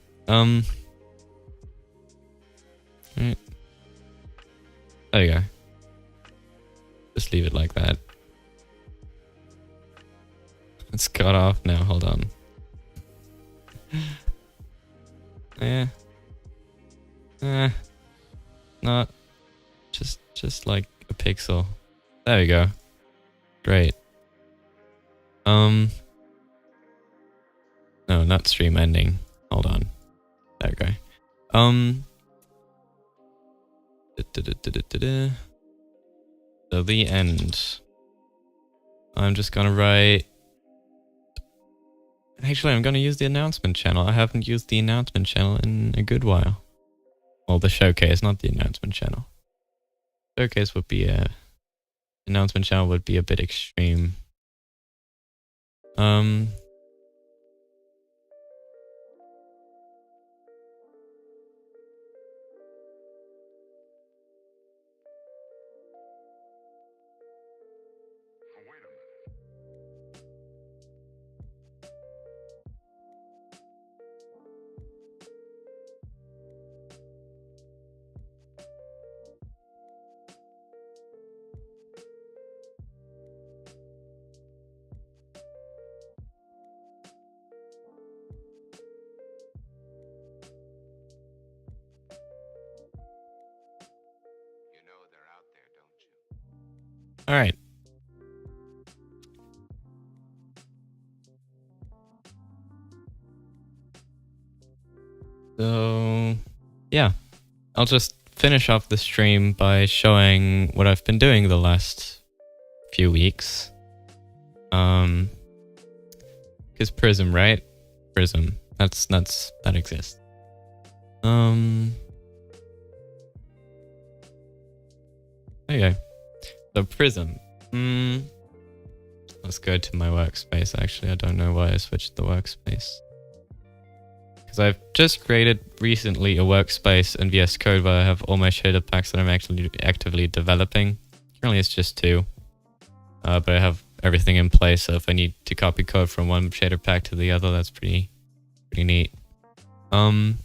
Right. There you go. Just leave it like that. It's cut off now. Hold on. Yeah. Not. Just like a pixel. There we go. Great. No, not stream ending. Hold on. There we go. So the end. I'm just gonna write. Actually, I'm gonna use the announcement channel. I haven't used the announcement channel in a good while. Well, the showcase, not the announcement channel. Showcase would be a. Announcement channel would be a bit extreme. All right. So, yeah, I'll just finish off the stream by showing what I've been doing the last few weeks. Because Prism, right? Prism. That exists. There you go. So Prism. Let's go to my workspace. Actually, I don't know why I switched the workspace. Because I've just created recently a workspace in VS Code where I have all my shader packs that I'm actually actively developing. Currently it's just 2. But I have everything in place, so if I need to copy code from one shader pack to the other, that's pretty neat. But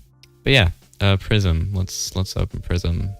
yeah, Prism. Let's open Prism.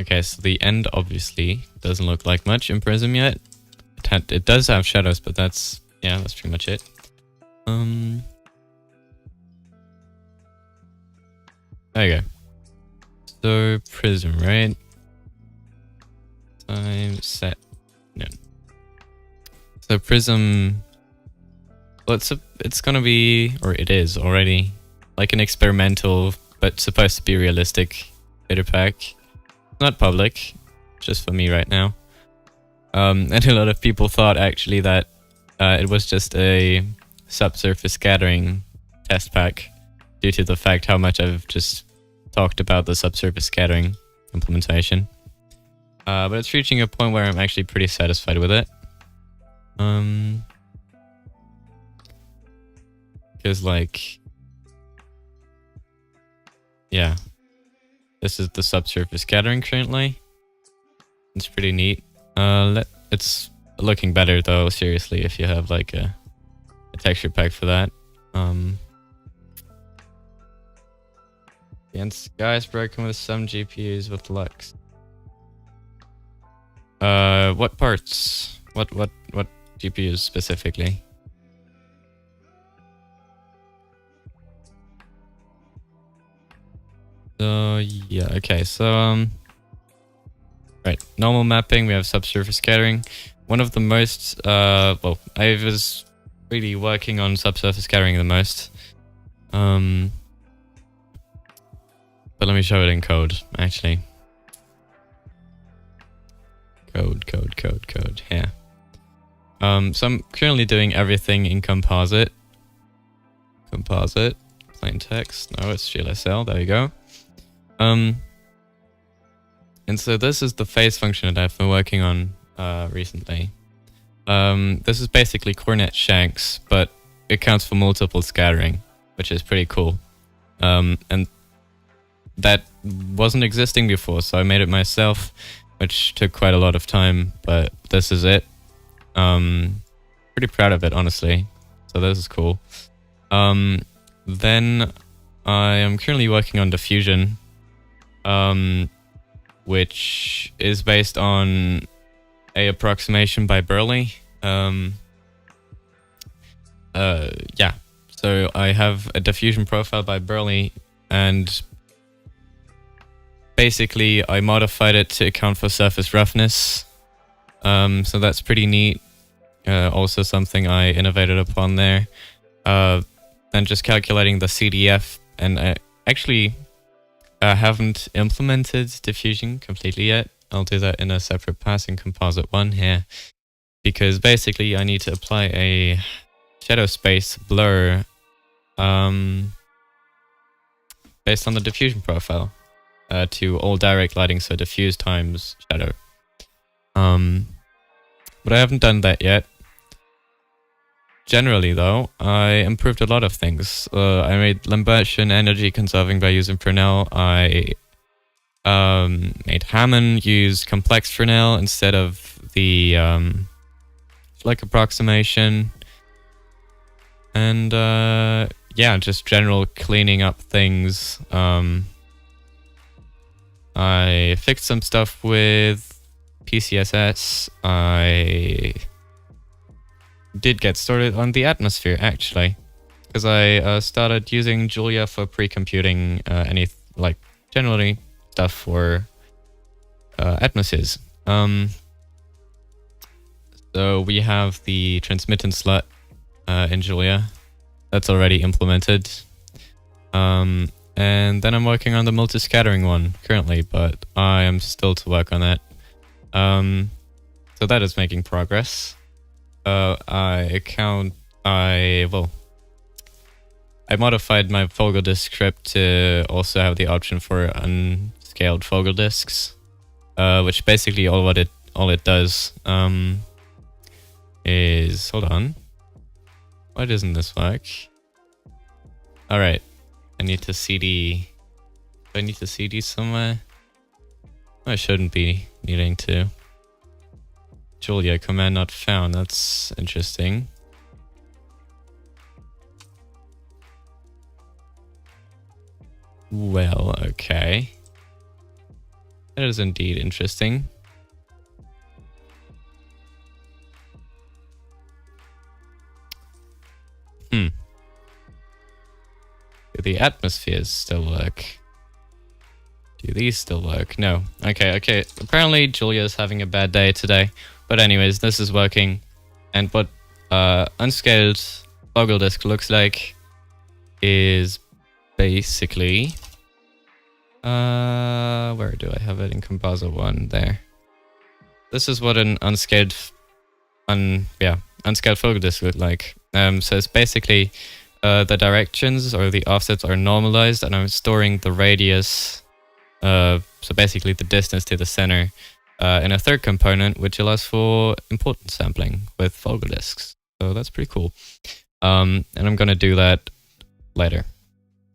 Okay, so the end obviously doesn't look like much in Prism yet. It does have shadows, but that's pretty much it. There you go. So Prism, right? Time set. No. So Prism. Well, it's gonna be, or it is already, like an experimental, but supposed to be realistic shader pack. Not public, just for me right now. And a lot of people thought actually that it was just a subsurface scattering test pack due to the fact how much I've just talked about the subsurface scattering implementation. But it's reaching a point where I'm actually pretty satisfied with it. Because like, yeah, This is the subsurface scattering currently. It's pretty neat. It's looking better though, seriously, if you have like a texture pack for that. The sky is broken with some GPUs with Lux. What parts? What GPUs specifically? So yeah, okay, so right, normal mapping, we have subsurface scattering. One of the most well, I was really working on subsurface scattering the most. But let me show it in code, actually. Code, yeah. So I'm currently doing everything in composite. Composite, plain text, no, it's GLSL, there you go. And so this is the phase function that I've been working on recently. This is basically cornet shanks, but it counts for multiple scattering, which is pretty cool. And that wasn't existing before, so I made it myself, which took quite a lot of time, but this is it. Pretty proud of it, honestly. So this is cool. Then I am currently working on diffusion, which is based on a approximation by Burley. Yeah, so I have a diffusion profile by Burley, and basically I modified it to account for surface roughness. So that's pretty neat. Also something I innovated upon there. Then just calculating the CDF, and I actually haven't implemented diffusion completely yet. I'll do that in a separate pass in composite 1 here, because basically I need to apply a shadow space blur based on the diffusion profile to all direct lighting, so diffuse times shadow. But I haven't done that yet. Generally though, I improved a lot of things. I made Lambertian energy conserving by using Fresnel. I made Hammond use complex Fresnel instead of the like approximation. And yeah, just general cleaning up things. I fixed some stuff with PCSS. I did get started on the atmosphere, actually, because I started using Julia for pre-computing like generally stuff for atmospheres. So we have the transmittance slut in Julia. That's already implemented. And then I'm working on the multi-scattering one currently, but I am still to work on that. So that is making progress. I modified my Fogle disk script to also have the option for unscaled Fogle disks, which basically all it does is, hold on, why doesn't this work? All right, I need to CD. Do I need to CD somewhere? I shouldn't be needing to. Julia, command not found. That's interesting. Well, okay. That is indeed interesting. Do the atmospheres still work? Do these still work? No. Okay. Apparently Julia's having a bad day today. But anyways, this is working. And what unscaled Fogle disk looks like is basically... where do I have it in composite 1? There. This is what an unscaled Fogle disk look like. So it's basically the directions or the offsets are normalized, and I'm storing the radius, so basically the distance to the center, in a third component, which allows for importance sampling with Fogle disks. So that's pretty cool. And I'm gonna do that later,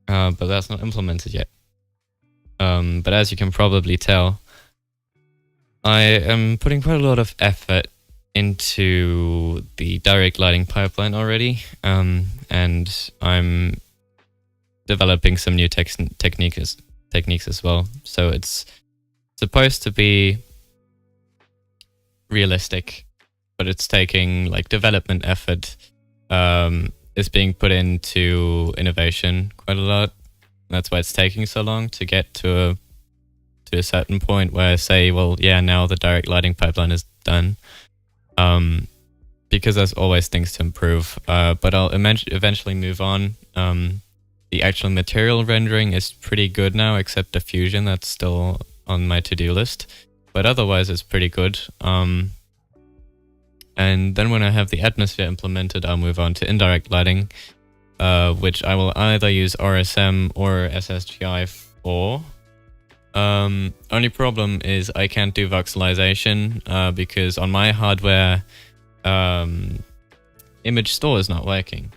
but that's not implemented yet. But as you can probably tell, I am putting quite a lot of effort into the direct lighting pipeline already, and I'm developing some new techniques as well. So it's supposed to be realistic, but it's taking like development effort. Is being put into innovation quite a lot. That's why it's taking so long to get to a certain point where I say, well, yeah, now the direct lighting pipeline is done. Because there's always things to improve. But I'll eventually move on. The actual material rendering is pretty good now, except the fusion that's still on my to-do list. But otherwise, it's pretty good. And then when I have the atmosphere implemented, I'll move on to indirect lighting, which I will either use RSM or SSGI for. Only problem is I can't do voxelization because on my hardware, image store is not working,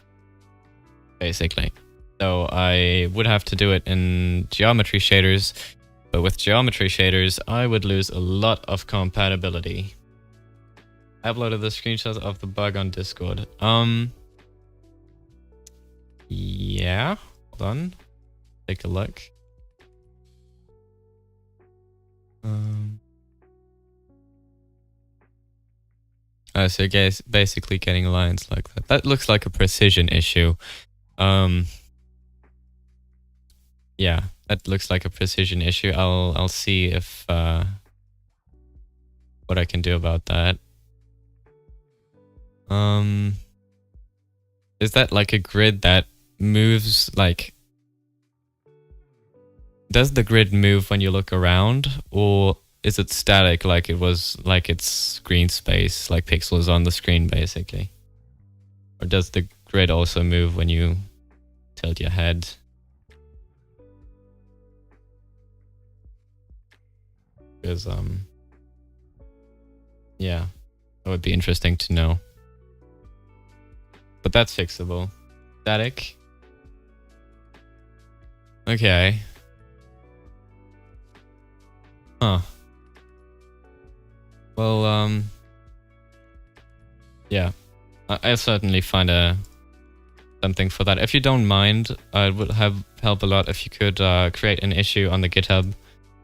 basically. So I would have to do it in geometry shaders, but with geometry shaders, I would lose a lot of compatibility. I uploaded the screenshots of the bug on Discord. Yeah, hold on. Take a look. So guys, basically getting lines like that. That looks like a precision issue. Yeah, that looks like a precision issue. I'll see if what I can do about that. Is that like a grid that moves like... Does the grid move when you look around, or is it static like it was, like it's screen space, like pixels on the screen basically? Or does the grid also move when you tilt your head? Because yeah, that would be interesting to know. But that's fixable. Static. Okay. Huh. Well, yeah. I'll certainly find something for that. If you don't mind, it would help a lot if you could create an issue on the GitHub.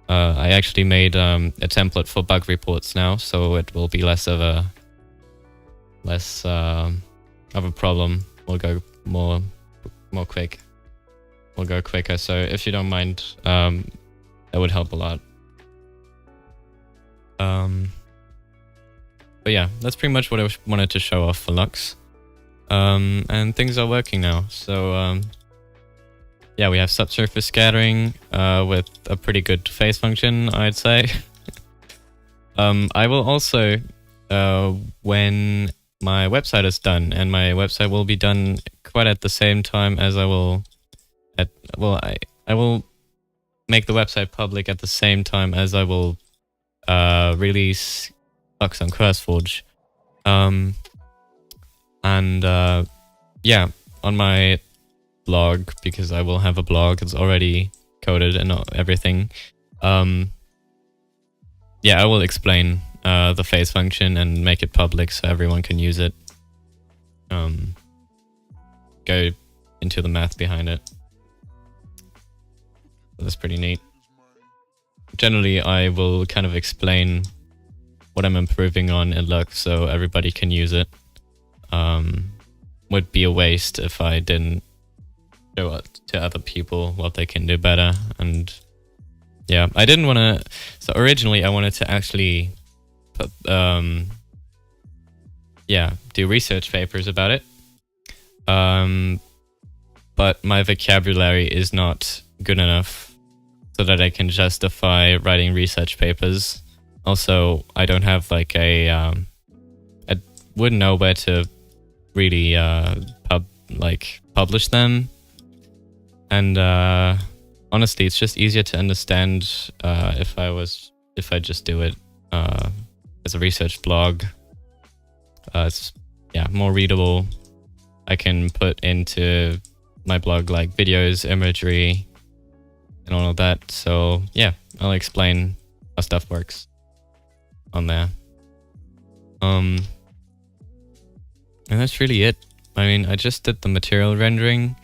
I actually made a template for bug reports now, so it will be less of a problem. We'll go more quick. We'll go quicker. So if you don't mind, that would help a lot. But yeah, that's pretty much what I wanted to show off for Lux. And things are working now. So yeah, we have subsurface scattering with a pretty good phase function, I'd say. I will also, when my website is done, and my website will be done quite at the same time as I will, I will make the website public at the same time as I will release Lux on CurseForge. Yeah, on my blog, because I will have a blog, it's already coded and everything. Yeah, I will explain the phase function and make it public so everyone can use it. Go into the math behind it. That's pretty neat. Generally, I will kind of explain what I'm improving on in Lux so everybody can use it. Would be a waste if I didn't show it to other people what they can do better. And yeah, I didn't want to... So originally I wanted to actually put, yeah, do research papers about it. But my vocabulary is not good enough so that I can justify writing research papers. Also, I don't have like a... I wouldn't know where to really publish them. And honestly, it's just easier to understand if I just do it as a research blog. It's more readable. I can put into my blog like videos, imagery, and all of that. So yeah, I'll explain how stuff works on there. And that's really it. I mean, I just did the material rendering.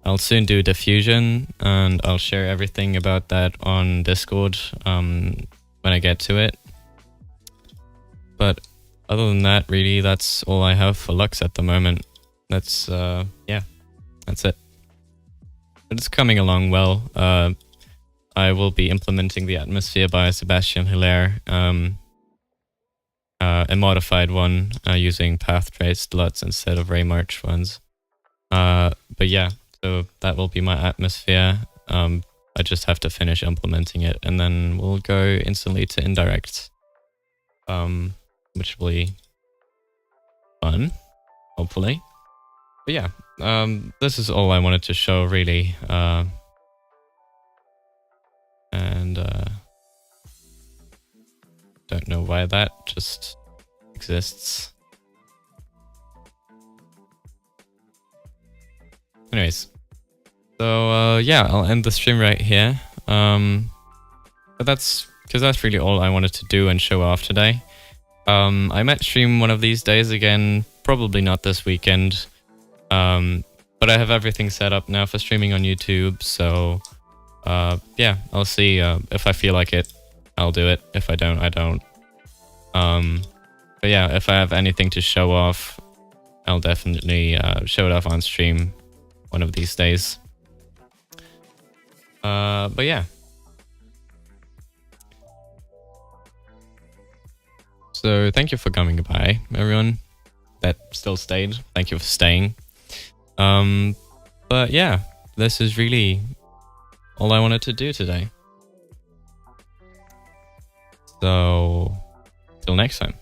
I'll soon do diffusion, and I'll share everything about that on Discord when I get to it. But other than that, really, that's all I have for Lux at the moment. That's, yeah, that's it. But it's coming along well. I will be implementing the atmosphere by Sebastian Hilaire, a modified one using path traced LUTs instead of Raymarch ones. But yeah, so that will be my atmosphere. I just have to finish implementing it, and then we'll go instantly to indirect, which will be fun, hopefully. But yeah, this is all I wanted to show, really. And don't know why that just exists. Anyways, so yeah, I'll end the stream right here. But that's because that's really all I wanted to do and show off today. I might stream one of these days again, probably not this weekend. But I have everything set up now for streaming on YouTube, so yeah, I'll see. If I feel like it, I'll do it. If I don't, I don't. But yeah, if I have anything to show off, I'll definitely show it off on stream one of these days. But yeah. So thank you for coming by, everyone that still stayed. Thank you for staying. But yeah, this is really all I wanted to do today. So, till next time.